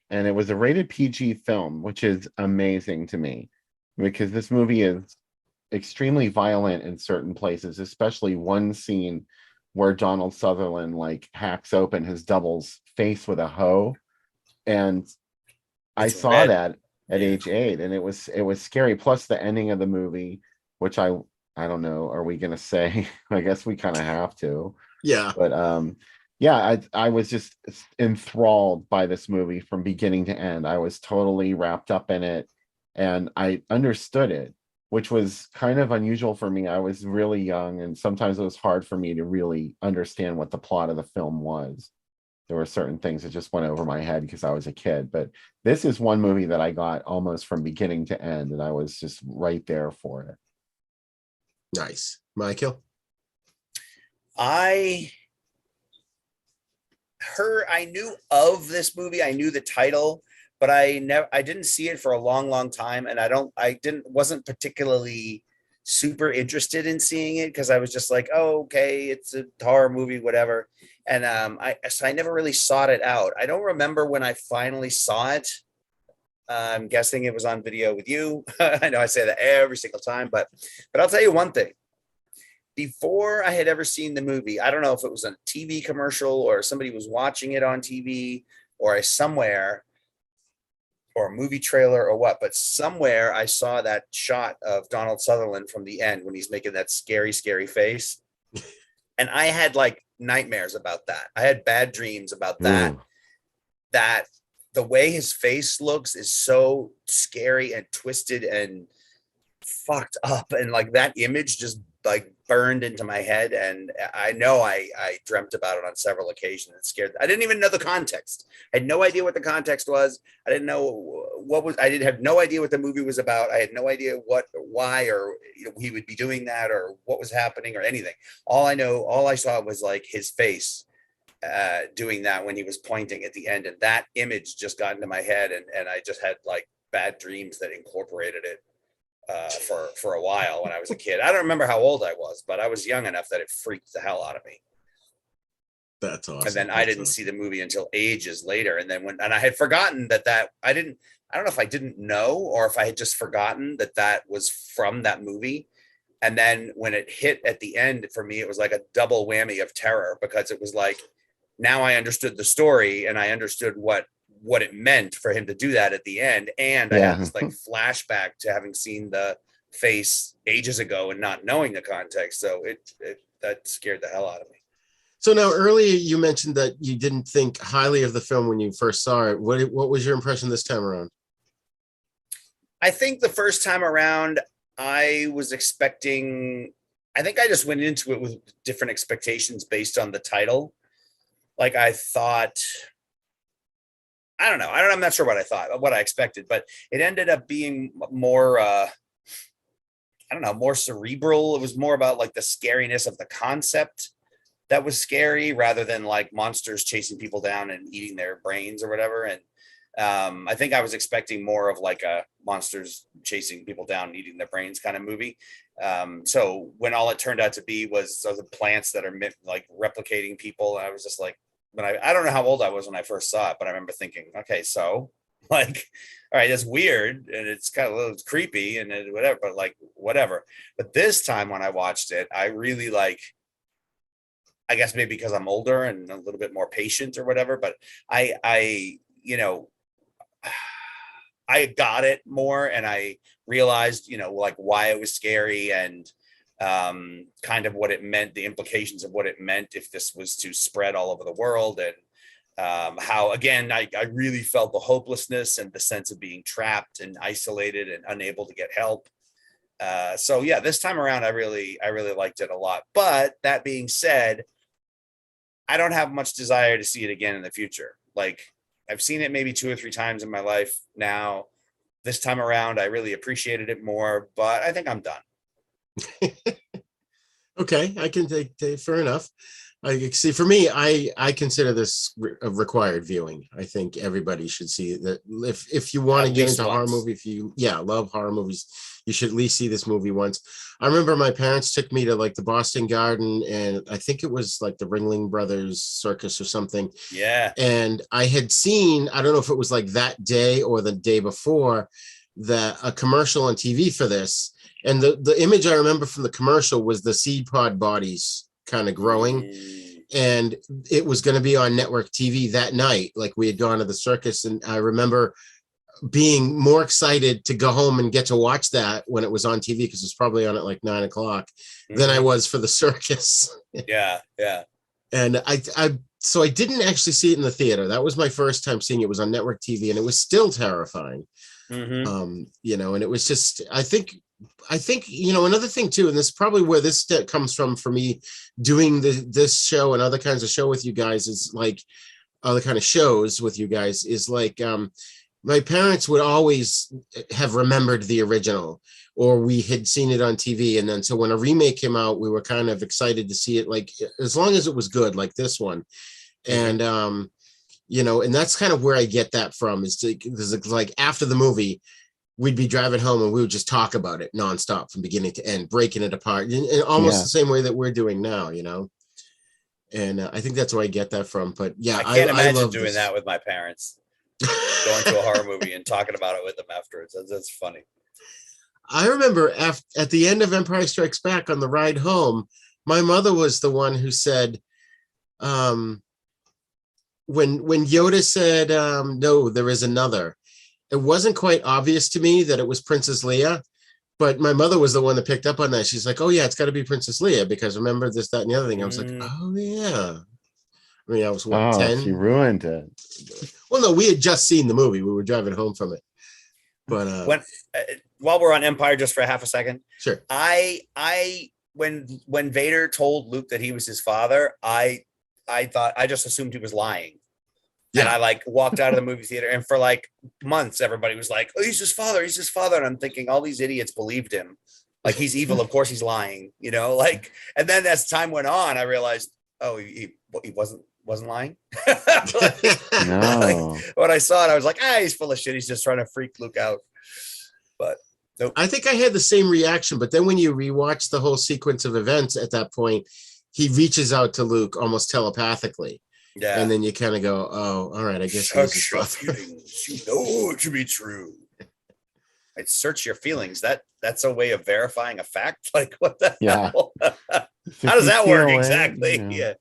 and it was a rated PG film, which is amazing to me because this movie is extremely violent in certain places, especially one scene where Donald Sutherland like hacks open his double's face with a hoe. And I It's saw red. that at Yeah. age 8, and it was scary. Plus the ending of the movie, which I don't know, are we gonna say? I guess we kind of have to. Yeah, But yeah, I was just enthralled by this movie from beginning to end. I was totally wrapped up in it, and I understood it, which was kind of unusual for me. I was really young, and sometimes it was hard for me to really understand what the plot of the film was. There were certain things that just went over my head because I was a kid. But this is one movie that I got almost from beginning to end, and I was just right there for it. nice. Michael? I knew of this movie. I knew the title, but I didn't see it for a long, long time. And wasn't particularly super interested in seeing it because I was just like, oh, okay, it's a horror movie, whatever. And so I never really sought it out. I don't remember when I finally saw it. I'm guessing it was on video with you. I know I say that every single time, but I'll tell you one thing. Before I had ever seen the movie, I don't know if it was a TV commercial or somebody was watching it on TV or somewhere or a movie trailer or what, but somewhere I saw that shot of Donald Sutherland from the end when he's making that scary, scary face. And I had like nightmares about that. I had bad dreams about that. Ooh. That the way his face looks is so scary and twisted and fucked up, and like that image just like burned into my head, and I know I dreamt about it on several occasions. It scared. I didn't even know the context. I had no idea what the context was. I didn't know what was. I didn't have no idea what the movie was about. I had no idea why, or he would be doing that, or what was happening, or anything. All I saw was like his face doing that when he was pointing at the end, and that image just got into my head, and I just had like bad dreams that incorporated it for a while when I was a kid. I don't remember how old I was, but I was young enough that it freaked the hell out of me. That's awesome. And then I didn't see the movie until ages later. And then I had forgotten that I don't know if I didn't know or if I had just forgotten that was from that movie. And then when it hit at the end, for me, it was like a double whammy of terror, because it was like, now I understood the story and I understood what it meant for him to do that at the end. And I had Yeah. this like flashback to having seen the face ages ago and not knowing the context. So that scared the hell out of me. So now earlier you mentioned that you didn't think highly of the film when you first saw it. What was your impression this time around? I think the first time around, I was expecting I think I just went into it with different expectations based on the title. Like I thought, I don't know. I'm not sure what I thought, what I expected, but it ended up being more, I don't know, more cerebral. It was more about like the scariness of the concept that was scary rather than like monsters chasing people down and eating their brains or whatever. And I think I was expecting more of like a monsters chasing people down and eating their brains kind of movie. So when all it turned out to be was the plants that are like replicating people, I was just like, when I don't know how old I was when I first saw it, but I remember thinking, okay, so like, all right, that's weird and it's kind of a little creepy and whatever, but like whatever. But this time when I watched it, I really like, I guess maybe because I'm older and a little bit more patient or whatever, but I you know, I got it more and I realized, you know, like why it was scary and kind of what it meant, the implications of what it meant if this was to spread all over the world, and how, again, I really felt the hopelessness and the sense of being trapped and isolated and unable to get help. So yeah, this time around, I really liked it a lot. But that being said, I don't have much desire to see it again in the future. Like I've seen it maybe 2 or 3 times in my life now. This time around, I really appreciated it more, but I think I'm done. Okay, I can take fair enough. I see. For me, I consider this a required viewing. I think everybody should see that. If you want to get into horror movie, if you love horror movies, you should at least see this movie once. I remember my parents took me to like the Boston Garden, and I think it was like the Ringling Brothers Circus or something. Yeah. And I had seen, I don't know if it was like that day or the day before, that a commercial on TV for this. And the image I remember from the commercial was the seed pod bodies kind of growing. And it was going to be on network TV that night. Like we had gone to the circus. And I remember being more excited to go home and get to watch that when it was on TV, because it was probably on at like 9 o'clock than I was for the circus. Yeah. Yeah. And so I didn't actually see it in the theater. That was my first time seeing it. It was on network TV, and it was still terrifying. You know, and it was just, I think, you know, another thing too, and this is probably where this comes from for me doing this show and other kinds of show with you guys, is like other kind of shows with you guys, is like, my parents would always have remembered the original, or we had seen it on TV. And then, so when a remake came out, we were kind of excited to see it, like, as long as it was good, like this one. And, you know, and that's kind of where I get that from, is because like after the movie, we'd be driving home and we would just talk about it nonstop from beginning to end, breaking it apart in almost the same way that we're doing now, you know? And I think that's where I get that from. But yeah, I can't imagine love doing that with my parents, going to a horror movie and talking about it with them afterwards. That's funny. I remember at the end of Empire Strikes Back on the ride home, my mother was the one who said, when Yoda said, no, there is another, it wasn't quite obvious to me that it was Princess Leia, but my mother was the one that picked up on that. She's like, oh yeah, it's got to be Princess Leia, because remember this, that, and the other thing. I was like, oh yeah. I mean, I was 10. She ruined it. Well, no, we had just seen the movie. We were driving home from it. But while we're on Empire, just for half a second, sure. When Vader told Luke that he was his father, I thought, I just assumed he was lying. Yeah. And I like walked out of the movie theater, and for like months, everybody was like, oh, he's his father. He's his father. And I'm thinking all these idiots believed him. Like, he's evil. Of course he's lying, you know, like, and then as time went on, I realized, oh, he wasn't lying. No. Like, when I saw it, I was like, he's full of shit. He's just trying to freak Luke out. But nope. I think I had the same reaction, but then when you rewatch the whole sequence of events at that point, he reaches out to Luke almost telepathically. Yeah. And then you kind of go, oh, all right, I guess search your feelings. You know it to be true. I'd search your feelings. That's a way of verifying a fact. Like, what the hell? How does that work exactly? Yeah.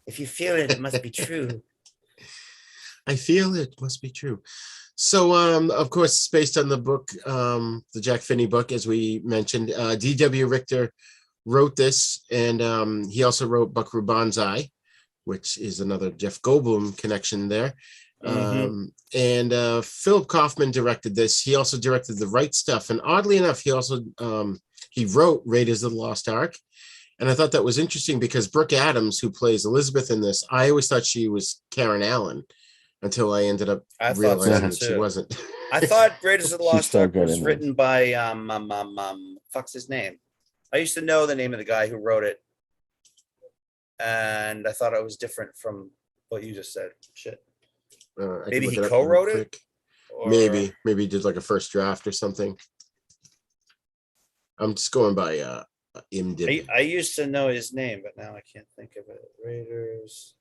If you feel it, it must be true. I feel it must be true. So, of course, it's based on the book, the Jack Finney book, as we mentioned. D.W. Richter wrote this, and he also wrote Buckaroo Banzai, which is another Jeff Goldblum connection there. And Philip Kaufman directed this. He also directed The Right Stuff, and oddly enough, he also he wrote Raiders of the Lost Ark. And I thought that was interesting because Brooke Adams, who plays Elizabeth in this, I always thought she was Karen Allen until I ended up realizing that she wasn't. I thought Raiders of the Lost so Ark good was written by fuck's his name? I used to know the name of the guy who wrote it, and I thought it was different from what you just said. Shit. Maybe he co-wrote it. Or... Maybe he did like a first draft or something. I'm just going by IMDb. I used to know his name, but now I can't think of it. Raiders.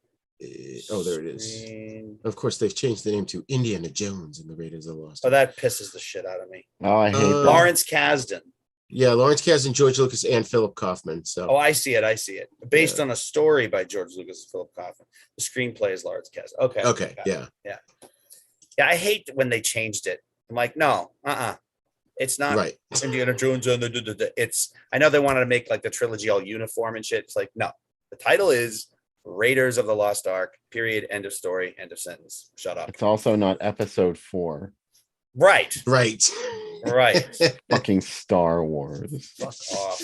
Oh, there it is. Of course, they've changed the name to Indiana Jones and the Raiders of the Lost Ark. Oh, that pisses the shit out of me. Oh, I hate that. Lawrence Kasdan. Yeah, Lawrence Kasdan, George Lucas, and Philip Kaufman. So. Oh, I see it. Based on a story by George Lucas and Philip Kaufman. The screenplay is Lawrence Kasdan. Okay. Yeah. I hate when they changed it. I'm like, no, it's not right. Indiana Jones and it's. I know they wanted to make like the trilogy all uniform and shit. It's like, no, the title is Raiders of the Lost Ark. Period. End of story. End of sentence. Shut up. It's also not episode 4. Right. Fucking Star Wars. Fuck off.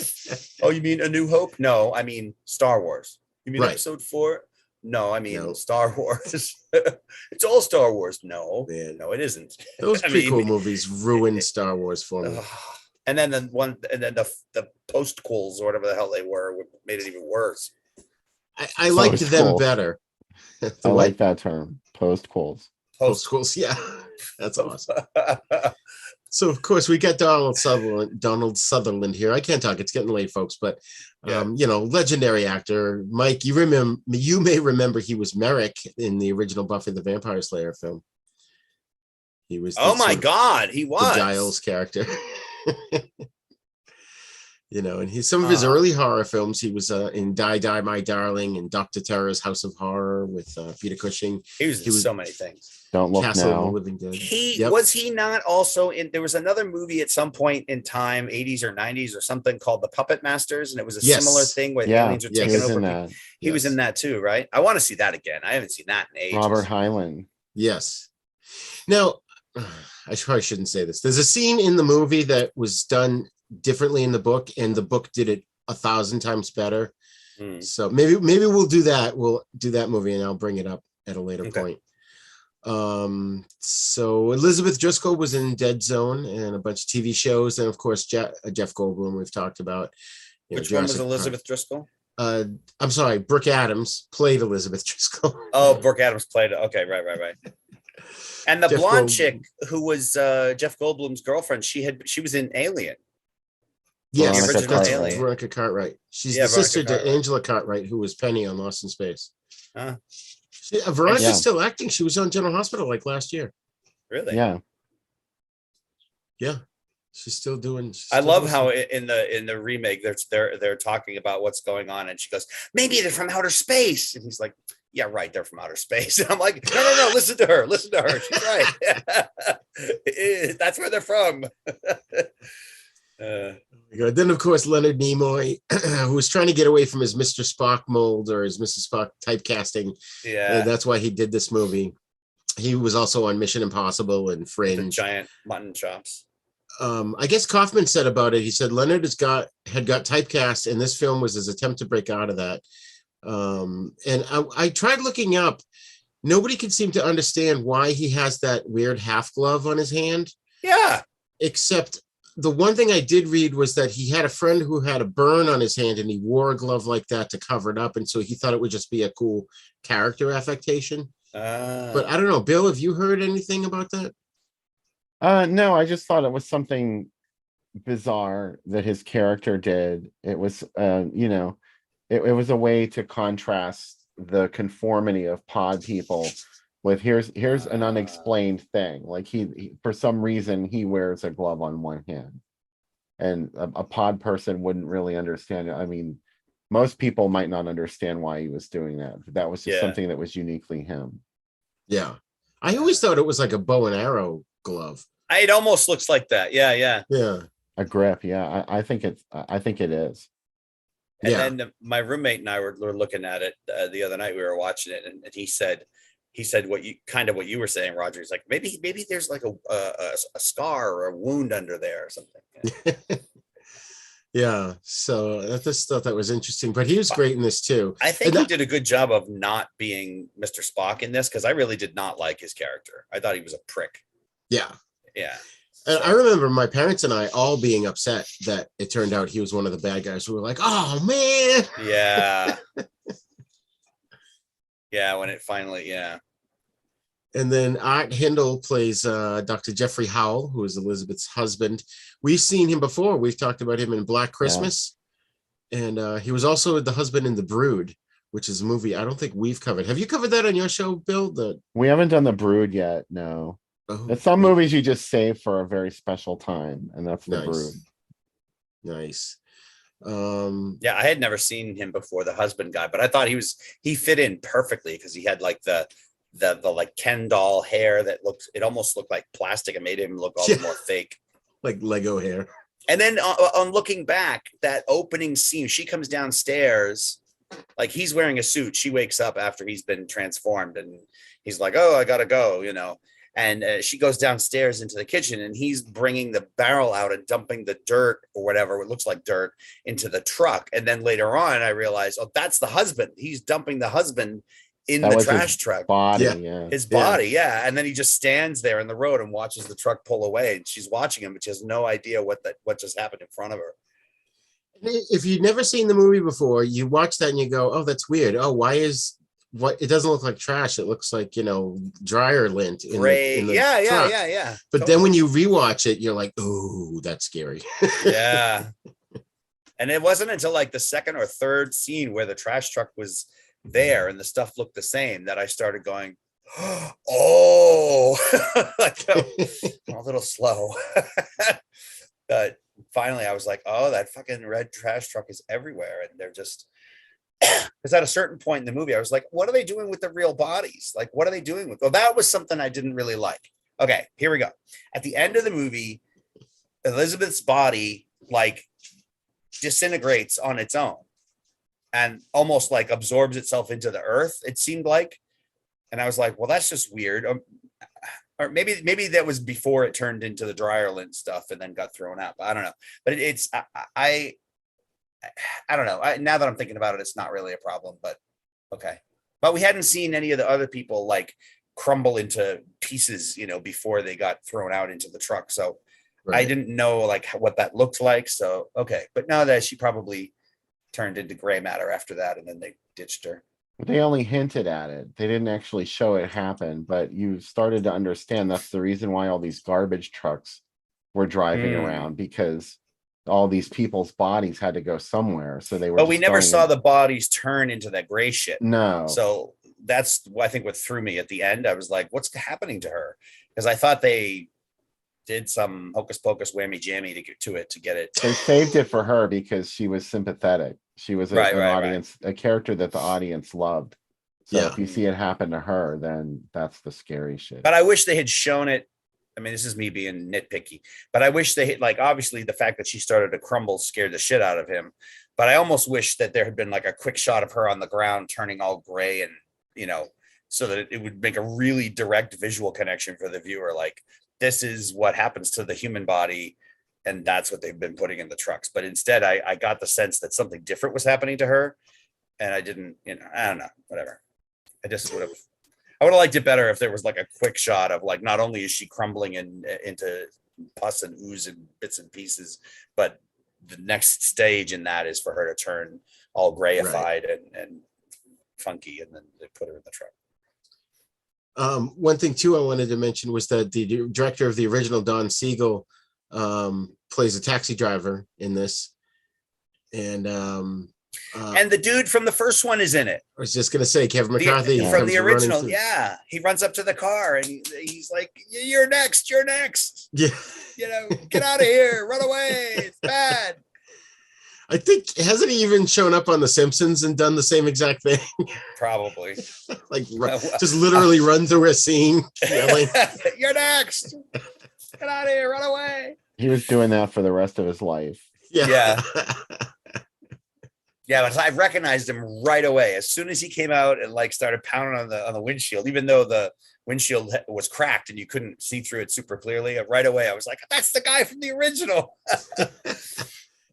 Oh, you mean A New Hope? No, I mean Star Wars. You mean episode 4? No, I mean Star Wars. It's all Star Wars. No, no, it isn't. Those prequel movies ruined Star Wars for me. And then the postquels or whatever the hell they were made it even worse. I liked them better. I like that term. Postquels. Postquels, yeah. That's awesome. So of course we got Donald Sutherland here. I can't talk. It's getting late, folks. But legendary actor. Mike, you may remember he was Merrick in the original Buffy the Vampire Slayer film. He was. Oh my God, he was the Giles character. And some of his early horror films, he was in Die, Die, My Darling and Dr. Terror's House of Horror with Peter Cushing. He was in so many things. Don't Look Castle Now. of the Living Dead. Was he not also in, there was another movie at some point in time, 80s or 90s or something called The Puppet Masters, and it was a similar thing where aliens were taking over. He was in that too, right? I want to see that again. I haven't seen that in ages. Robert Hyland. Yes. Now, I probably shouldn't say this. There's a scene in the movie that was done differently in the book, and the book did it 1,000 times better. So maybe we'll do that. We'll do that movie, and I'll bring it up at a later point. So Elizabeth Driscoll was in Dead Zone and a bunch of TV shows, and of course Jeff Goldblum we've talked about. Which one was Elizabeth Driscoll? I'm sorry, Brooke Adams played Elizabeth Driscoll. Oh, Brooke Adams played it. Okay, right. And the blonde chick who was Jeff Goldblum's girlfriend, she was in Alien. Yes, that's Alien. Veronica Cartwright. She's the sister to Angela Cartwright, who was Penny on Lost in Space. Veronica's still acting. She was on General Hospital like last year. Really? Yeah. She's still doing. I love how in the remake they're talking about what's going on, and she goes, "Maybe they're from outer space," and he's like, "Yeah, right, they're from outer space." And I'm like, "No, listen to her. She's right. That's where they're from." Then of course Leonard Nimoy, who was trying to get away from his Mr. Spock mold or his Mrs. Spock typecasting. That's why he did this movie. He was also on Mission Impossible and Fringe. The giant mutton chops. I guess Kaufman said about it, he said Leonard had got typecast, and this film was his attempt to break out of that. And I tried looking up. Nobody could seem to understand why he has that weird half glove on his hand. Yeah. Except the one thing I did read was that he had a friend who had a burn on his hand, and he wore a glove like that to cover it up. And so he thought it would just be a cool character affectation. But I don't know. Bill, have you heard anything about that? No, I just thought it was something bizarre that his character did. It was, it was a way to contrast the conformity of pod people with here's an unexplained thing. Like he for some reason he wears a glove on one hand, and a pod person wouldn't really understand it. I mean, most people might not understand why he was doing that. That was just something that was uniquely him. Yeah, I always thought it was like a bow and arrow glove. It almost looks like that. Yeah. A grip. Yeah, I think it is. And then my roommate and I were looking at it the other night. We were watching it, and he said he said what you were saying, Roger. He's like, maybe there's like a scar or a wound under there or something. Yeah. Yeah, so I just thought that was interesting, but he was great in this too. I think he did a good job of not being Mr. Spock in this, because I really did not like his character. I thought he was a prick. Yeah. Yeah. And I remember my parents and I all being upset that it turned out he was one of the bad guys. We were like, oh, man. Yeah. Yeah, when it finally, yeah. And then Art Hindle plays Dr. Jeffrey Howell, who is Elizabeth's husband. We've seen him before. We've talked about him in Black Christmas. Yeah. And he was also the husband in The Brood, which is a movie I don't think we've covered. Have you covered that on your show, Bill? We haven't done The Brood yet, no. There's some movies you just save for a very special time, and that's The Brood. Nice. Yeah, I had never seen him before, the husband guy, but I thought he fit in perfectly, because he had like the like Ken doll hair that almost looked like plastic. It made him look all the more fake, like Lego hair. And then on looking back, that opening scene, she comes downstairs, like he's wearing a suit. She wakes up after he's been transformed, and he's like, oh, I gotta go, and she goes downstairs into the kitchen, and he's bringing the barrel out and dumping the dirt or whatever, it looks like dirt, into the truck. And then later on, I realized, oh, that's the husband. He's dumping the husband in the trash truck. Body, His body, yeah. And then he just stands there in the road and watches the truck pull away. And she's watching him, but she has no idea what just happened in front of her. If you've never seen the movie before, you watch that and you go, oh, that's weird. Oh, it doesn't look like trash. It looks like, dryer lint. In the truck. Yeah. But totally. Then when you rewatch it, you're like, oh, that's scary. Yeah. And it wasn't until like the second or third scene where the trash truck was there and the stuff looked the same that I started going, oh, like a little slow. But finally I was like, oh, that fucking red trash truck is everywhere. And they're just, because at a certain point in the movie, I was like, what are they doing with the real bodies? Like, what are they doing with? Well, that was something I didn't really like. Okay, here we go. At the end of the movie, Elizabeth's body like disintegrates on its own and almost like absorbs itself into the earth, it seemed like. And I was like, well, that's just weird. Or maybe that was before it turned into the dryer lint stuff and then got thrown out. But I don't know. But I don't know. Now that I'm thinking about it, it's not really a problem, but okay. But we hadn't seen any of the other people like crumble into pieces, before they got thrown out into the truck. So right. I didn't know like what that looked like. So, okay. But now that she probably turned into gray matter after that, and then they ditched her. They only hinted at it. They didn't actually show it happen, but you started to understand that's the reason why all these garbage trucks were driving around, because all these people's bodies had to go somewhere. So they were. But we never saw the bodies turn into that gray shit. No. So that's I think what threw me at the end. I was like, what's happening to her? Because I thought they did some hocus pocus whammy jammy to get it. They saved it for her because she was sympathetic. She was an audience, a character that the audience loved. So if you see it happen to her, then that's the scary shit. But I wish they had shown it. I mean, this is me being nitpicky, but I wish they had, like, obviously the fact that she started to crumble scared the shit out of him. But I almost wish that there had been like a quick shot of her on the ground turning all gray, and, so that it would make a really direct visual connection for the viewer. Like, this is what happens to the human body, and that's what they've been putting in the trucks. But instead, I got the sense that something different was happening to her, and I didn't, I don't know, whatever. I would have liked it better if there was like a quick shot of like, not only is she crumbling into pus and ooze and bits and pieces, but the next stage in that is for her to turn all grayified and funky, and then they put her in the truck. One thing too I wanted to mention was that the director of the original, Don Siegel, plays a taxi driver in this, and the dude from the first one is in it. I was just gonna say Kevin McCarthy from the original. Yeah, he runs up to the car and he's like, "You're next. You're next. Yeah, get out of here. Run away. It's bad." I think, hasn't he even shown up on The Simpsons and done the same exact thing? Probably. Like just literally run through a scene yelling, "You're next. Get out of here. Run away." He was doing that for the rest of his life. Yeah. Yeah, but I recognized him right away as soon as he came out and like started pounding on the windshield, even though the windshield was cracked and you couldn't see through it super clearly. Right away, I was like, "That's the guy from the original."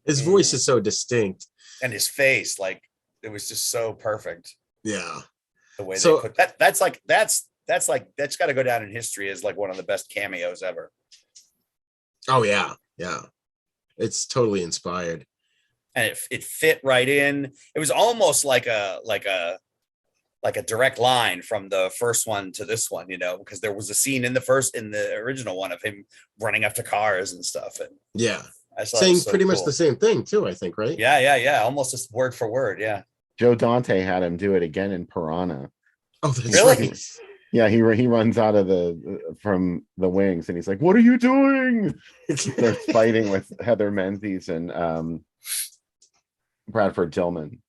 His voice is so distinct, and his face, like it was just so perfect. Yeah, the way they put that. That's got to go down in history as like one of the best cameos ever. Oh yeah, yeah, it's totally inspired. And it fit right in. It was almost like a direct line from the first one to this one, you know, because there was a scene in the original one of him running up to cars and stuff. And yeah, saying pretty much the same thing too, I think, right? Yeah. Almost just word for word. Yeah. Joe Dante had him do it again in Piranha. Oh, that's really? Right. Yeah, he runs out of from the wings and he's like, "What are you doing?" They're fighting with Heather Menzies and Bradford Tillman.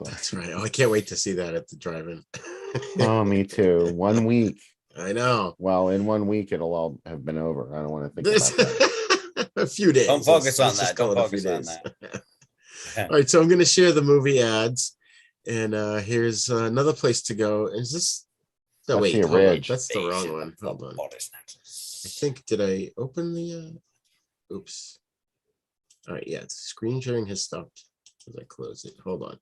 That's right. Oh, I can't wait to see that at the drive-in. Oh, me too. 1 week. I know. Well, in 1 week it'll all have been over. I don't want to think about that. A few days. Don't focus on that. Don't focus on that. All right, so I'm going to share the movie ads, and here's another place to go. Is this? No, wait, hold on. That's the wrong one. Hold on. I think, did I open the? Oops. All right, yeah, screen sharing has stopped as I close it. Hold on.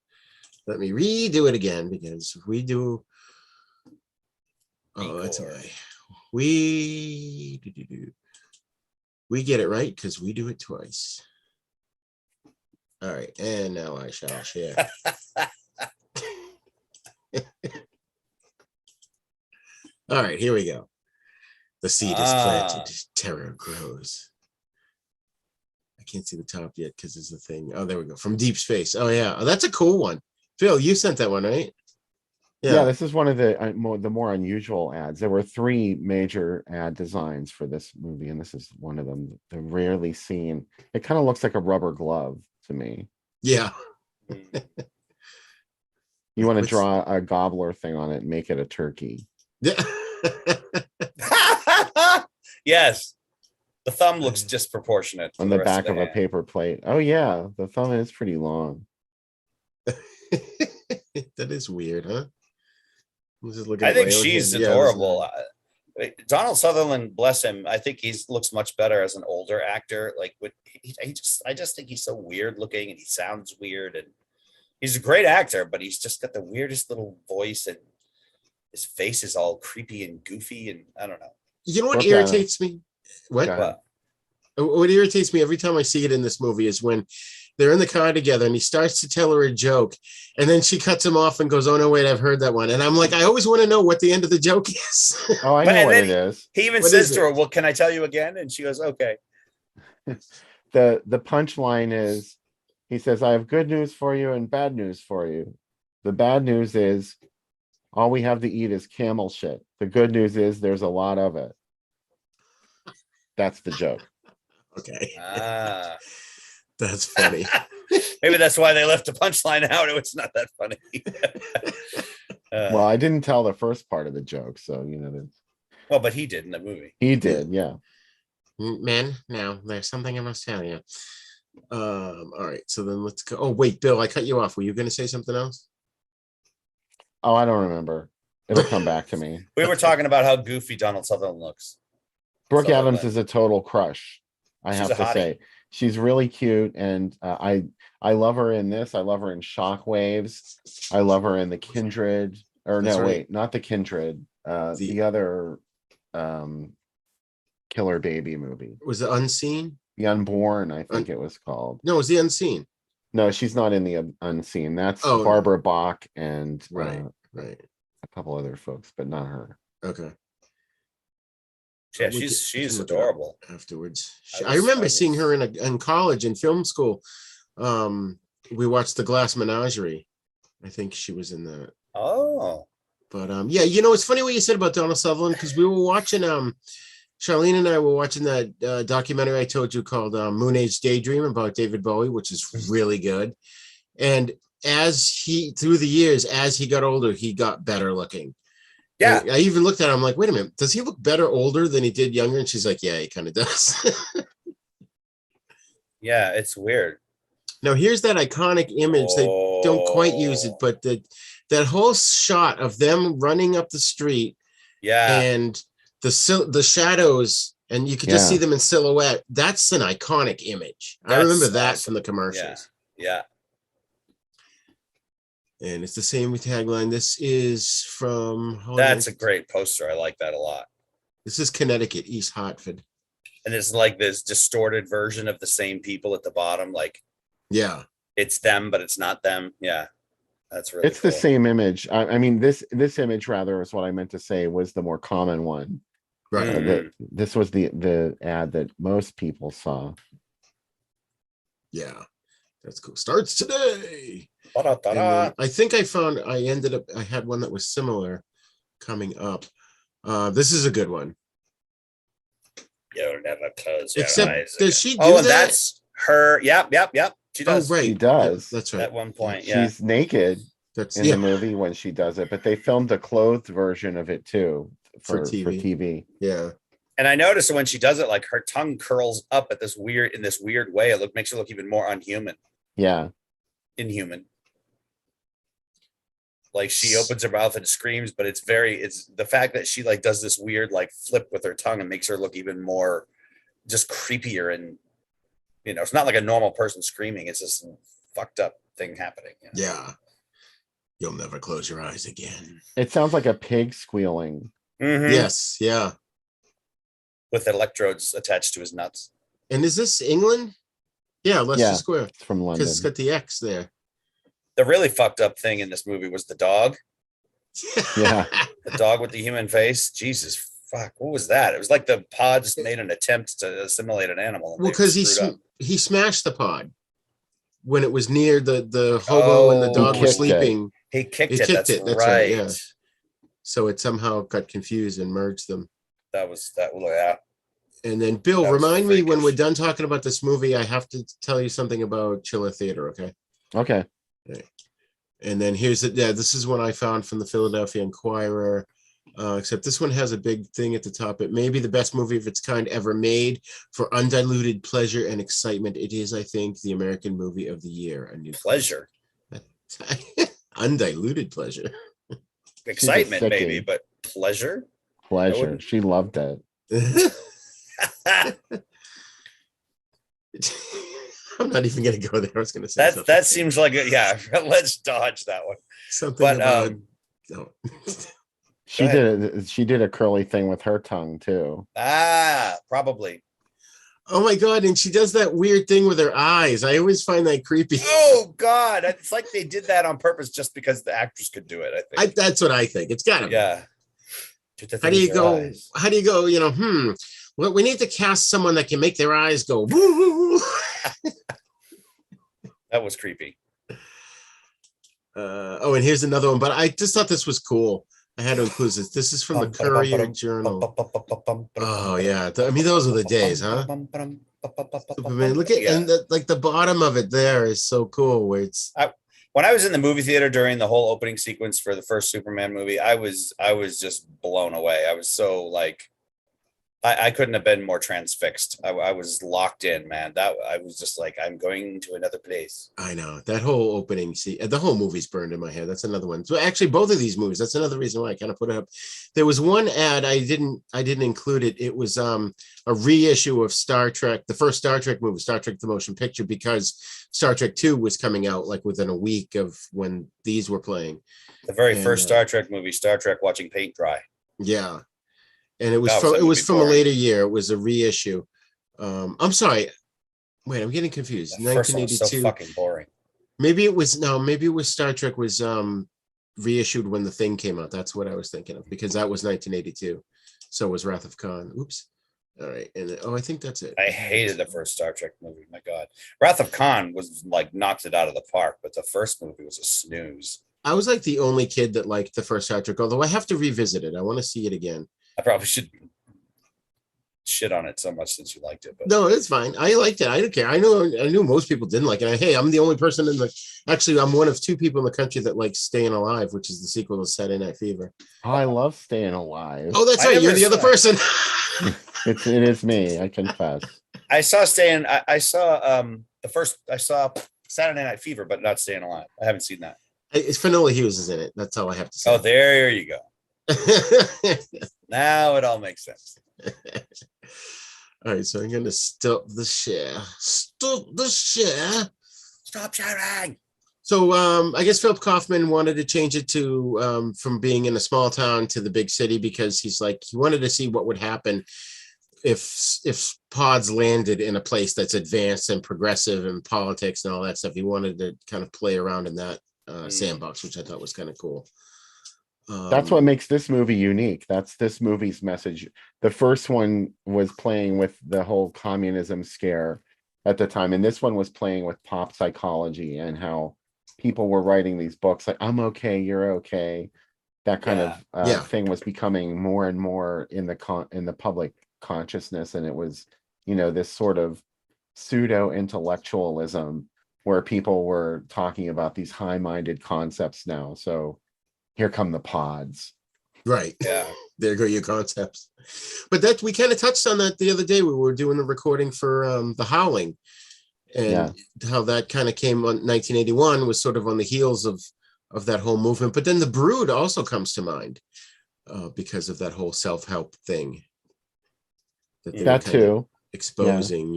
Let me redo it again because we do. Oh, that's all right. We get it right because we do it twice. All right, and now I shall share. All right, here we go. The seed is planted, terror grows. I can't see the top yet because there's a thing. Oh, there we go. From deep space. Oh, yeah. Oh, that's a cool one. Phil, you sent that one, right? Yeah, this is one of the more unusual ads. There were 3 major ad designs for this movie, and this is one of them. They're rarely seen. It kind of looks like a rubber glove to me. Yeah. You want to draw a gobbler thing on it and make it a turkey. Yeah. Yes. The thumb looks disproportionate on the back of a paper plate. Oh yeah, the thumb is pretty long. That is weird, huh? I think she's adorable. Donald Sutherland, bless him. I think looks much better as an older actor. Like, I just think he's so weird looking, and he sounds weird, and he's a great actor, but he's just got the weirdest little voice, and his face is all creepy and goofy, and I don't know. You know what irritates me? What irritates me every time I see it in this movie is when they're in the car together and he starts to tell her a joke and then she cuts him off and goes, "Oh no, wait, I've heard that one." And I'm like, I always want to know what the end of the joke is. Oh, I know what it is. He even says to her, "Well, can I tell you again?" And she goes, "Okay." The punchline is, he says, "I have good news for you and bad news for you. The bad news is all we have to eat is camel shit. The good news is there's a lot of it." That's the joke. Okay. That's funny. Maybe that's why they left the punchline out. It's not that funny. Well, I didn't tell the first part of the joke, so you know. Well, but he did in the movie. He did, yeah. Man, now there's something I must tell you. All right, so then let's go. Oh, wait, Bill, I cut you off. Were you going to say something else? Oh, I don't remember. It'll come back to me. We were talking about how goofy Donald Sutherland looks. Brooke Evans is a total crush. I have to say, she's really cute, and I love her in this. I love her in Shockwaves. I love her in the Kindred, or no, wait, not the Kindred. The other killer baby movie. Was it Unseen? The Unborn, I think it was called. No, it was The Unseen. No, she's not in the Unseen. That's Barbara Bach and right. A couple other folks, but not her. Okay. Yeah, she's adorable. Afterwards, I remember seeing her in college in film school. We watched The Glass Menagerie. I think she was in that. Oh, but yeah, you know, it's funny what you said about Donald Sutherland because we were watching. Charlene and I were watching that documentary I told you called Moon Age Daydream about David Bowie, which is really good. And through the years, as he got older, he got better looking. Yeah. I even looked at him, I'm like, wait a minute, does he look better older than he did younger? And she's like, yeah, he kind of does. Yeah, it's weird. Now, here's that iconic image. don't quite use it, but that whole shot of them running up the street, and the shadows, and you could just see them in silhouette. That's an iconic image. I remember that from the commercials. Yeah. And it's the same tagline. This is from. That's a great poster. I like that a lot. This is Connecticut, East Hartford. And it's like this distorted version of the same people at the bottom. Like, it's them, but it's not them. Yeah. That's really It's cool. The same image. I mean, this image rather is what I meant to say was the more common one. Right. This was the ad that most people saw. Yeah. That's cool. Starts today. I think I had one that was similar coming up. This is a good one. You'll never close your eyes. Does she do that? And that's her. Yep. She does. Oh, right. She does. That's right. At one point, she's naked in the movie when she does it, but they filmed a clothed version of it too for TV. Yeah. And I noticed when she does it, like her tongue curls up in this weird way. It makes her look even more unhuman. Yeah. Inhuman. Like she opens her mouth and screams, but it's the fact that she like does this weird like flip with her tongue and makes her look even more just creepier, and it's not like a normal person screaming. It's just a fucked up thing happening. Yeah. You'll never close your eyes again. It sounds like a pig squealing. Mm-hmm. Yes. Yeah. With electrodes attached to his nuts. And is this England? Yeah, Leicester Square. It's from London. Because it's got the X there. The really fucked up thing in this movie was the dog. Yeah. The dog with the human face. Jesus fuck. What was that? It was like the pods made an attempt to assimilate an animal. Well, because he smashed the pod when it was near the hobo and the dog were sleeping. He kicked it. That's right. Yeah. So it somehow got confused and merged them. That. Yeah. And then, Bill, remind me when we're done talking about this movie, I have to tell you something about Chiller Theater, okay? Okay. And then this is one I found from the Philadelphia Inquirer, except this one has a big thing at the top. It may be the best movie of its kind ever made for undiluted pleasure and excitement. It is, I think, the American movie of the year. A new pleasure. Undiluted pleasure. Excitement, maybe, but pleasure? Pleasure. She loved it. I'm not even going to go there. I was going to say that seems like let's dodge that one. Something about no. She did a curly thing with her tongue too. Probably. Oh my god, and she does that weird thing with her eyes. I always find that creepy. Oh god, it's like they did that on purpose just because the actress could do it, I think. That's what I think. It's got to be. Yeah. How do you go? How do you go, well, we need to cast someone that can make their eyes go woo. That was creepy. And here's another one, but I just thought this was cool. I had to include this. This is from the Courier Journal. Oh yeah, I mean those are the days, huh? Superman, look at and the bottom of it there is so cool. Where it's when I was in the movie theater during the whole opening sequence for the first Superman movie, I was just blown away. I was so like, I couldn't have been more transfixed. I was locked in, man. I was just like, I'm going to another place. I know that whole opening the whole movie's burned in my head. That's another one. So actually, both of these movies. That's another reason why I kind of put it up. There was one ad I didn't include it. It was a reissue of Star Trek, the first Star Trek movie, Star Trek: The Motion Picture, because Star Trek 2 was coming out like within a week of when these were playing. The very first Star Trek movie, Star Trek Watching Paint Dry. Yeah. And it was from a later year. It was a reissue. I'm sorry. Wait, I'm getting confused. 1982. So fucking boring. Maybe it was Star Trek was reissued when The Thing came out. That's what I was thinking of, because that was 1982. So was Wrath of Khan. Oops. All right. And I think that's it. I hated the first Star Trek movie. My God. Wrath of Khan was like knocked it out of the park, but the first movie was a snooze. I was like the only kid that liked the first Star Trek, although I have to revisit it. I want to see it again. I probably should shit on it so much since you liked it. But no, it's fine. I liked it. I don't care. I knew most people didn't like it. Hey, I'm the only person I'm one of two people in the country that likes Staying Alive, which is the sequel to Saturday Night Fever. Oh, I love Staying Alive. Oh, that's right. You're the other person. It is me. I confess. I saw Saturday Night Fever, but not Staying Alive. I haven't seen that. It's Finola Hughes is in it. That's all I have to say. Oh, there you go. Now it all makes sense. All right, so I'm going to stop the share. Stop the share. Stop sharing. So I guess Philip Kaufman wanted to change it to from being in a small town to the big city because he wanted to see what would happen if pods landed in a place that's advanced and progressive in politics and all that stuff. He wanted to kind of play around in that sandbox, which I thought was kind of cool. That's what makes this movie unique. That's this movie's message. The first one was playing with the whole communism scare at the time, and this one was playing with pop psychology and how people were writing these books like "I'm okay, you're okay." That kind of thing was becoming more and more in the public consciousness, and it was, this sort of pseudo intellectualism where people were talking about these high-minded concepts now. So here come the pods. Right. Yeah. There go your concepts. But that we kind of touched on that the other day. We were doing the recording for The Howling, and how that kind of came on 1981 was sort of on the heels of that whole movement. But then The Brood also comes to mind because of that whole self-help thing that too exposing,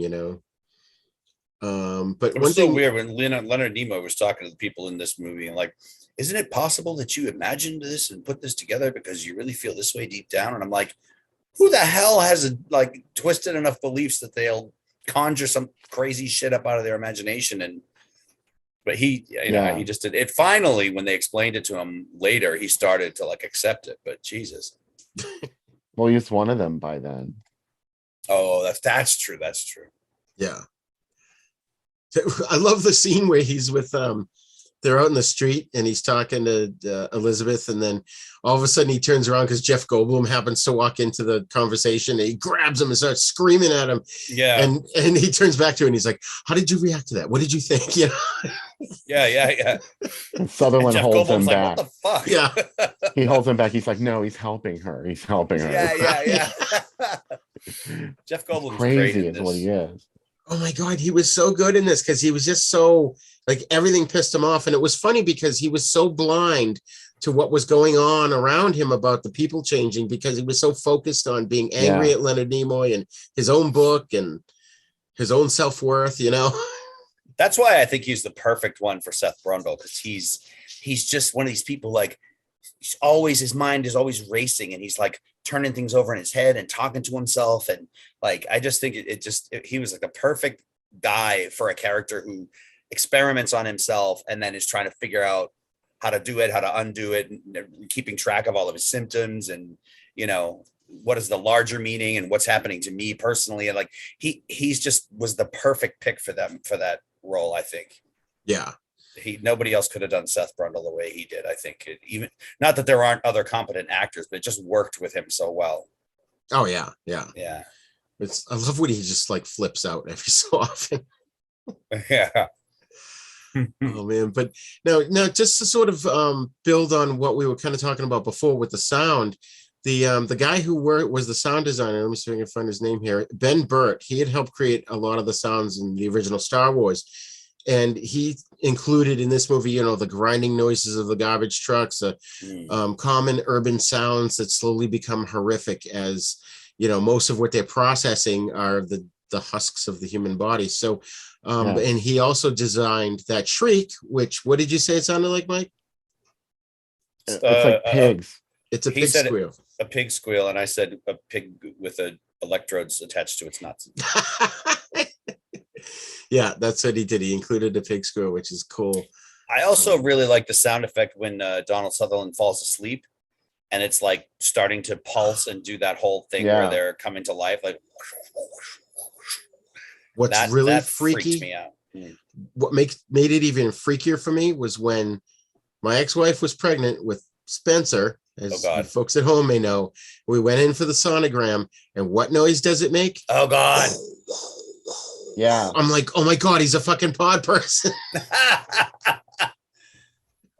but it was so weird when Leonard Nimoy was talking to the people in this movie and like, isn't it possible that you imagined this and put this together because you really feel this way deep down? And I'm like, who the hell has twisted enough beliefs that they'll conjure some crazy shit up out of their imagination? But he just did it. Finally, when they explained it to him later, he started to accept it. But Jesus. Well, he's one of them by then. Oh, that's true. That's true. Yeah. I love the scene where he's with they're out in the street and he's talking to Elizabeth, and then all of a sudden he turns around because Jeff Goldblum happens to walk into the conversation, and he grabs him and starts screaming at him. Yeah. And he turns back to her and he's like, how did you react to that? What did you think? Yeah. And Sutherland holds him back. What the fuck? Yeah. He holds him back. He's like, no, he's helping her. He's helping her. Yeah. Jeff Goldblum's crazy is what he is. Oh my God, he was so good in this because he was just so everything pissed him off. And it was funny because he was so blind to what was going on around him about the people changing because he was so focused on being angry at Leonard Nimoy and his own book and his own self-worth, That's why I think he's the perfect one for Seth Brundle, because he's just one of these people his mind is always racing and he's turning things over in his head and talking to himself. And I just think he was the perfect guy for a character who experiments on himself and then is trying to figure out how to do it, how to undo it, and keeping track of all of his symptoms and, what is the larger meaning and what's happening to me personally. And he's just was the perfect pick for that role, I think. Yeah. Nobody else could have done Seth Brundle the way he did. I think even not that there aren't other competent actors, but it just worked with him so well. Oh yeah. Yeah. I love when he just flips out every so often. Yeah. Oh man. But now just to sort of build on what we were kind of talking about before with the sound, the guy who was the sound designer, let me see if I can find his name here, Ben Burt, he had helped create a lot of the sounds in the original Star Wars. And he included in this movie, the grinding noises of the garbage trucks, common urban sounds that slowly become horrific as, most of what they're processing are the husks of the human body. So, and he also designed that shriek, which, what did you say it sounded like, Mike? It's like pigs. It's a pig squeal. A pig squeal. And I said a pig with electrodes attached to its nuts. Yeah, that's what he did. He included a pig squeal, which is cool. I also really like the sound effect when Donald Sutherland falls asleep and it's starting to pulse and do that whole thing where they're coming to life. What's really freaky, freaks me out. What made it even freakier for me was when my ex-wife was pregnant with Spencer, as you folks at home may know. We went in for the sonogram, and what noise does it make? Oh God. Yeah. I'm like, oh my God, he's a fucking pod person.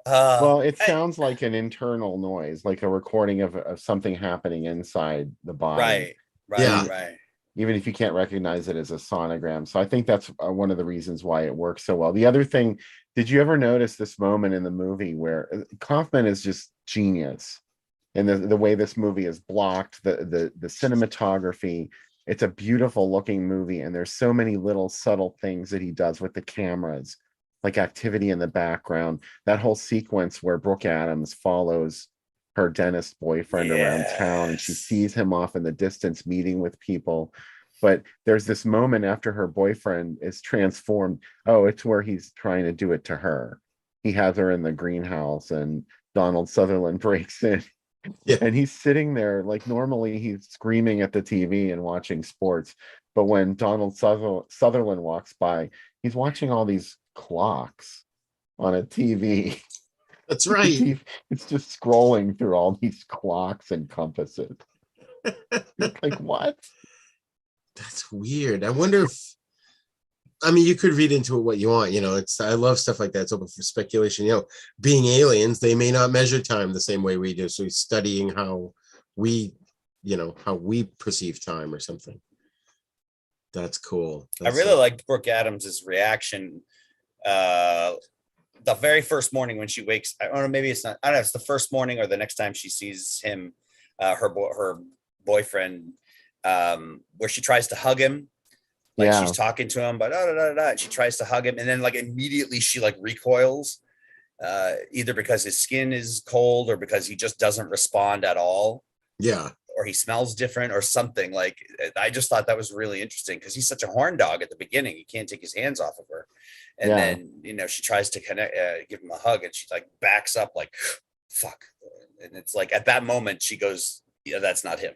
Well, it sounds like an internal noise, like a recording of something happening inside the body. Right. even if you can't recognize it as a sonogram. So I think that's one of the reasons why it works so well. The other thing, did you ever notice this moment in the movie where Kaufman is just genius, and the way this movie is blocked, the cinematography, it's a beautiful looking movie, and there's so many little subtle things that he does with the cameras, like activity in the background, that whole sequence where Brooke Adams follows her dentist boyfriend around town, and she sees him off in the distance meeting with people. But there's this moment after her boyfriend is transformed. Oh, it's where he's trying to do it to her. He has her in the greenhouse, and Donald Sutherland breaks in. Yeah. And he's sitting there, like normally he's screaming at the TV and watching sports. But when Donald Sutherland walks by, he's watching all these clocks on a TV. That's right. It's just scrolling through all these clocks and compasses. Like, what? That's weird. I wonder if, I mean, you could read into it what you want. I love stuff like that. It's open for speculation. Being aliens, they may not measure time the same way we do. So he's studying how we perceive time or something. That's cool. I really liked Brooke Adams's reaction. The very first morning when she wakes, I don't know, maybe it's not, I don't know, it's the first morning or the next time she sees him, her boyfriend, where she tries to hug him. Like she's talking to him, but and she tries to hug him, and then like immediately she like recoils, either because his skin is cold or because he just doesn't respond at all. Yeah. Or he smells different or something. Like, I just thought that was really interesting because he's such a horn dog at the beginning. He can't take his hands off of her. And then, she tries to give him a hug, and she like backs up like, fuck. And it's like, at that moment she goes, yeah, that's not him.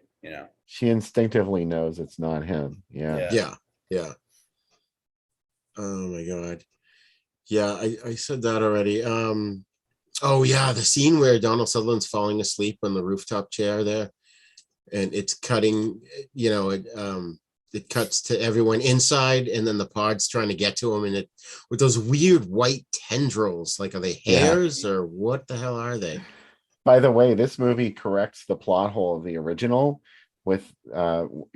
She instinctively knows it's not him. Yeah. Oh my God. Yeah. I said that already. Oh yeah. The scene where Donald Sutherland's falling asleep on the rooftop chair there. And it's cutting, it cuts to everyone inside, and then the pod's trying to get to him, and it with those weird white tendrils, like, are they hairs or what the hell are they? By the way, this movie corrects the plot hole of the original with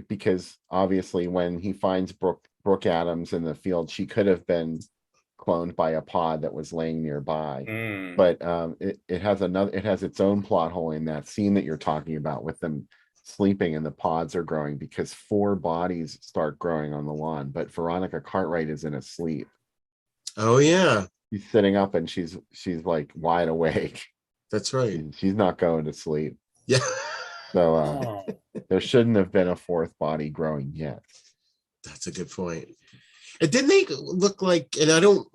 because obviously when he finds Brooke Adams in the field, she could have been cloned by a pod that was laying nearby. But it has its own plot hole in that scene that you're talking about with them sleeping and the pods are growing, because 4 bodies start growing on the lawn, but Veronica Cartwright isn't asleep. Oh yeah, she's sitting up and she's like wide awake. That's right. She's not going to sleep. Yeah. So there shouldn't have been a 4th body growing yet. That's a good point. And didn't they look like, and I don't,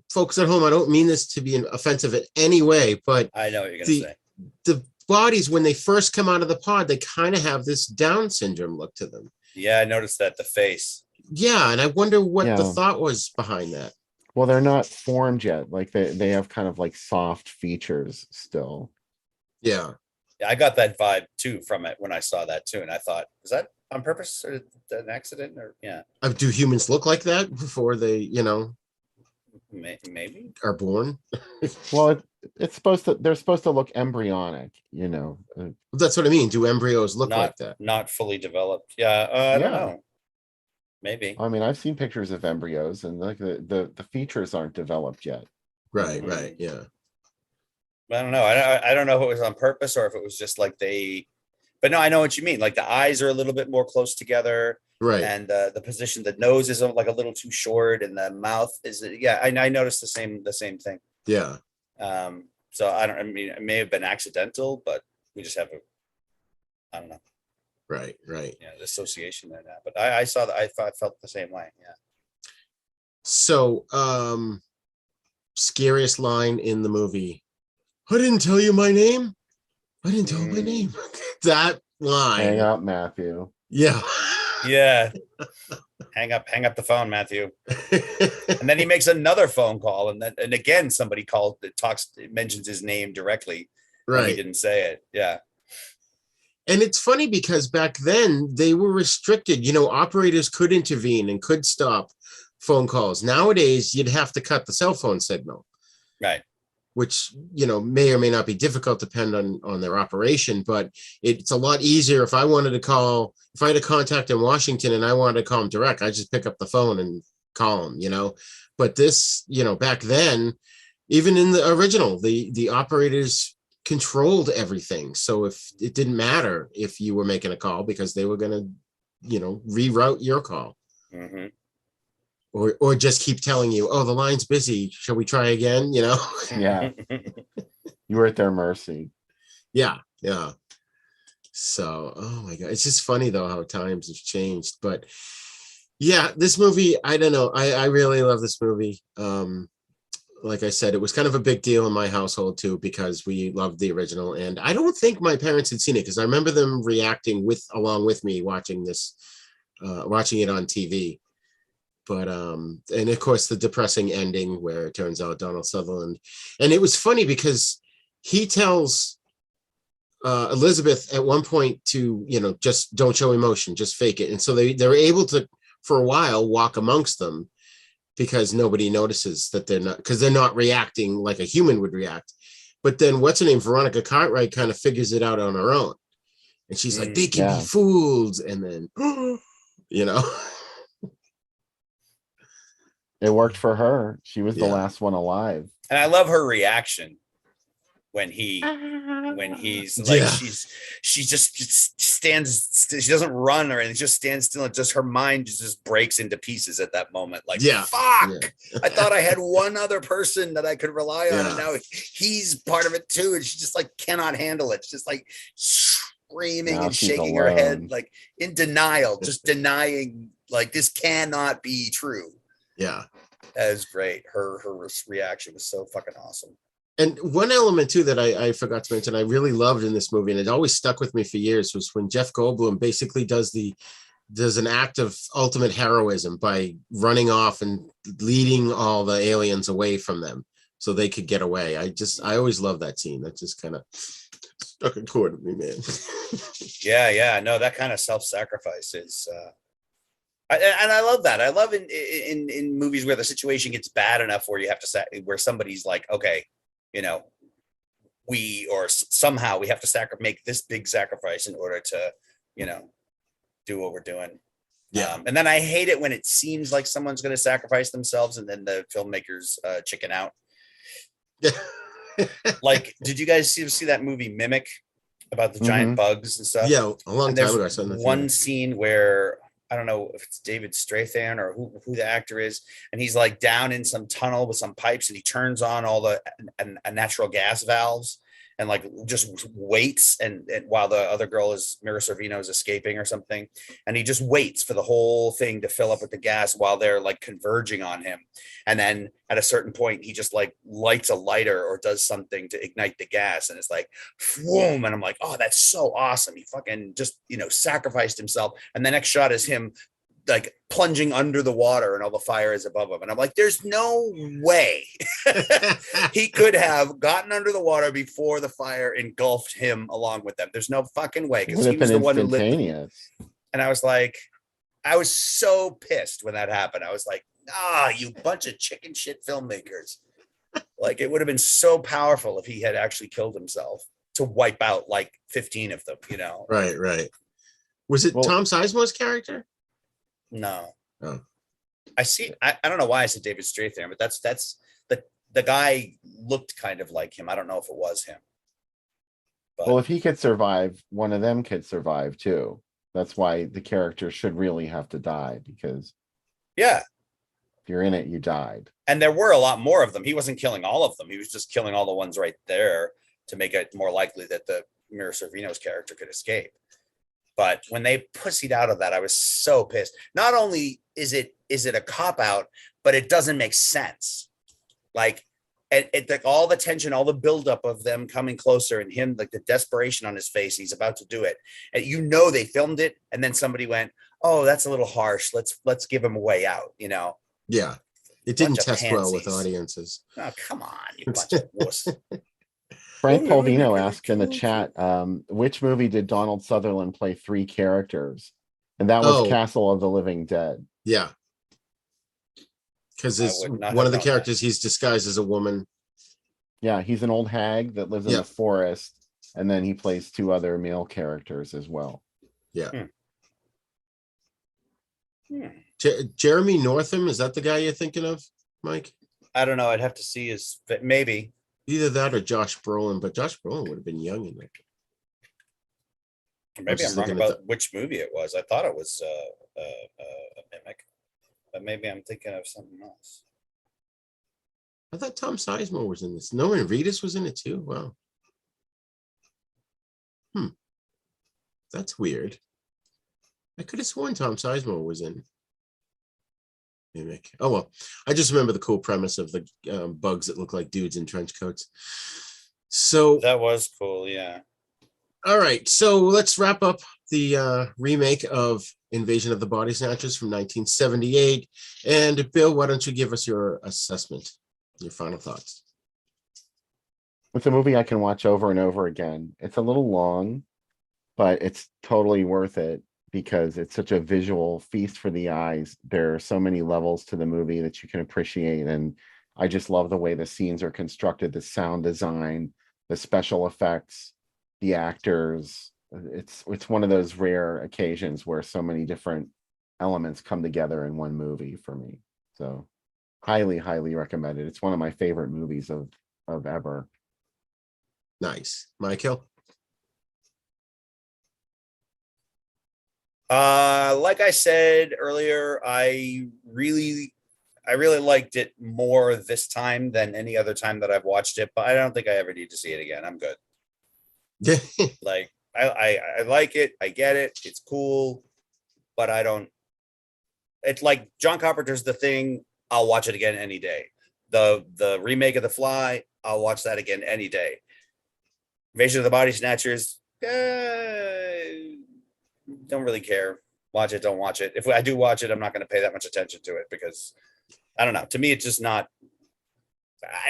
folks at home, I don't mean this to be offensive in any way, but I know what you're going to say. The bodies, when they first come out of the pod, they kind of have this Down syndrome look to them. Yeah, I noticed that, the face. Yeah, and I wonder what the thought was behind that. Well, they're not formed yet. Like they have kind of like soft features still. Yeah. I got that vibe too from it when I saw that too, and I thought, is that on purpose or an accident? Or do humans look like that before they, maybe are born? Well, they're supposed to look embryonic, That's what I mean. Do embryos look like that? Not fully developed. I don't know. Maybe. I mean, I've seen pictures of embryos, and like the features aren't developed yet. Right. Yeah. I don't know. I don't know if it was on purpose or if it was just like but no, I know what you mean. Like the eyes are a little bit more close together. Right. And the position, the nose is like a little too short, and the mouth is, I noticed the same thing. Yeah. So I mean, it may have been accidental, but we just have I don't know. Right. Yeah, the association there now. But I saw that, I felt the same way. Yeah. So, scariest line in the movie. I didn't tell you my name. I didn't tell you my name. That line. Hang up, Matthew. Yeah. Yeah. hang up the phone, Matthew. And then he makes another phone call, and again somebody called that mentions his name directly. Right. He didn't say it. Yeah. And it's funny because back then they were restricted. Operators could intervene and could stop phone calls. Nowadays, you'd have to cut the cell phone signal. Right. which, may or may not be difficult, depend on their operation, but it's a lot easier. If I had a contact in Washington and I wanted to call him direct, I just pick up the phone and call him, but this, back then, even in the original, the operators controlled everything. So if it didn't matter if you were making a call, because they were going to, reroute your call. Mm-hmm. Or just keep telling you, oh, the line's busy, shall we try again? Yeah. You were at their mercy. Yeah. So, oh my God, it's just funny though how times have changed. But yeah, this movie, I don't know, I really love this movie. Like I said, it was kind of a big deal in my household too, because we loved the original, and I don't think my parents had seen it, because I remember them reacting along with me watching it on TV. But and of course the depressing ending where it turns out Donald Sutherland, and it was funny because he tells Elizabeth at one point to, just don't show emotion, just fake it. And so they're able to, for a while, walk amongst them, because nobody notices that they're not reacting like a human would react. But then what's her name, Veronica Cartwright, kind of figures it out on her own, and she's like, they can be fooled, and then It worked for her. She was the last one alive. And I love her reaction when he's like, she just stands, she doesn't run or anything, just stands still, and just her mind just breaks into pieces at that moment. Like, fuck, I thought I had one other person that I could rely on, and now he's part of it too, and she just like cannot handle it. She's just like screaming and shaking her head, like in denial, just denying, like, this cannot be true. Yeah, that is great. Her reaction was so fucking awesome. And one element too that I forgot to mention, I really loved in this movie, and it always stuck with me for years, was when Jeff Goldblum basically does an act of ultimate heroism by running off and leading all the aliens away from them so they could get away. I always love that scene. That just kind of stuck a chord with me, man. Yeah. No, that kind of self-sacrifice is. And I love that. I love in movies where the situation gets bad enough where you have to say, where somebody's like, okay, somehow we have to make this big sacrifice in order to, do what we're doing. Yeah. And then I hate it when it seems like someone's going to sacrifice themselves and then the filmmakers chicken out. Like, did you guys see that movie Mimic about the giant bugs and stuff? Yeah, a long time ago. One scene where, I don't know if it's David Strathairn or who the actor is, and he's like down in some tunnel with some pipes, and he turns on all the natural gas valves and like just waits, and while the other girl Mira Sorvino is escaping or something, and he just waits for the whole thing to fill up with the gas while they're like converging on him, and then at a certain point he just like lights a lighter or does something to ignite the gas, and it's like boom, and I'm like, oh, that's so awesome. He fucking just sacrificed himself, and the next shot is him like plunging under the water and all the fire is above him. And I'm like, there's no way he could have gotten under the water before the fire engulfed him along with them. There's no fucking way. Because he was the one who lived. And I was like, I was so pissed when that happened. I was like, you bunch of chicken shit filmmakers. Like, it would have been so powerful if he had actually killed himself to wipe out like 15 of them, Right. Was it Tom Sizemore's character? No. Oh. I don't know why I said David Strathairn, but that's the guy looked kind of like him. I don't know if it was him. But. Well, if he could survive, one of them could survive too. That's why the character should really have to die, because if you're in it, you died. And there were a lot more of them. He wasn't killing all of them. He was just killing all the ones right there to make it more likely that the Mira Sorvino's character could escape. But when they pussied out of that, I was so pissed. Not only is it a cop out, but it doesn't make sense. Like, like all the tension, all the buildup of them coming closer, and him, like the desperation on his face, he's about to do it, and they filmed it, and then somebody went, "Oh, that's a little harsh. Let's give him a way out." Yeah, it didn't test well with audiences. Oh, come on, you bunch of wuss. Frank Polvino asked in the chat, which movie did Donald Sutherland play 3 characters? And that was Castle of the Living Dead. Yeah. Because one of the characters he's disguised as a woman. Yeah, he's an old hag that lives in Yeah. the forest, and then he plays two other male characters as well. Yeah. Hmm. Jeremy Northam, is that the guy you're thinking of, Mike? I don't know. I'd have to see his maybe. Either that or Josh Brolin, but Josh Brolin would have been young in that. Maybe just I'm wrong looking at about which movie it was. I thought it was a mimic, but maybe I'm thinking of something else. I thought Tom Sizemore was in this. Norman Reedus was in it too. Wow. That's weird. I could have sworn Tom Sizemore was in Mimic. Oh well, I just remember the cool premise of the bugs that look like dudes in trench coats. So That was cool. Yeah. all right, so let's wrap up the remake of Invasion of the Body Snatchers from 1978. And Bill, why don't you give us your assessment, your final thoughts? It's a movie I can watch over and over again. It's a little long, but it's totally worth it because it's such a visual feast for the eyes. There are so many levels to the movie that you can appreciate. And I just love the way the scenes are constructed, the sound design, the special effects, the actors. It's one of those rare occasions where so many different elements come together in one movie for me. So highly, highly recommended. It's one of my favorite movies of ever. Nice. Michael? Like I said earlier, I really liked it more this time than any other time that I've watched it, but I don't think I ever need to see it again. I'm good. Like I like it, I get it, it's cool, but I don't. It's like John Carpenter's The Thing. I'll watch it again any day. The remake of The Fly, I'll watch that again any day. Invasion of the Body Snatchers, don't really care. Watch it, don't watch it. If I do watch it, I'm not going to pay that much attention to it because I don't know. To me, it's just not.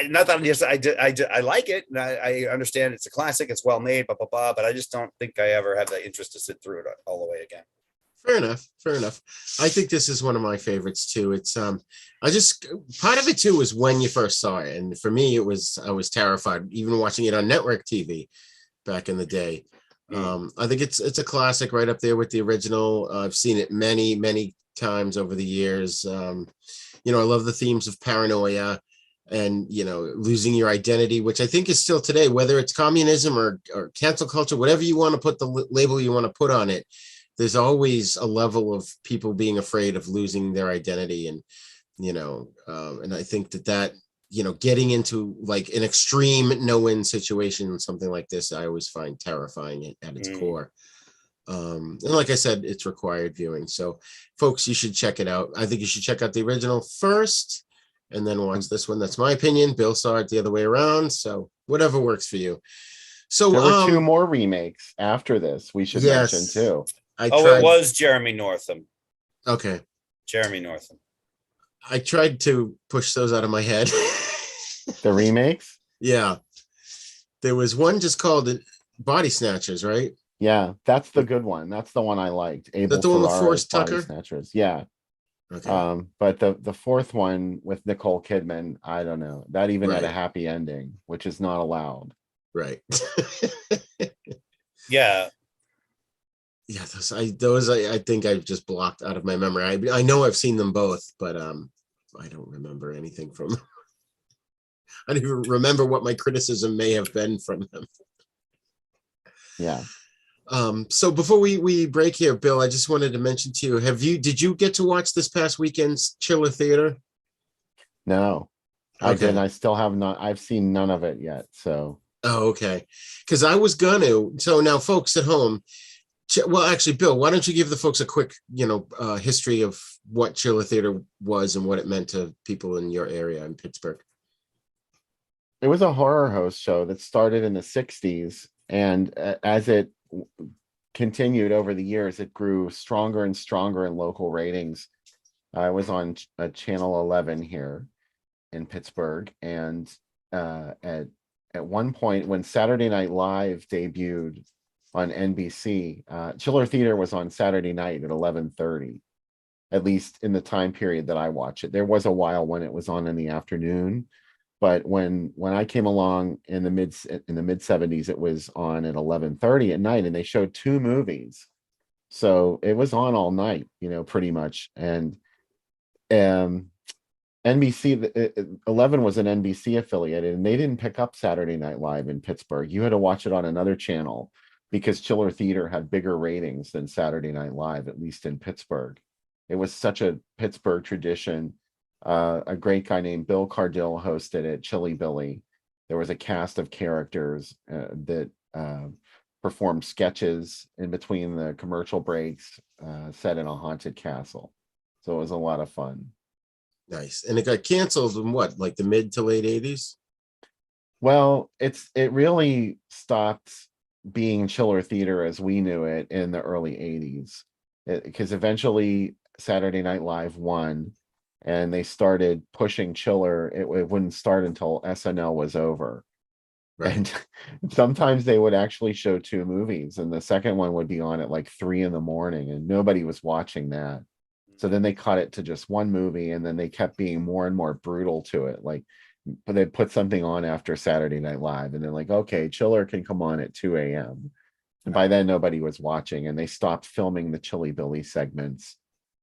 Not that I like it, and I understand it's a classic, it's well made, blah blah blah. But I just don't think I ever have the interest to sit through it all the way again. Fair enough. Fair enough. I think this is one of my favorites too. It's I just part of it too was when you first saw it, and for me, it was I was terrified even watching it on network TV back in the day. I think it's a classic right up there with the original. I've seen it many times over the years. You know, I love the themes of paranoia and, you know, losing your identity, which I think is still today, whether it's communism or cancel culture, whatever you want to put the label you want to put on it. There's always a level of people being afraid of losing their identity. And, you know, and I think that, you know, getting into like an extreme no-win situation, something like this, I always find terrifying at its core. And like I said, it's required viewing. So folks, you should check it out. I think you should check out the original first and then watch this one. That's my opinion. Bill saw it the other way around. So whatever works for you. So there were two more remakes after this we should mention too. It was Jeremy Northam. Okay. Jeremy Northam. I tried to push those out of my head. The remakes? Yeah. There was one just called Body Snatchers, right? Yeah, that's the good one. That's the one I liked. Is the one with Forrest Tucker? Snatchers. Yeah. Okay. But the fourth one with Nicole Kidman, I don't know. That even had a Right. happy ending, which is not allowed. Right. Yeah. Yeah, those I think I've just blocked out of my memory. I know I've seen them both, but I don't remember anything from them. I don't even remember what my criticism may have been from them. Yeah. So before we break here, Bill, I just wanted to mention to you, did you get to watch this past weekend's Chiller Theater? No, I didn't. I still have not. I've seen none of it yet. So. Oh, okay. Because I was gonna. So now, folks at home, well, actually, Bill, why don't you give the folks a quick, history of what Chiller Theater was and what it meant to people in your area in Pittsburgh? It was a horror host show that started in the 60s. And as it continued over the years, it grew stronger and stronger in local ratings. I was on channel 11 here in Pittsburgh. And at one point when Saturday Night Live debuted on NBC, Chiller Theater was on Saturday night at 11:30, at least in the time period that I watch it. There was a while when it was on in the afternoon, But when I came along in the mid 70s, it was on at 11:30 at night, and they showed two movies. So it was on all night, pretty much. And um NBC, 11 was an NBC affiliate, and they didn't pick up Saturday Night Live in Pittsburgh. You had to watch it on another channel because Chiller Theater had bigger ratings than Saturday Night Live, at least in Pittsburgh. It was such a Pittsburgh tradition. A great guy named Bill Cardill hosted it, Chili Billy. There was a cast of characters that performed sketches in between the commercial breaks, set in a haunted castle. So it was a lot of fun. Nice. And it got canceled in what, like the mid to late 80s? Well, it really stopped being Chiller Theater as we knew it in the early 80s. Because eventually Saturday Night Live won, and they started pushing Chiller. It wouldn't start until SNL was over. Right. And sometimes they would actually show two movies, and the second one would be on at like 3 a.m, and nobody was watching that. So then they cut it to just one movie, and then they kept being more and more brutal to it. Like, but they put something on after Saturday Night Live, and they're like, okay, Chiller can come on at 2 a.m. And by then nobody was watching, and they stopped filming the Chili Billy segments.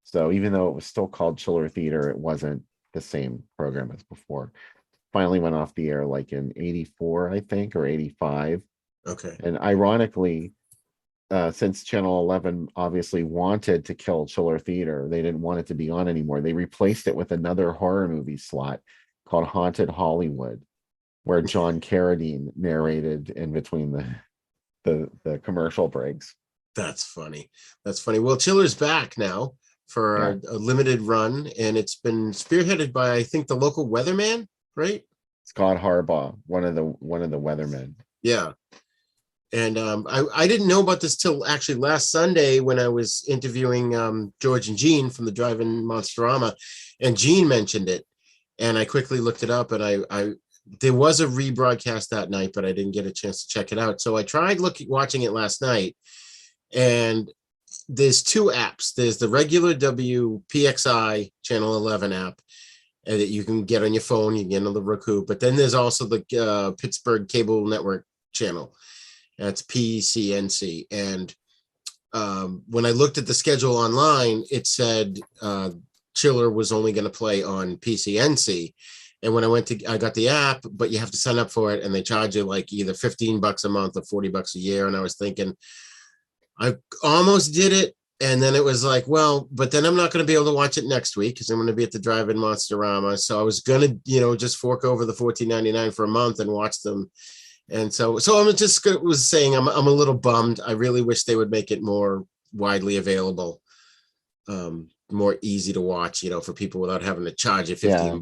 So even though it was still called Chiller Theater, it wasn't the same program as before. Finally went off the air like in 84, I think, or 85. Okay. And ironically, since Channel 11 obviously wanted to kill Chiller Theater, they didn't want it to be on anymore. They replaced it with another horror movie slot called Haunted Hollywood, where John Carradine narrated in between the commercial breaks. That's funny. That's funny. Well, Chiller's back now for a limited run, and it's been spearheaded by, I think, the local weatherman, right? Scott Harbaugh, one of the weathermen. Yeah. And I didn't know about this till actually last Sunday when I was interviewing George and Gene from the Drive-In Monsterama, and Gene mentioned it, and I quickly looked it up, and I there was a rebroadcast that night, but I didn't get a chance to check it out. So I tried watching it last night, and there's two apps. There's the regular WPXI Channel 11 app that you can get on your phone. You can get on the Roku, but then there's also the Pittsburgh Cable Network channel. That's PCNC. And when I looked at the schedule online, it said Chiller was only going to play on PCNC. And when I got the app, but you have to sign up for it, and they charge you like either $15 a month or $40 a year. And I was thinking, I almost did it. And then it was like, well, but then I'm not going to be able to watch it next week because I'm going to be at the Drive-In Monsterama. So I was going to, just fork over the $14.99 for a month and watch them. And so I'm just was saying I'm a little bummed. I really wish they would make it more widely available, more easy to watch, for people without having to charge you $15,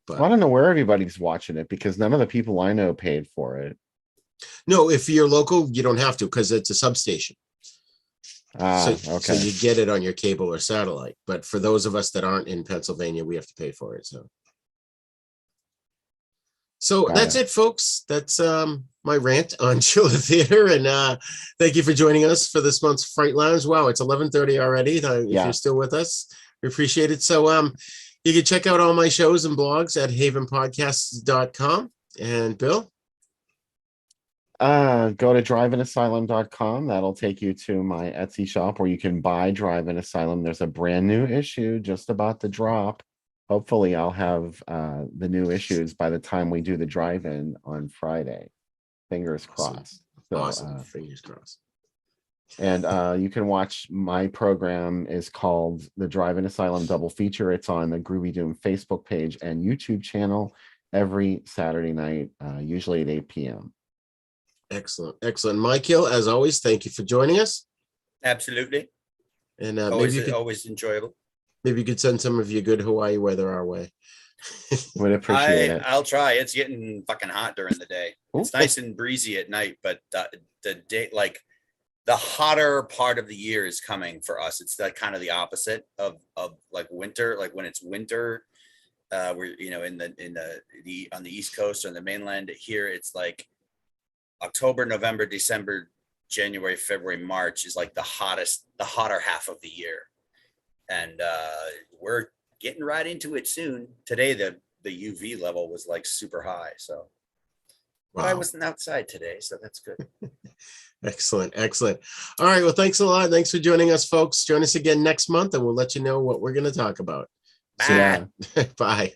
But well, I don't know where everybody's watching it because none of the people I know paid for it. No, if you're local, you don't have to because it's a substation. Okay. So you get it on your cable or satellite. But for those of us that aren't in Pennsylvania, we have to pay for it. So that's it, folks. That's my rant on Chiller Theater. And thank you for joining us for this month's Fright Lounge. Wow, it's 11:30 already. If you're still with us, we appreciate it. So you can check out all my shows and blogs at havenpodcasts.com. And Bill? Go to driveinasylum.com. That'll take you to my Etsy shop where you can buy Drive-In Asylum. There's a brand new issue just about to drop. Hopefully I'll have the new issues by the time we do the drive-in on Friday. Fingers crossed. Awesome. Fingers crossed. And you can watch my program is called the Drive-In Asylum Double Feature. It's on the Groovy Doom Facebook page and YouTube channel every Saturday night, usually at 8 p.m. Excellent. Mike Hill, as always, thank you for joining us. Absolutely. And always enjoyable. Maybe you could send some of your good Hawaii weather our way. Would appreciate it. I'll try. It's getting fucking hot during the day. It's nice and breezy at night, but the day, like the hotter part of the year is coming for us. It's that kind of the opposite of like winter. Like when it's winter, we're on the East Coast or on the mainland. Here it's like October, November, December, January, February, March is like the hotter half of the year. And we're getting right into it soon. Today, the UV level was like super high. So, but I Wow. wasn't outside today, so that's good. Excellent. Excellent. All right. Well, thanks a lot. Thanks for joining us, folks. Join us again next month and we'll let you know what we're going to talk about. Bye. Bye.